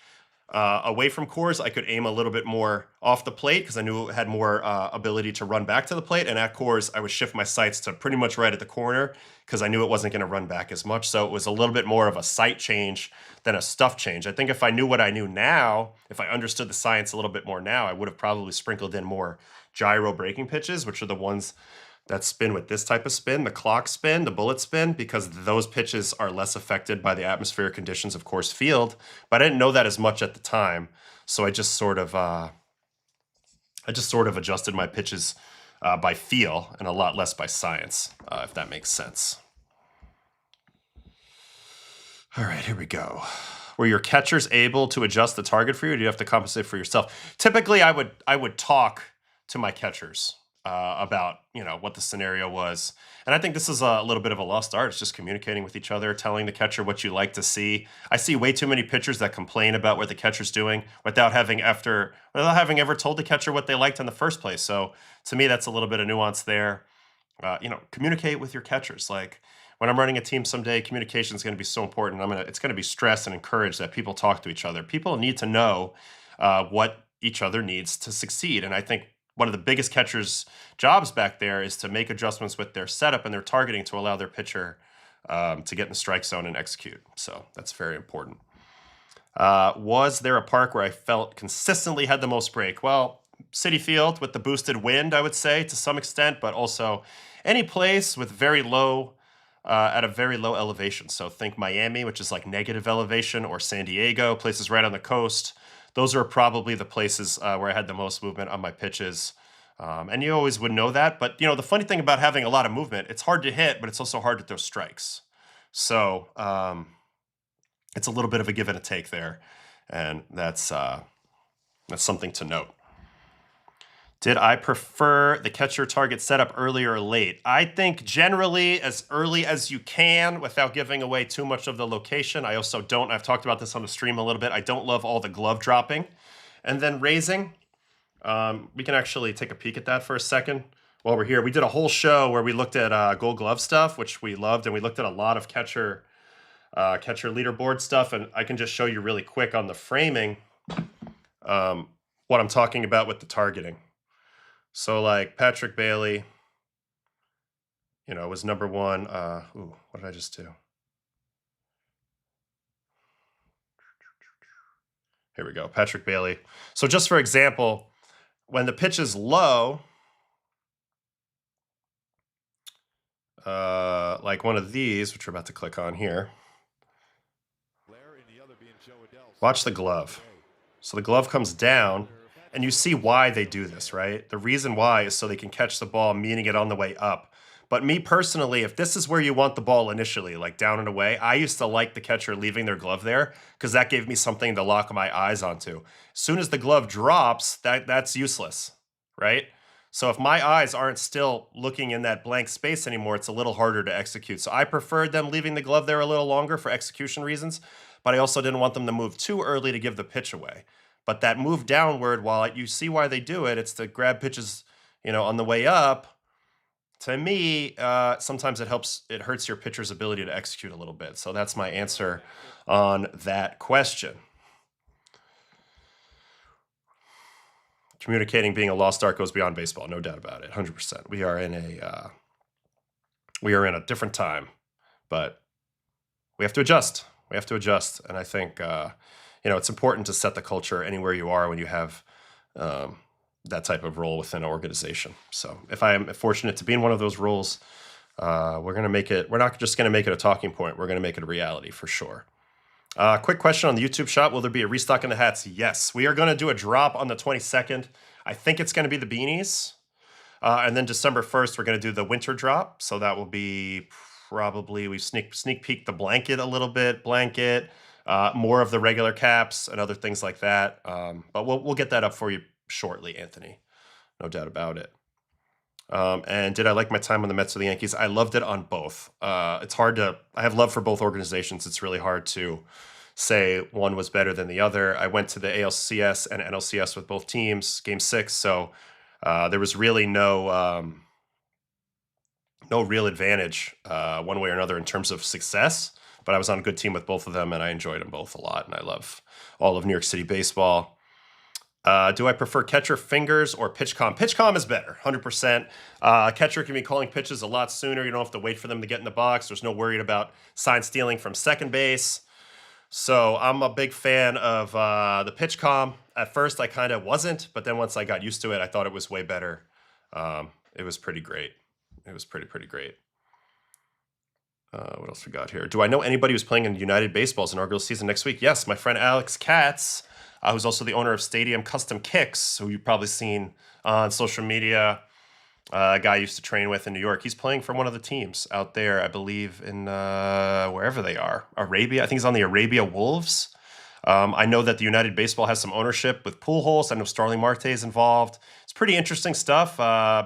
away from Coors, I could aim a little bit more off the plate because I knew it had more ability to run back to the plate. And at Coors, I would shift my sights to pretty much right at the corner because I knew it wasn't going to run back as much. So it was a little bit more of a sight change than a stuff change. I think if I knew what I knew now, if I understood the science a little bit more now, I would have probably sprinkled in more gyro breaking pitches, which are the ones that spin with this type of spin, the clock spin, the bullet spin, because those pitches are less affected by the atmospheric conditions of Coors Field. But I didn't know that as much at the time, so I just sort of adjusted my pitches by feel and a lot less by science, if that makes sense. All right, here we go. Were your catchers able to adjust the target for you, or do you have to compensate for yourself? Typically, I would talk to my catchers about what the scenario was. And I think this is a little bit of a lost art. It's just communicating with each other, telling the catcher what you like to see. I see way too many pitchers that complain about what the catcher's doing without having ever told the catcher what they liked in the first place. So to me, that's a little bit of nuance there. Communicate with your catchers. Like when I'm running a team someday, communication is going to be so important. It's going to be stressed and encouraged that people talk to each other. People need to know what each other needs to succeed. And I think one of the biggest catchers' jobs back there is to make adjustments with their setup and their targeting to allow their pitcher to get in the strike zone and execute. So that's very important. Was there a park where I felt consistently had the most break? Well, Citi Field with the boosted wind, I would say, to some extent, but also any place with very low, at a very low elevation. So think Miami, which is like negative elevation, or San Diego, places right on the coast. Those are probably the places where I had the most movement on my pitches. And you always would know that. But, the funny thing about having a lot of movement, it's hard to hit, but it's also hard to throw strikes. So it's a little bit of a give and a take there. And that's something to note. Did I prefer the catcher target setup early or late? I think generally as early as you can without giving away too much of the location. I also don't, I've talked about this on the stream a little bit, I don't love all the glove dropping and then raising. We can actually take a peek at that for a second while we're here. We did a whole show where we looked at Gold Glove stuff, which we loved, and we looked at a lot of catcher catcher leaderboard stuff, and I can just show you really quick on the framing what I'm talking about with the targeting. So like Patrick Bailey, was number one. What did I just do? Here we go, Patrick Bailey. So just for example, when the pitch is low, like one of these, which we're about to click on here, watch the glove. So the glove comes down, and you see why they do this, right? The reason why is so they can catch the ball, meaning it on the way up. But me personally, if this is where you want the ball initially, like down and away, I used to like the catcher leaving their glove there because that gave me something to lock my eyes onto. As soon as the glove drops, that's useless, right? So if my eyes aren't still looking in that blank space anymore, it's a little harder to execute. So I preferred them leaving the glove there a little longer for execution reasons, but I also didn't want them to move too early to give the pitch away. But that move downward, while you see why they do it, it's to grab pitches, on the way up. To me, sometimes it hurts your pitcher's ability to execute a little bit. So that's my answer on that question. Communicating being a lost art goes beyond baseball, no doubt about it, 100%. We are in a different time, but we have to adjust. We have to adjust, and I think it's important to set the culture anywhere you are when you have that type of role within an organization. So if I am fortunate to be in one of those roles, we're going to make it. We're not just going to make it a talking point. We're going to make it a reality for sure. Quick question on the YouTube shop. Will there be a restock in the hats? Yes. We are going to do a drop on the 22nd. I think it's going to be the beanies. And then December 1st, we're going to do the winter drop. So that will be probably, we sneak peek the blanket a little bit, more of the regular caps and other things like that. But we'll get that up for you shortly, Anthony. No doubt about it. And did I like my time on the Mets or the Yankees? I loved it on both. It's hard to, I have love for both organizations. It's really hard to say one was better than the other. I went to the ALCS and NLCS with both teams, game 6. So there was really no real advantage one way or another in terms of success, but I was on a good team with both of them and I enjoyed them both a lot. And I love all of New York City baseball. Do I prefer catcher fingers or pitch comm? Pitch comm is better, 100%. Catcher can be calling pitches a lot sooner. You don't have to wait for them to get in the box. There's no worry about sign stealing from second base. So I'm a big fan of the pitch comm. At first, I kind of wasn't, but then once I got used to it, I thought it was way better. It was pretty great. It was pretty great. What else we got here? Do I know anybody who's playing in United Baseball's inaugural season next week? Yes, my friend Alex Katz, who's also the owner of Stadium Custom Kicks, who you've probably seen on social media. A guy I used to train with in New York. He's playing for one of the teams out there, I believe, in wherever they are. Arabia. I think he's on the Arabia Wolves. I know that the United Baseball has some ownership with Pujols. I know Starling Marte is involved. It's pretty interesting stuff.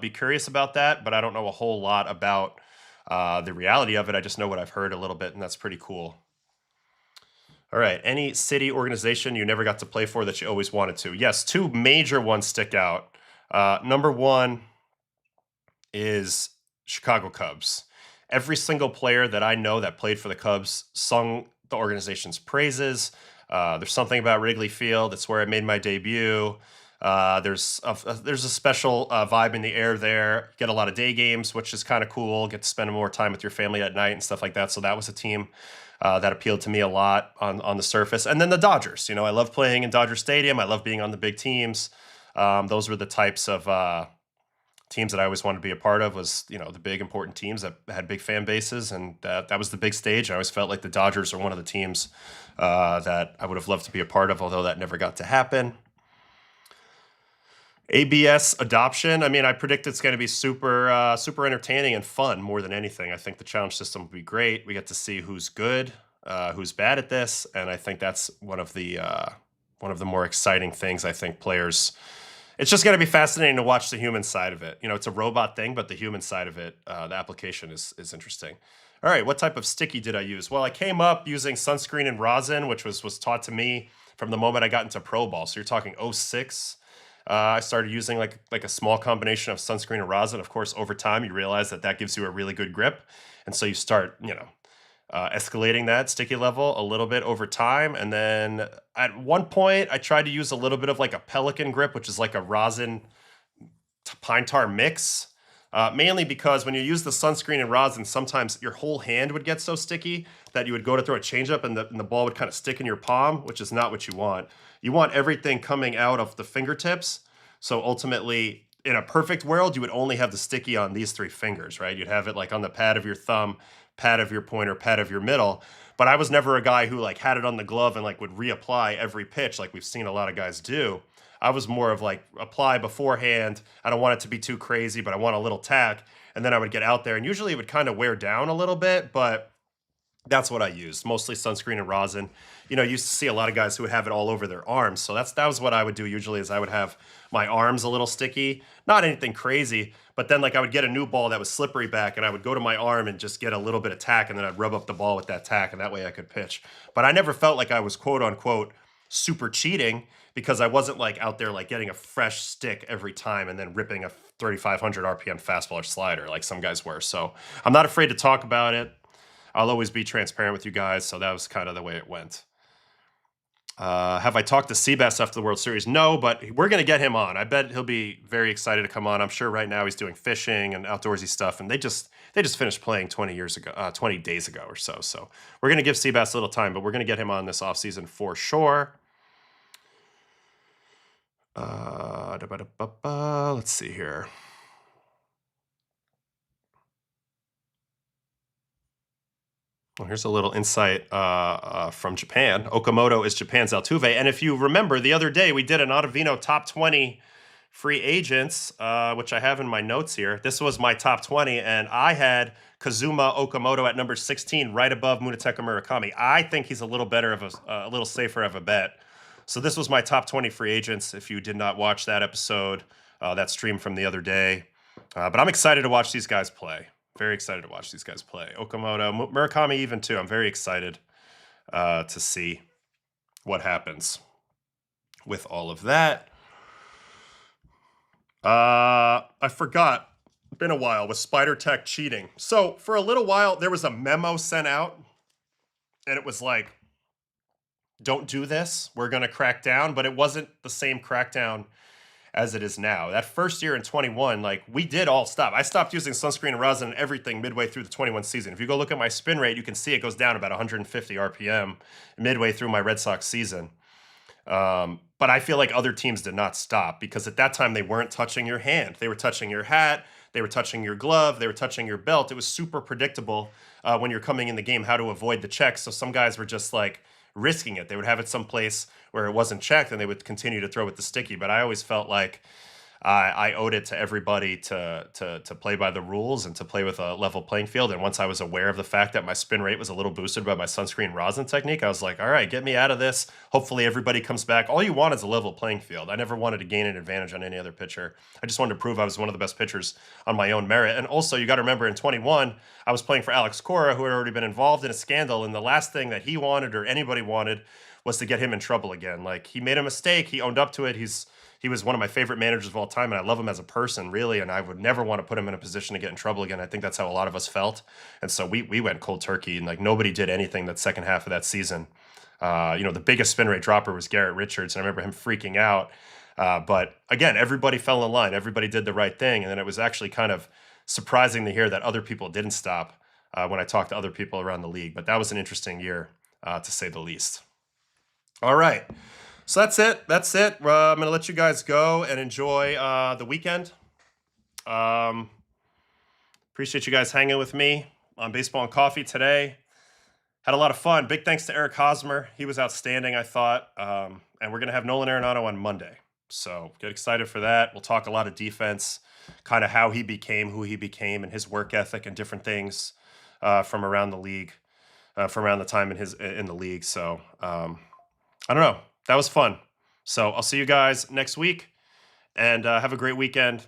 Be curious about that, but I don't know a whole lot about the reality of it. I just know what I've heard a little bit, and that's pretty cool. All right. Any city organization you never got to play for that you always wanted to? Yes, 2 major ones stick out. Number 1 is Chicago Cubs. Every single player that I know that played for the Cubs sung the organization's praises. There's something about Wrigley Field. It's where I made my debut. There's a special vibe in the air there. You get a lot of day games, which is kind of cool. Get to spend more time with your family at night and stuff like that. So that was a team that appealed to me a lot on the surface. And then the Dodgers. I love playing in Dodger Stadium. I love being on the big teams. Those were the types of teams that I always wanted to be a part of, was, the big important teams that had big fan bases. And that was the big stage. I always felt like the Dodgers are one of the teams that I would have loved to be a part of, although that never got to happen. ABS adoption. I predict it's going to be super entertaining and fun more than anything. I think the challenge system will be great. We get to see who's good, who's bad at this, and I think that's one of the more exciting things. I think players. It's just going to be fascinating to watch the human side of it. It's a robot thing, but the human side of it, the application is interesting. All right, what type of sticky did I use? Well, I came up using sunscreen and rosin, which was taught to me from the moment I got into pro ball. So you're talking 06. I started using like a small combination of sunscreen and rosin. Of course, over time, you realize that gives you a really good grip. And so you start, escalating that sticky level a little bit over time. And then at one point, I tried to use a little bit of like a pelican grip, which is like a rosin pine tar mix. Mainly because when you use the sunscreen and rosin, sometimes your whole hand would get so sticky that you would go to throw a changeup and the ball would kind of stick in your palm, which is not what you want. You want everything coming out of the fingertips. So ultimately, in a perfect world, you would only have the sticky on these 3 fingers, right? You'd have it like on the pad of your thumb, pad of your pointer, pad of your middle. But I was never a guy who like had it on the glove and like would reapply every pitch like we've seen a lot of guys do. I was more of like apply beforehand. I don't want it to be too crazy, but I want a little tack. And then I would get out there and usually it would kind of wear down a little bit, but that's what I used, mostly sunscreen and rosin. You know, you used to see a lot of guys who would have it all over their arms. So that was what I would do usually is I would have my arms a little sticky, not anything crazy, but then like I would get a new ball that was slippery back and I would go to my arm and just get a little bit of tack and then I'd rub up the ball with that tack and that way I could pitch. But I never felt like I was quote unquote super cheating because I wasn't like out there like getting a fresh stick every time and then ripping a 3,500 RPM fastball or slider like some guys were. So I'm not afraid to talk about it. I'll always be transparent with you guys. So that was kind of the way it went. Have I talked to Seabass after the World Series? No, but we're going to get him on. I bet he'll be very excited to come on. I'm sure right now he's doing fishing and outdoorsy stuff, and they just finished playing 20 days ago or so. So we're going to give Seabass a little time, but we're going to get him on this offseason for sure. Let's see here. Well, here's a little insight from Japan. Okamoto is Japan's Altuve. And if you remember, the other day we did an Ottavino top 20 free agents, which I have in my notes here. This was my top 20, and I had Kazuma Okamoto at number 16, right above Munetaka Murakami. I think he's a little better of a little safer of a bet. So this was my top 20 free agents. If you did not watch that episode, that stream from the other day. But I'm excited to watch these guys play. Very excited to watch these guys play. Okamoto, Murakami even too. I'm very excited to see what happens with all of that. I forgot. Been a while with Spider Tech cheating. So for a little while, there was a memo sent out, and it was like, don't do this. We're going to crack down. But it wasn't the same crackdown as it is now. That first year in 21, like we did all stop. I stopped using sunscreen and rosin and everything midway through the 21 season. If you go look at my spin rate, you can see it goes down about 150 RPM midway through my Red Sox season. But I feel like other teams did not stop because at that time they weren't touching your hand. They were touching your hat. They were touching your glove. They were touching your belt. It was super predictable when you're coming in the game how to avoid the checks. So some guys were just like risking it. They would have it someplace where it wasn't checked and they would continue to throw with the sticky. But I always felt like I owed it to everybody to play by the rules and to play with a level playing field. And once I was aware of the fact that my spin rate was a little boosted by my sunscreen rosin technique, I was like, all right, get me out of this. Hopefully everybody comes back. All you want is a level playing field. I never wanted to gain an advantage on any other pitcher. I just wanted to prove I was one of the best pitchers on my own merit. And also, you got to remember in 21, I was playing for Alex Cora, who had already been involved in a scandal. And the last thing that he wanted or anybody wanted was to get him in trouble again. Like, he made a mistake. He owned up to it. He was one of my favorite managers of all time, and I love him as a person, really, and I would never want to put him in a position to get in trouble again. I think that's how a lot of us felt. And so we went cold turkey, and like nobody did anything that second half of that season. The biggest spin rate dropper was Garrett Richards, and I remember him freaking out. But again, everybody fell in line. Everybody did the right thing, and then it was actually kind of surprising to hear that other people didn't stop when I talked to other people around the league. But that was an interesting year, to say the least. All right. So that's it. I'm going to let you guys go and enjoy the weekend. Appreciate you guys hanging with me on Baseball and Coffee today. Had a lot of fun. Big thanks to Eric Hosmer. He was outstanding, I thought. And we're going to have Nolan Arenado on Monday. So get excited for that. We'll talk a lot of defense, kind of how he became who he became and his work ethic and different things from around the league, from around the time in the league. So I don't know. That was fun. So I'll see you guys next week, and have a great weekend,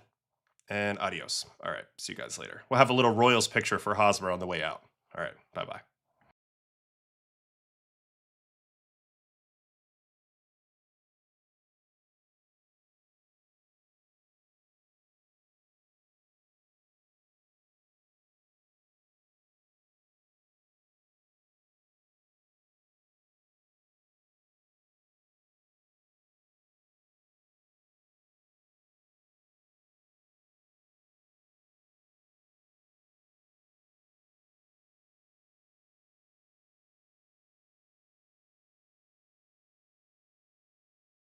and adios. All right, see you guys later. We'll have a little Royals picture for Hosmer on the way out. All right, bye-bye.